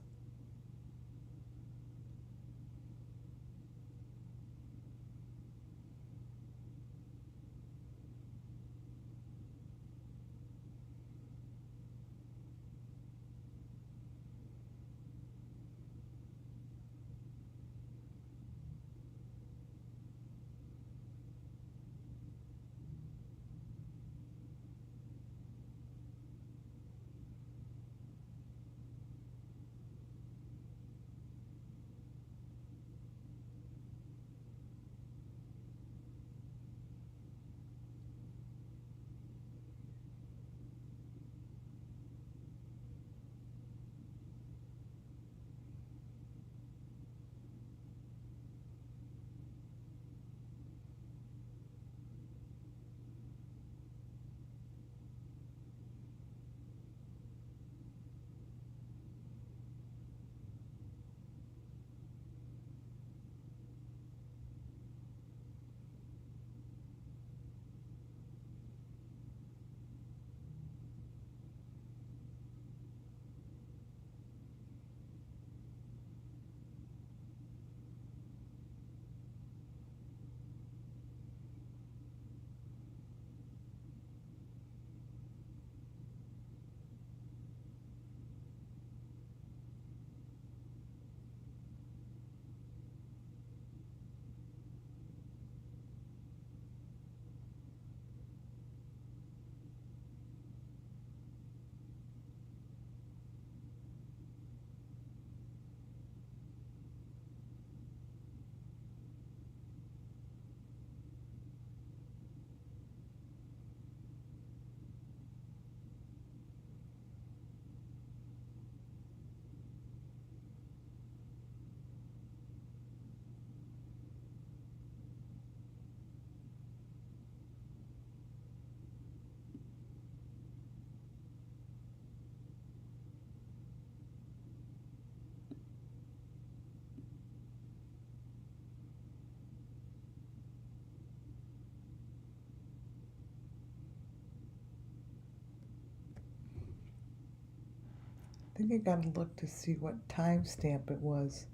I think I gotta look to see what timestamp it was.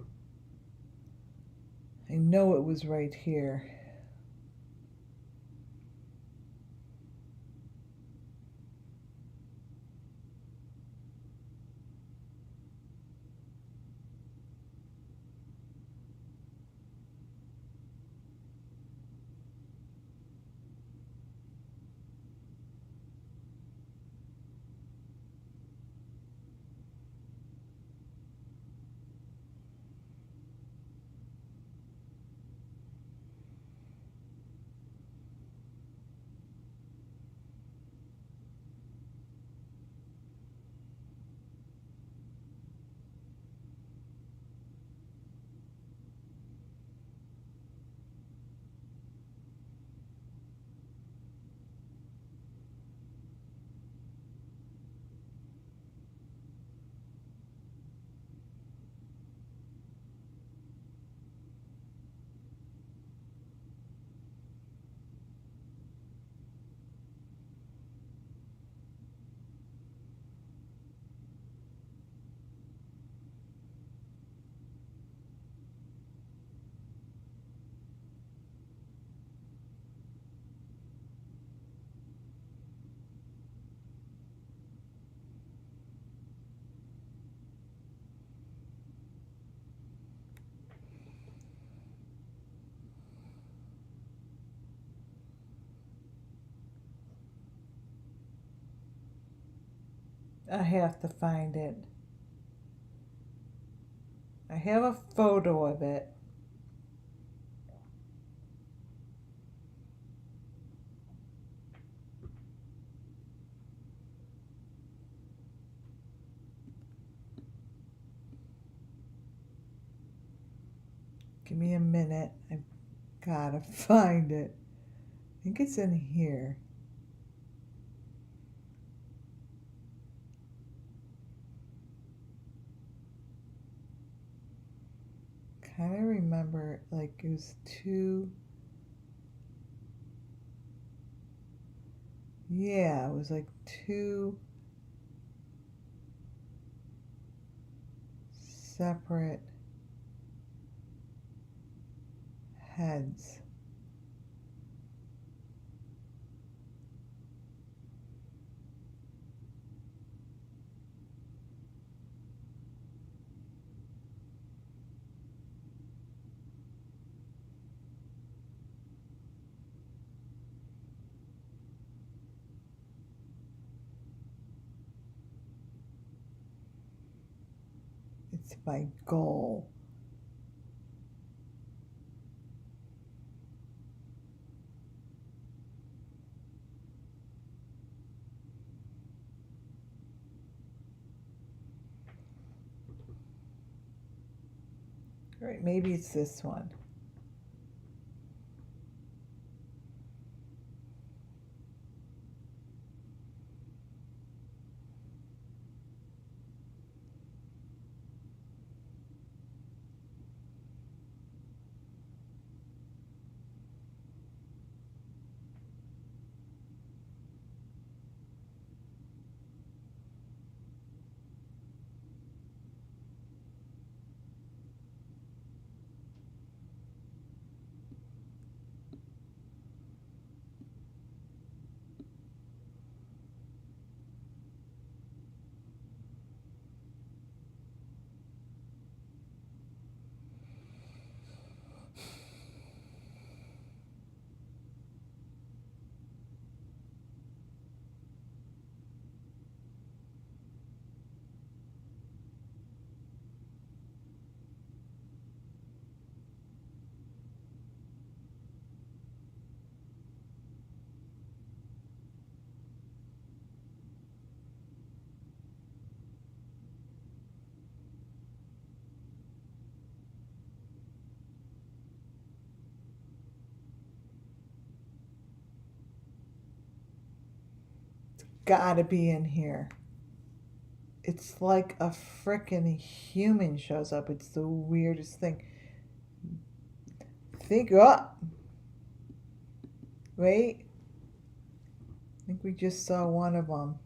I know it was right here. I have to find it. I have a photo of it. Give me a minute. I've gotta find it. I think it's in here. Kind of remember like it was two. Yeah, it was like two separate heads. It's my goal. All right, maybe it's this one. Gotta be in here. It's like a frickin' human shows up. It's the weirdest thing. Oh, wait. I think we just saw one of them.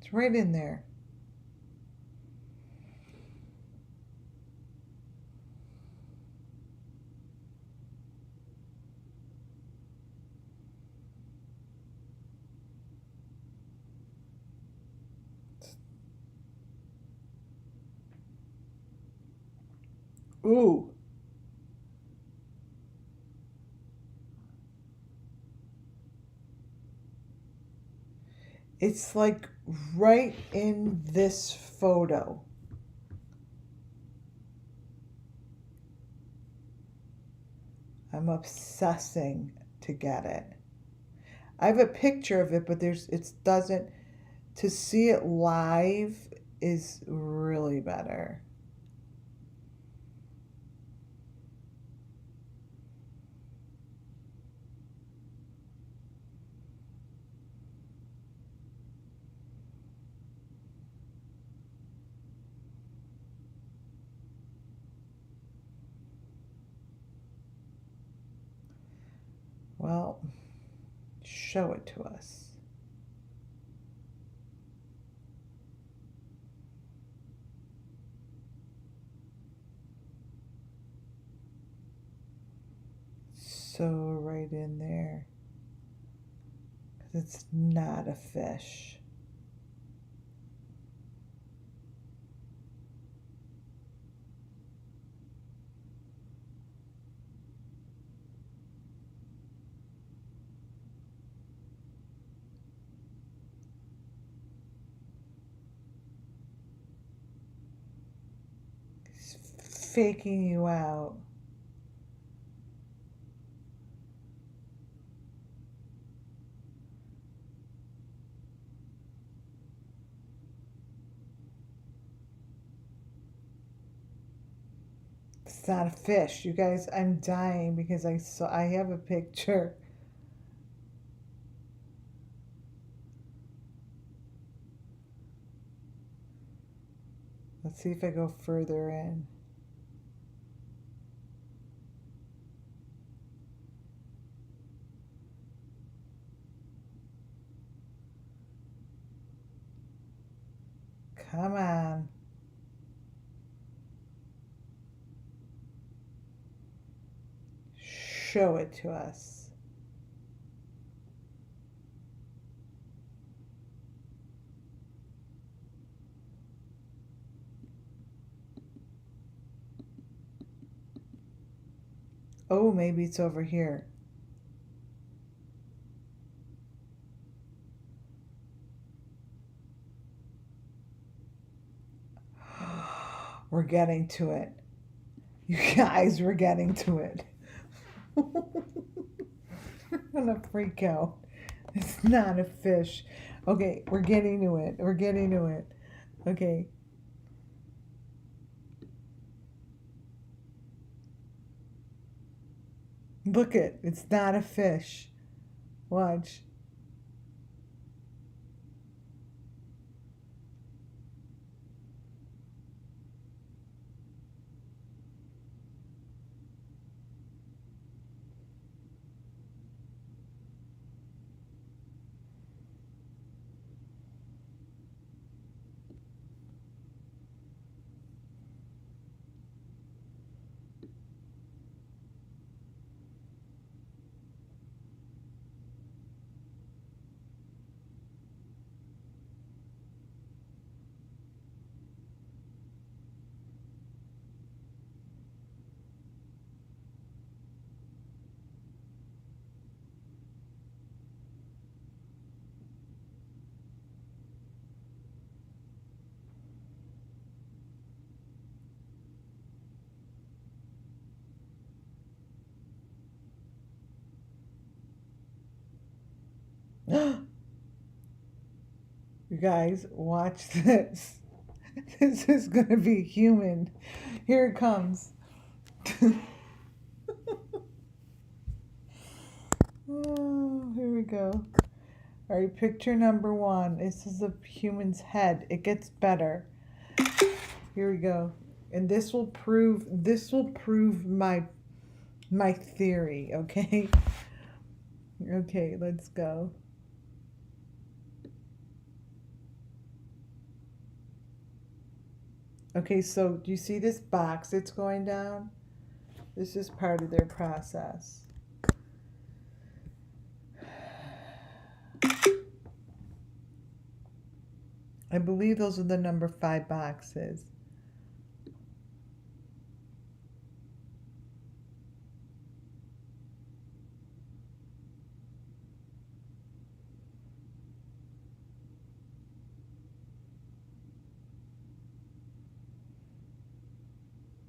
It's right in there. Ooh. It's like right in this photo. I'm obsessing to get it. I have a picture of it, but it doesn't, to see it live is really better. Well, show it to us. So right in there. 'Cause it's not a fish. It's faking you out. It's not a fish. You guys, I'm dying because I have a picture. Let's see if I go further in. Come on. Show it to us. Oh, maybe it's over here. We're getting to it. You guys, we're getting to it. I'm gonna freak out. It's not a fish. Okay, we're getting to it. We're getting to it. Okay. Look it. It's not a fish. Watch. You guys, watch this. This is gonna be human. Here it comes. Oh, here we go. All right, picture number one. This is a human's head. It gets better. Here we go. And this will prove my theory, okay? Okay, let's go. Okay, so do you see this box that's going down? This is part of their process. I believe those are the number 5 boxes.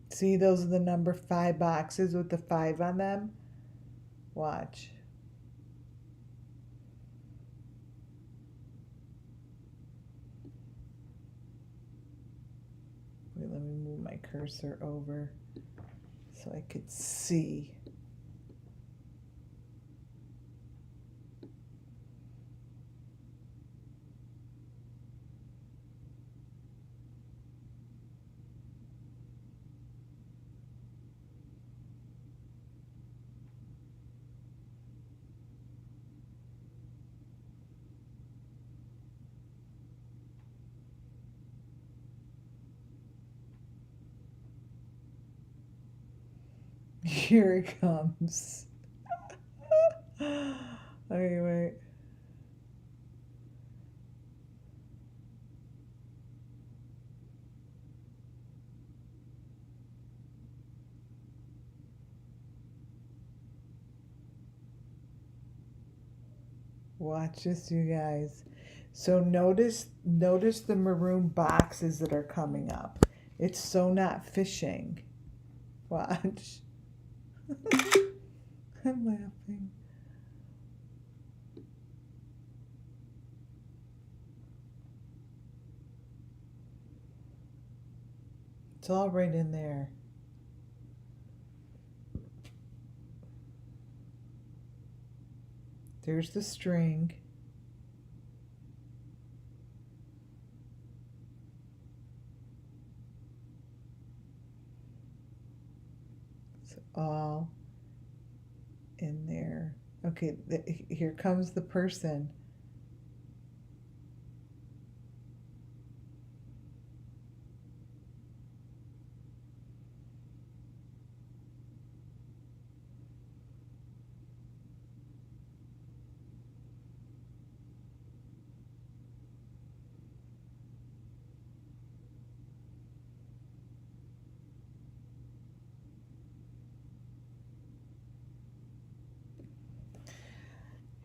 See, those are the number 5 boxes with the 5 on them. Watch. Wait, let me move my cursor over so I could see. Here it comes. Okay, wait. Watch this, you guys. So notice the maroon boxes that are coming up. It's so not fishing. Watch. I'm laughing. It's all right in there. There's the string. It's all in there. Okay, here comes the person.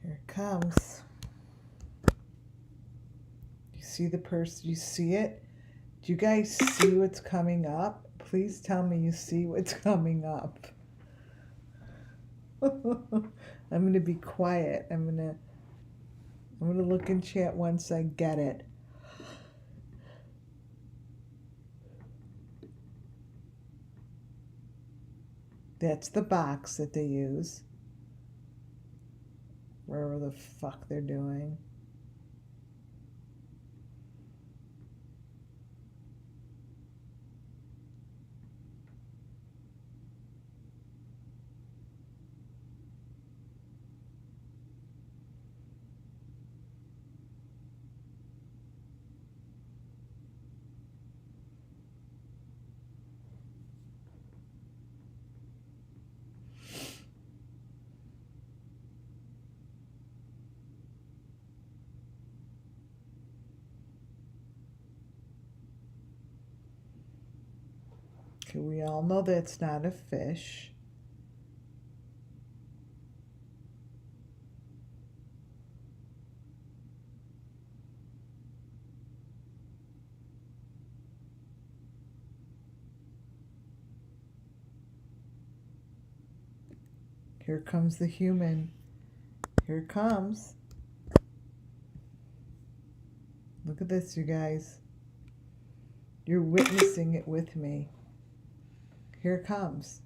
Here it comes. You see the person? You see it? Do you guys see what's coming up? Please tell me you see what's coming up. I'm going to be quiet. I'm going to look in chat once I get it. That's the box that they use. Wherever the fuck they're doing. Okay, we all know that's not a fish. Here comes the human. Here it comes. Look at this, you guys. You're witnessing it with me. Here it comes.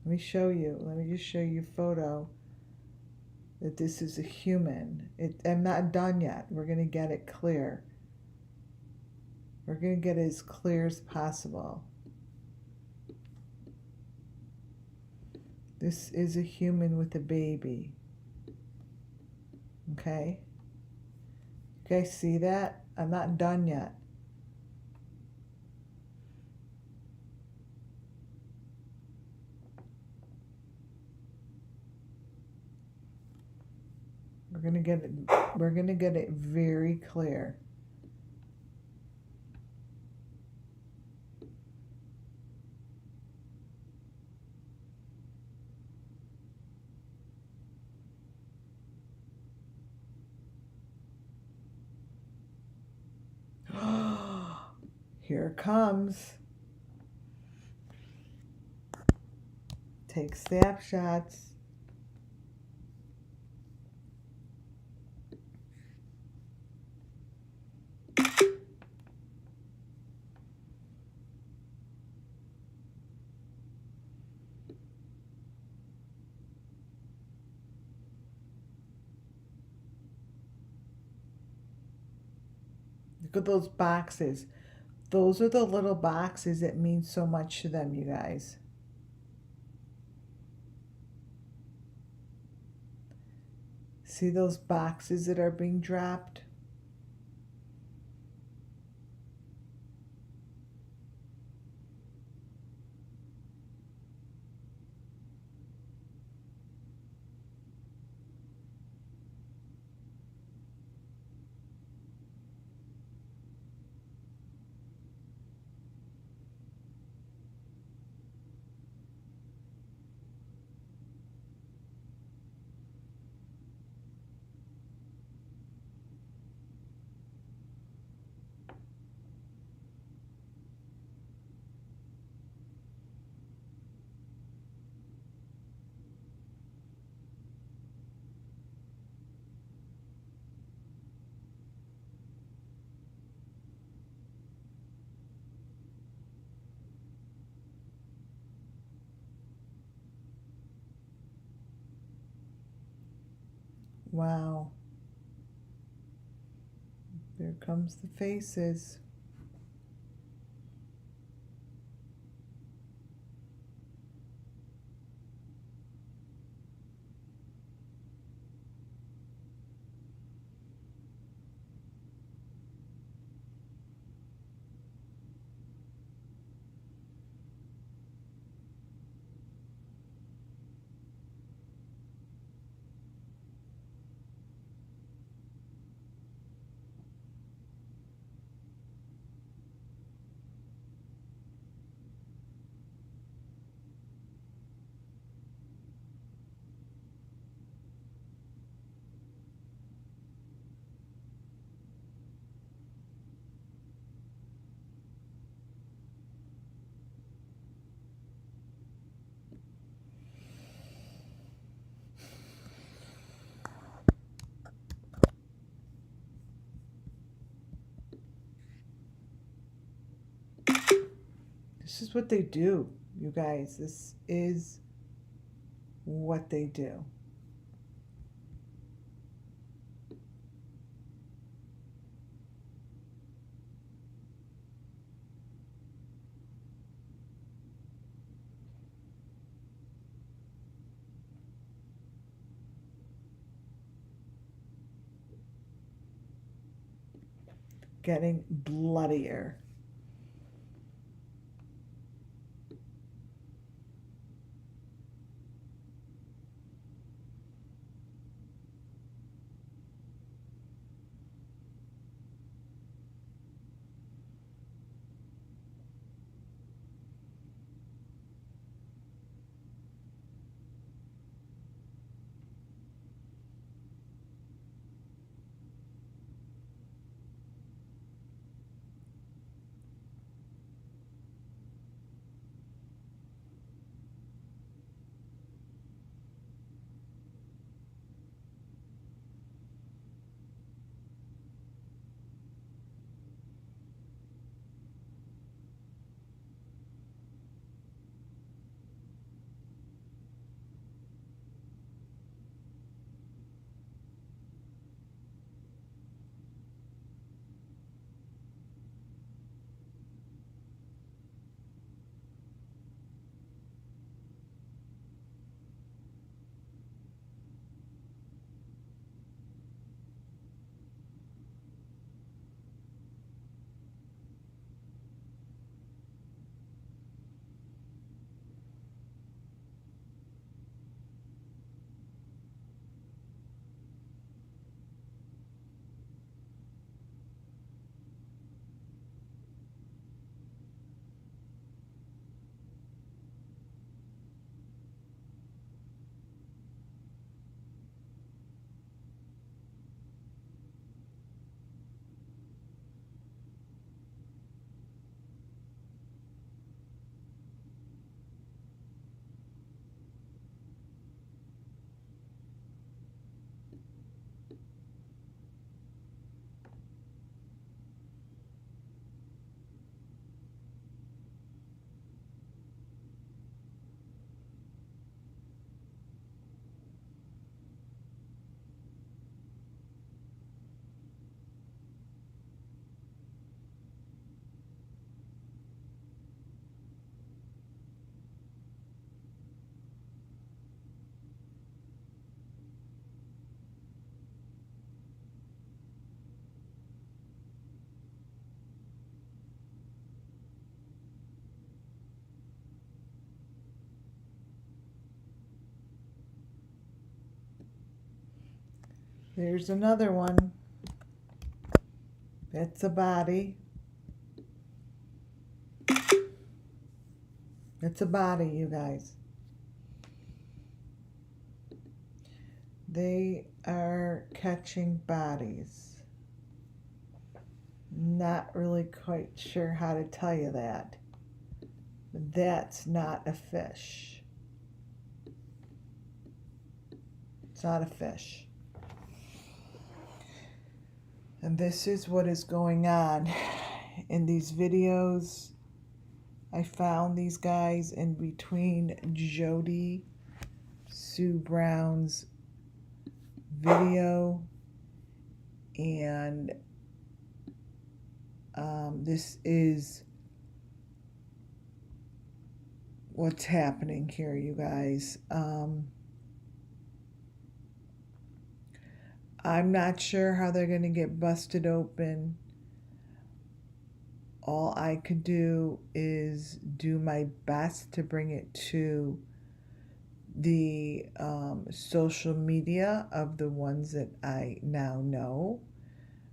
Let me show you. Let me just show you a photo that this is a human. I'm not done yet. We're going to get it clear. We're going to get it as clear as possible. This is a human with a baby. Okay? You guys see that? I'm not done yet. We're gonna get it very clear. Here it comes. Take snapshots. Look at those boxes. Those are the little boxes that mean so much to them, you guys. See those boxes that are being dropped? Wow. There comes the faces. This is what they do, you guys. This is what they do. Getting bloodier. There's another one. That's a body. It's a body, you guys. They are catching bodies. Not really quite sure how to tell you that. That's not a fish. It's not a fish. And this is what is going on in these videos. I found these guys in between Jody Sue Brown's video and this is what's happening here, you guys. I'm not sure how they're going to get busted open. All I could do is do my best to bring it to the social media of the ones that I now know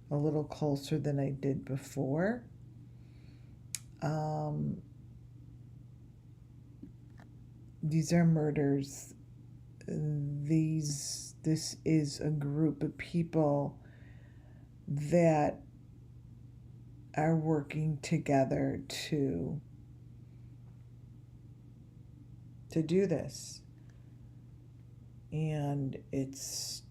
a little closer than I did before. These are murders. This is a group of people that are working together to do this. And it's,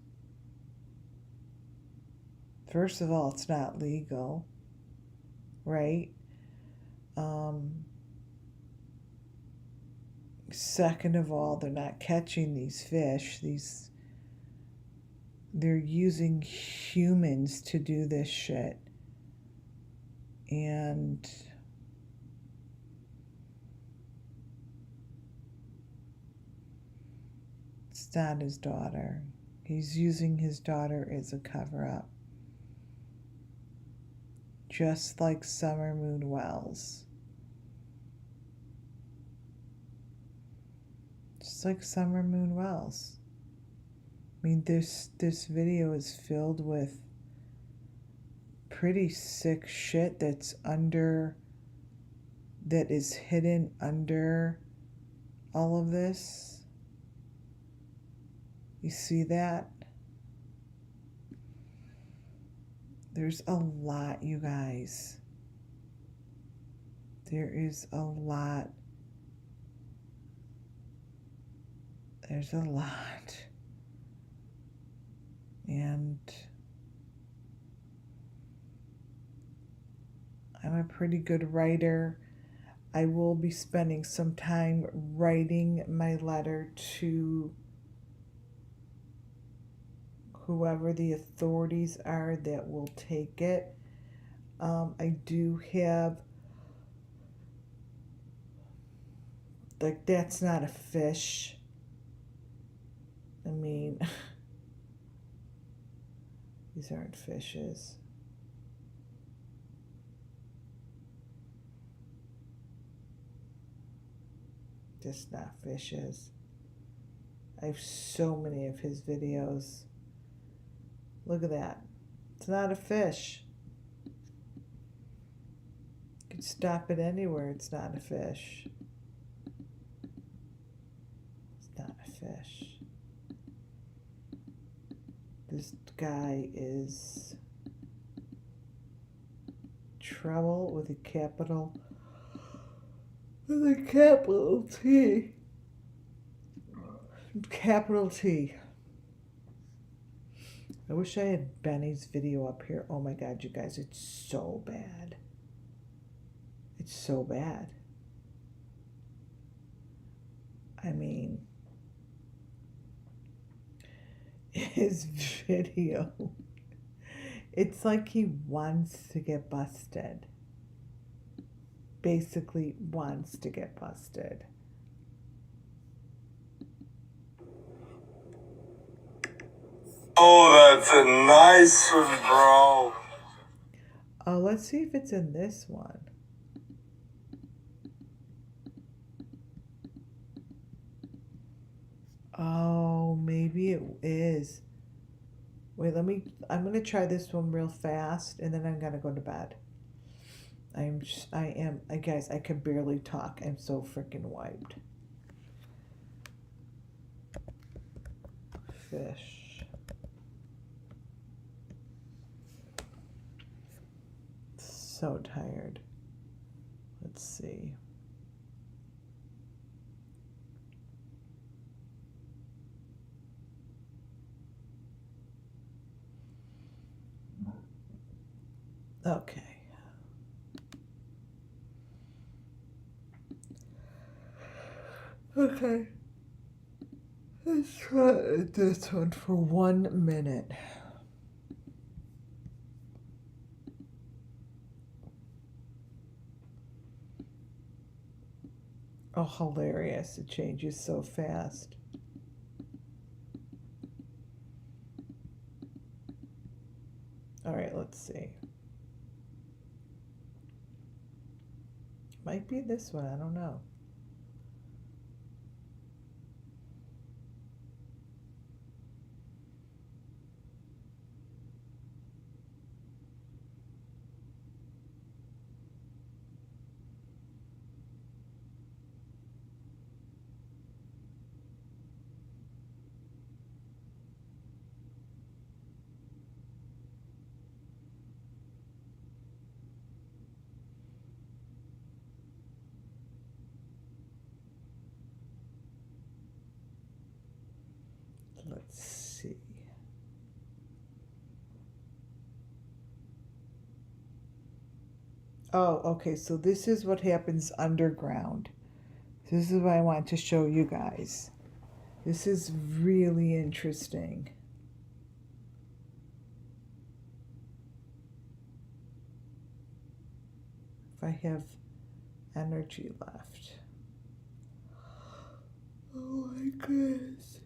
first of all, it's not legal, right? Second of all, they're not catching these fish. They're using humans to do this shit. And it's not his daughter. He's using his daughter as a cover-up. Just like Summer Moon Wells. Just like Summer Moon Wells. I mean, this video is filled with pretty sick shit that is hidden under all of this. You see that? There's a lot, you guys. There is a lot. There's a lot. And I'm a pretty good writer. I will be spending some time writing my letter to whoever the authorities are that will take it. I do have, like, that's not a fish. I mean, these aren't fishes. Just not fishes. I have so many of his videos. Look at that. It's not a fish. You can stop it anywhere. It's not a fish. It's not a fish. This guy is trouble with a capital T. Capital T. I wish I had Benny's video up here. Oh my God, you guys, it's so bad. It's so bad. I mean, his video, it's like he wants to get busted. Basically wants to get busted. Oh, that's a nice one, bro. Oh, let's see if it's in this one. Oh, maybe it is. Wait, I'm gonna try this one real fast and then I'm gonna go to bed. Guys, I can barely talk. I'm so freaking wiped. Fish. So tired. Let's see. Okay. Okay. Let's try this one for 1 minute. Oh, hilarious. It changes so fast. All right, let's see. Might be this one. I don't know. Let's see. Oh, okay. So this is what happens underground. This is what I want to show you guys. This is really interesting. If I have energy left. Oh my goodness.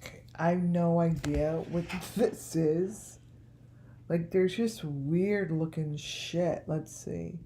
Okay, I have no idea what this is. Like, there's just weird looking shit. Let's see.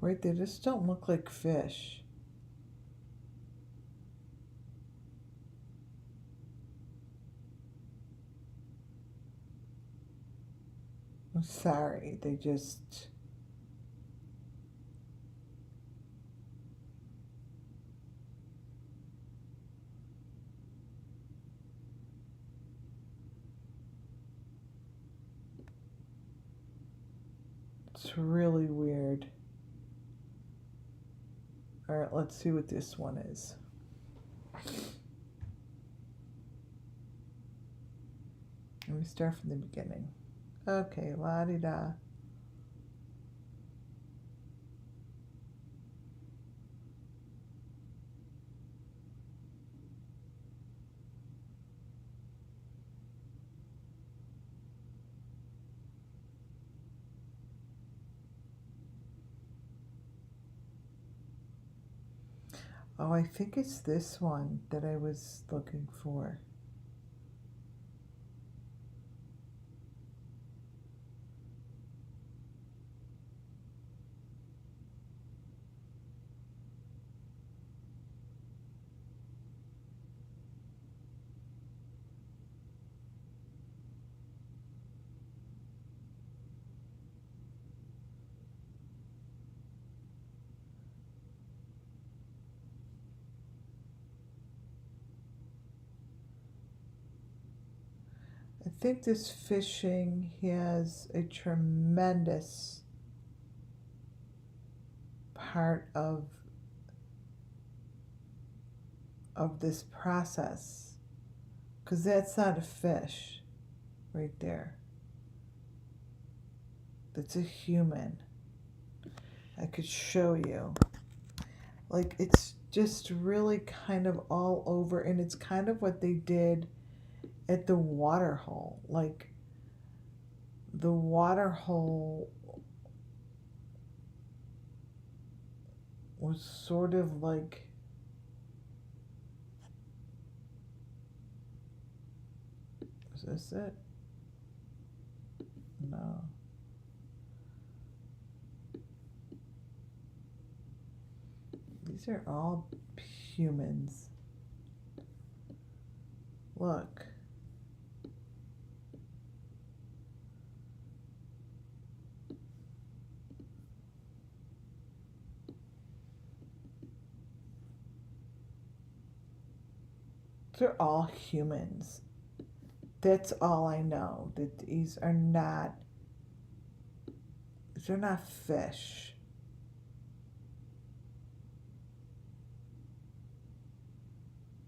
Right, they just don't look like fish. I'm sorry, they just. It's really weird. All right, let's see what this one is. Let me start from the beginning. Okay, la-di-da. Oh, I think it's this one that I was looking for. I think this fishing has a tremendous part of this process, because that's not a fish right there. That's a human. I could show you. Like, it's just really kind of all over, and it's kind of what they did at the water hole. Like, the water hole was sort of like, is this it? No. These are all humans. Look. They're all humans. That's all I know. That these are not, they're not fish.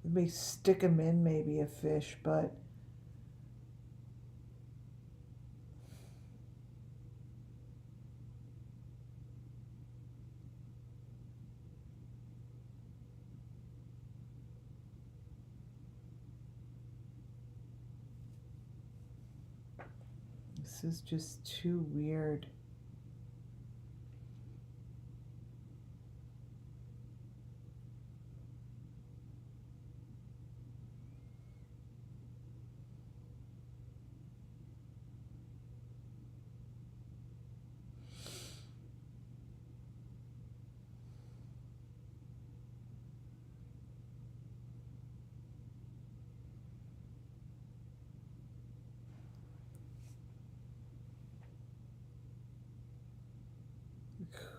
You may stick them in maybe a fish, but this is just too weird.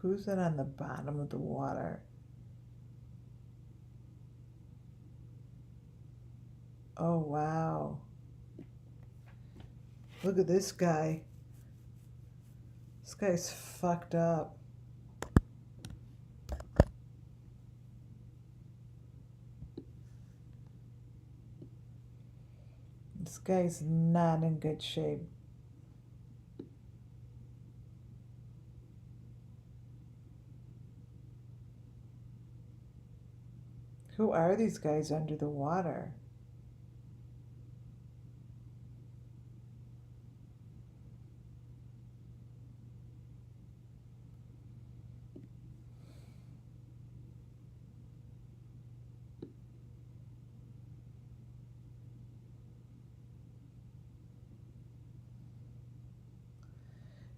Who's that on the bottom of the water? Oh, wow. Look at this guy. This guy's fucked up. This guy's not in good shape. Who are these guys under the water?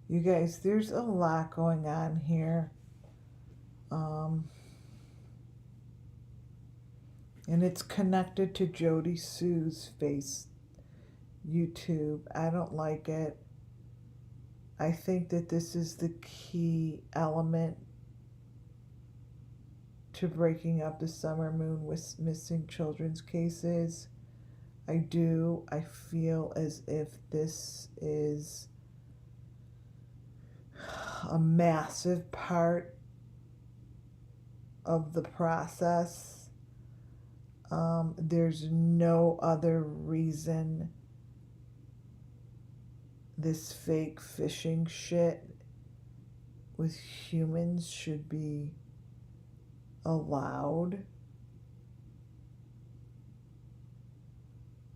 You guys, there's a lot going on here. And it's connected to Jody Sue's face YouTube. I don't like it. I think that this is the key element to breaking up the Summer Moon with missing children's cases. I do. I feel as if this is a massive part of the process. There's no other reason this fake fishing shit with humans should be allowed.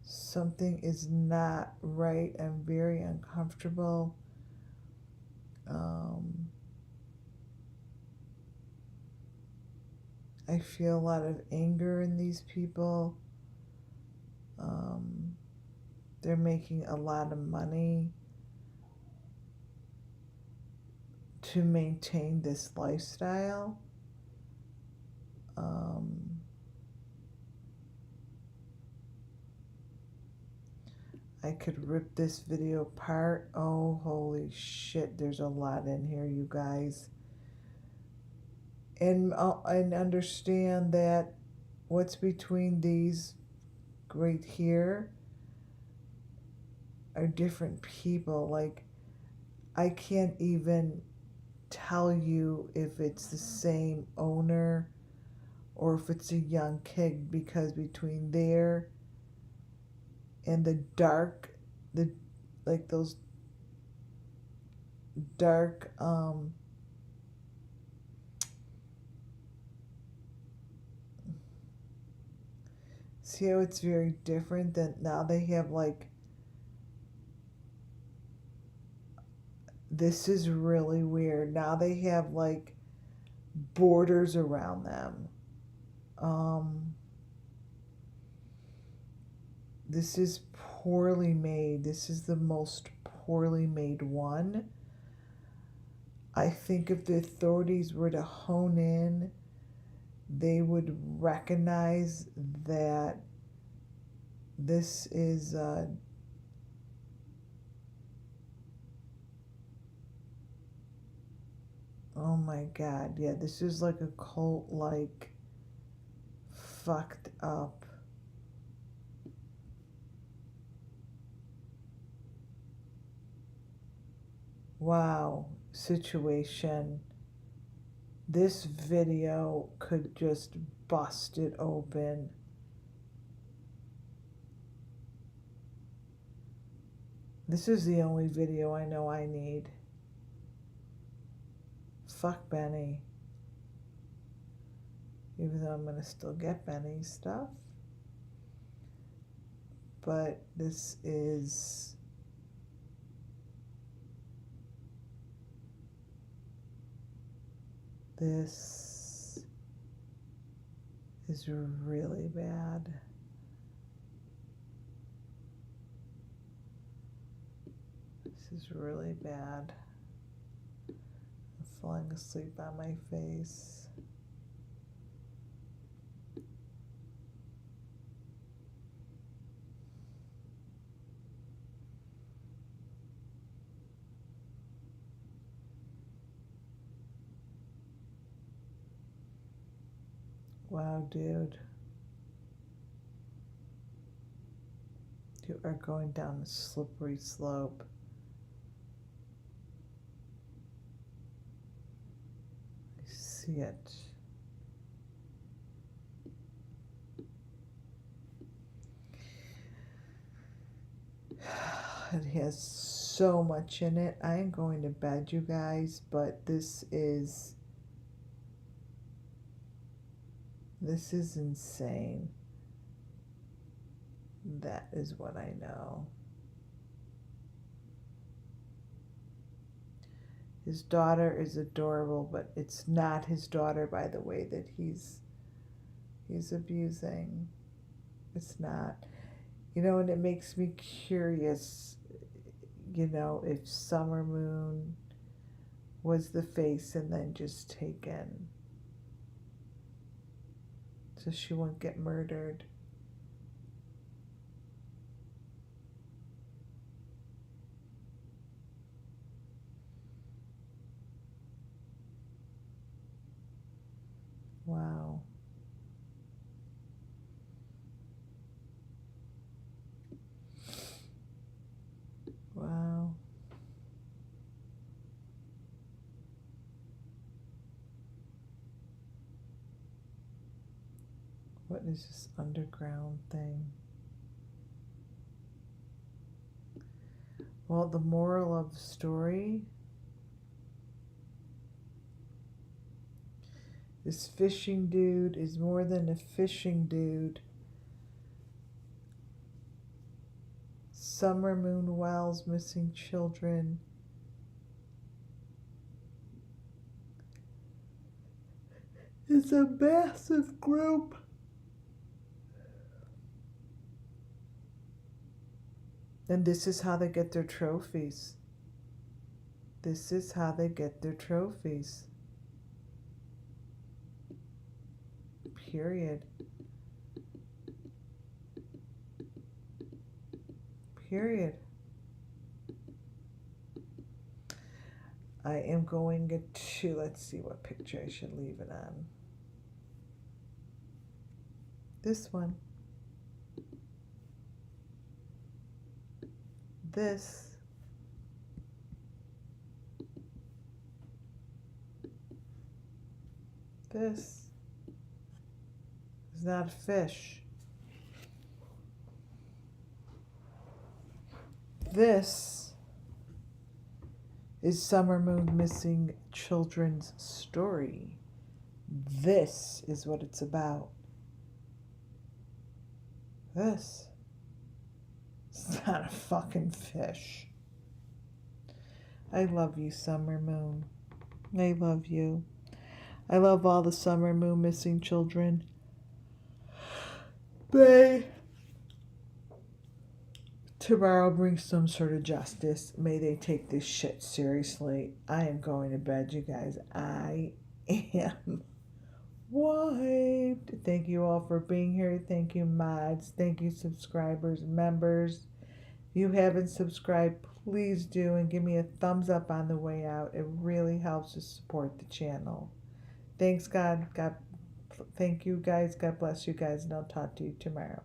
Something is not right. I'm very uncomfortable. I feel a lot of anger in these people. They're making a lot of money to maintain this lifestyle. I could rip this video apart. Oh, holy shit, there's a lot in here, you guys. And understand that what's between these right here are different people. Like, I can't even tell you if it's the same owner or if it's a young kid, because between there and the dark, like those dark see how it's very different? Than now they have like, this is really weird. Now they have like borders around them. This is poorly made. This is the most poorly made one. I think if the authorities were to hone in, they would recognize that this is oh my God, yeah, this is like a cult, like fucked up. Wow, situation. This video could just bust it open. This is the only video I know I need. Fuck Benny. Even though I'm going to still get Benny's stuff. But this is... This is really bad. This is really bad. I'm falling asleep on my face. Wow, dude. You are going down a slippery slope. I see it. It has so much in it. I am going to bed, you guys, but this is insane. That is what I know. His daughter is adorable, but it's not his daughter, by the way, that he's abusing. It's not. You know, and it makes me curious, you know, if Summer Moon was the face and then just taken so she won't get murdered. Wow. Wow. What is this underground thing? Well, the moral of the story, this fishing dude is more than a fishing dude. Summer Moon Wells missing children. It's a massive group. And this is how they get their trophies. This is how they get their trophies. Period. Period. I am going to, let's see what picture I should leave it on. This one. This. This is not a fish. This is Summer Moon Missing Children's story. This is what it's about. This is not a fucking fish. I love you, Summer Moon. I love you. I love all the Summer Moon Missing children. May tomorrow bring some sort of justice. May they take this shit seriously. I am going to bed, you guys. I am wiped. Thank you all for being here. Thank you, mods. Thank you, subscribers, members. If you haven't subscribed, please do, and give me a thumbs up on the way out. It really helps to support the channel. Thanks, God. Thank you, guys. God bless you guys, and I'll talk to you tomorrow.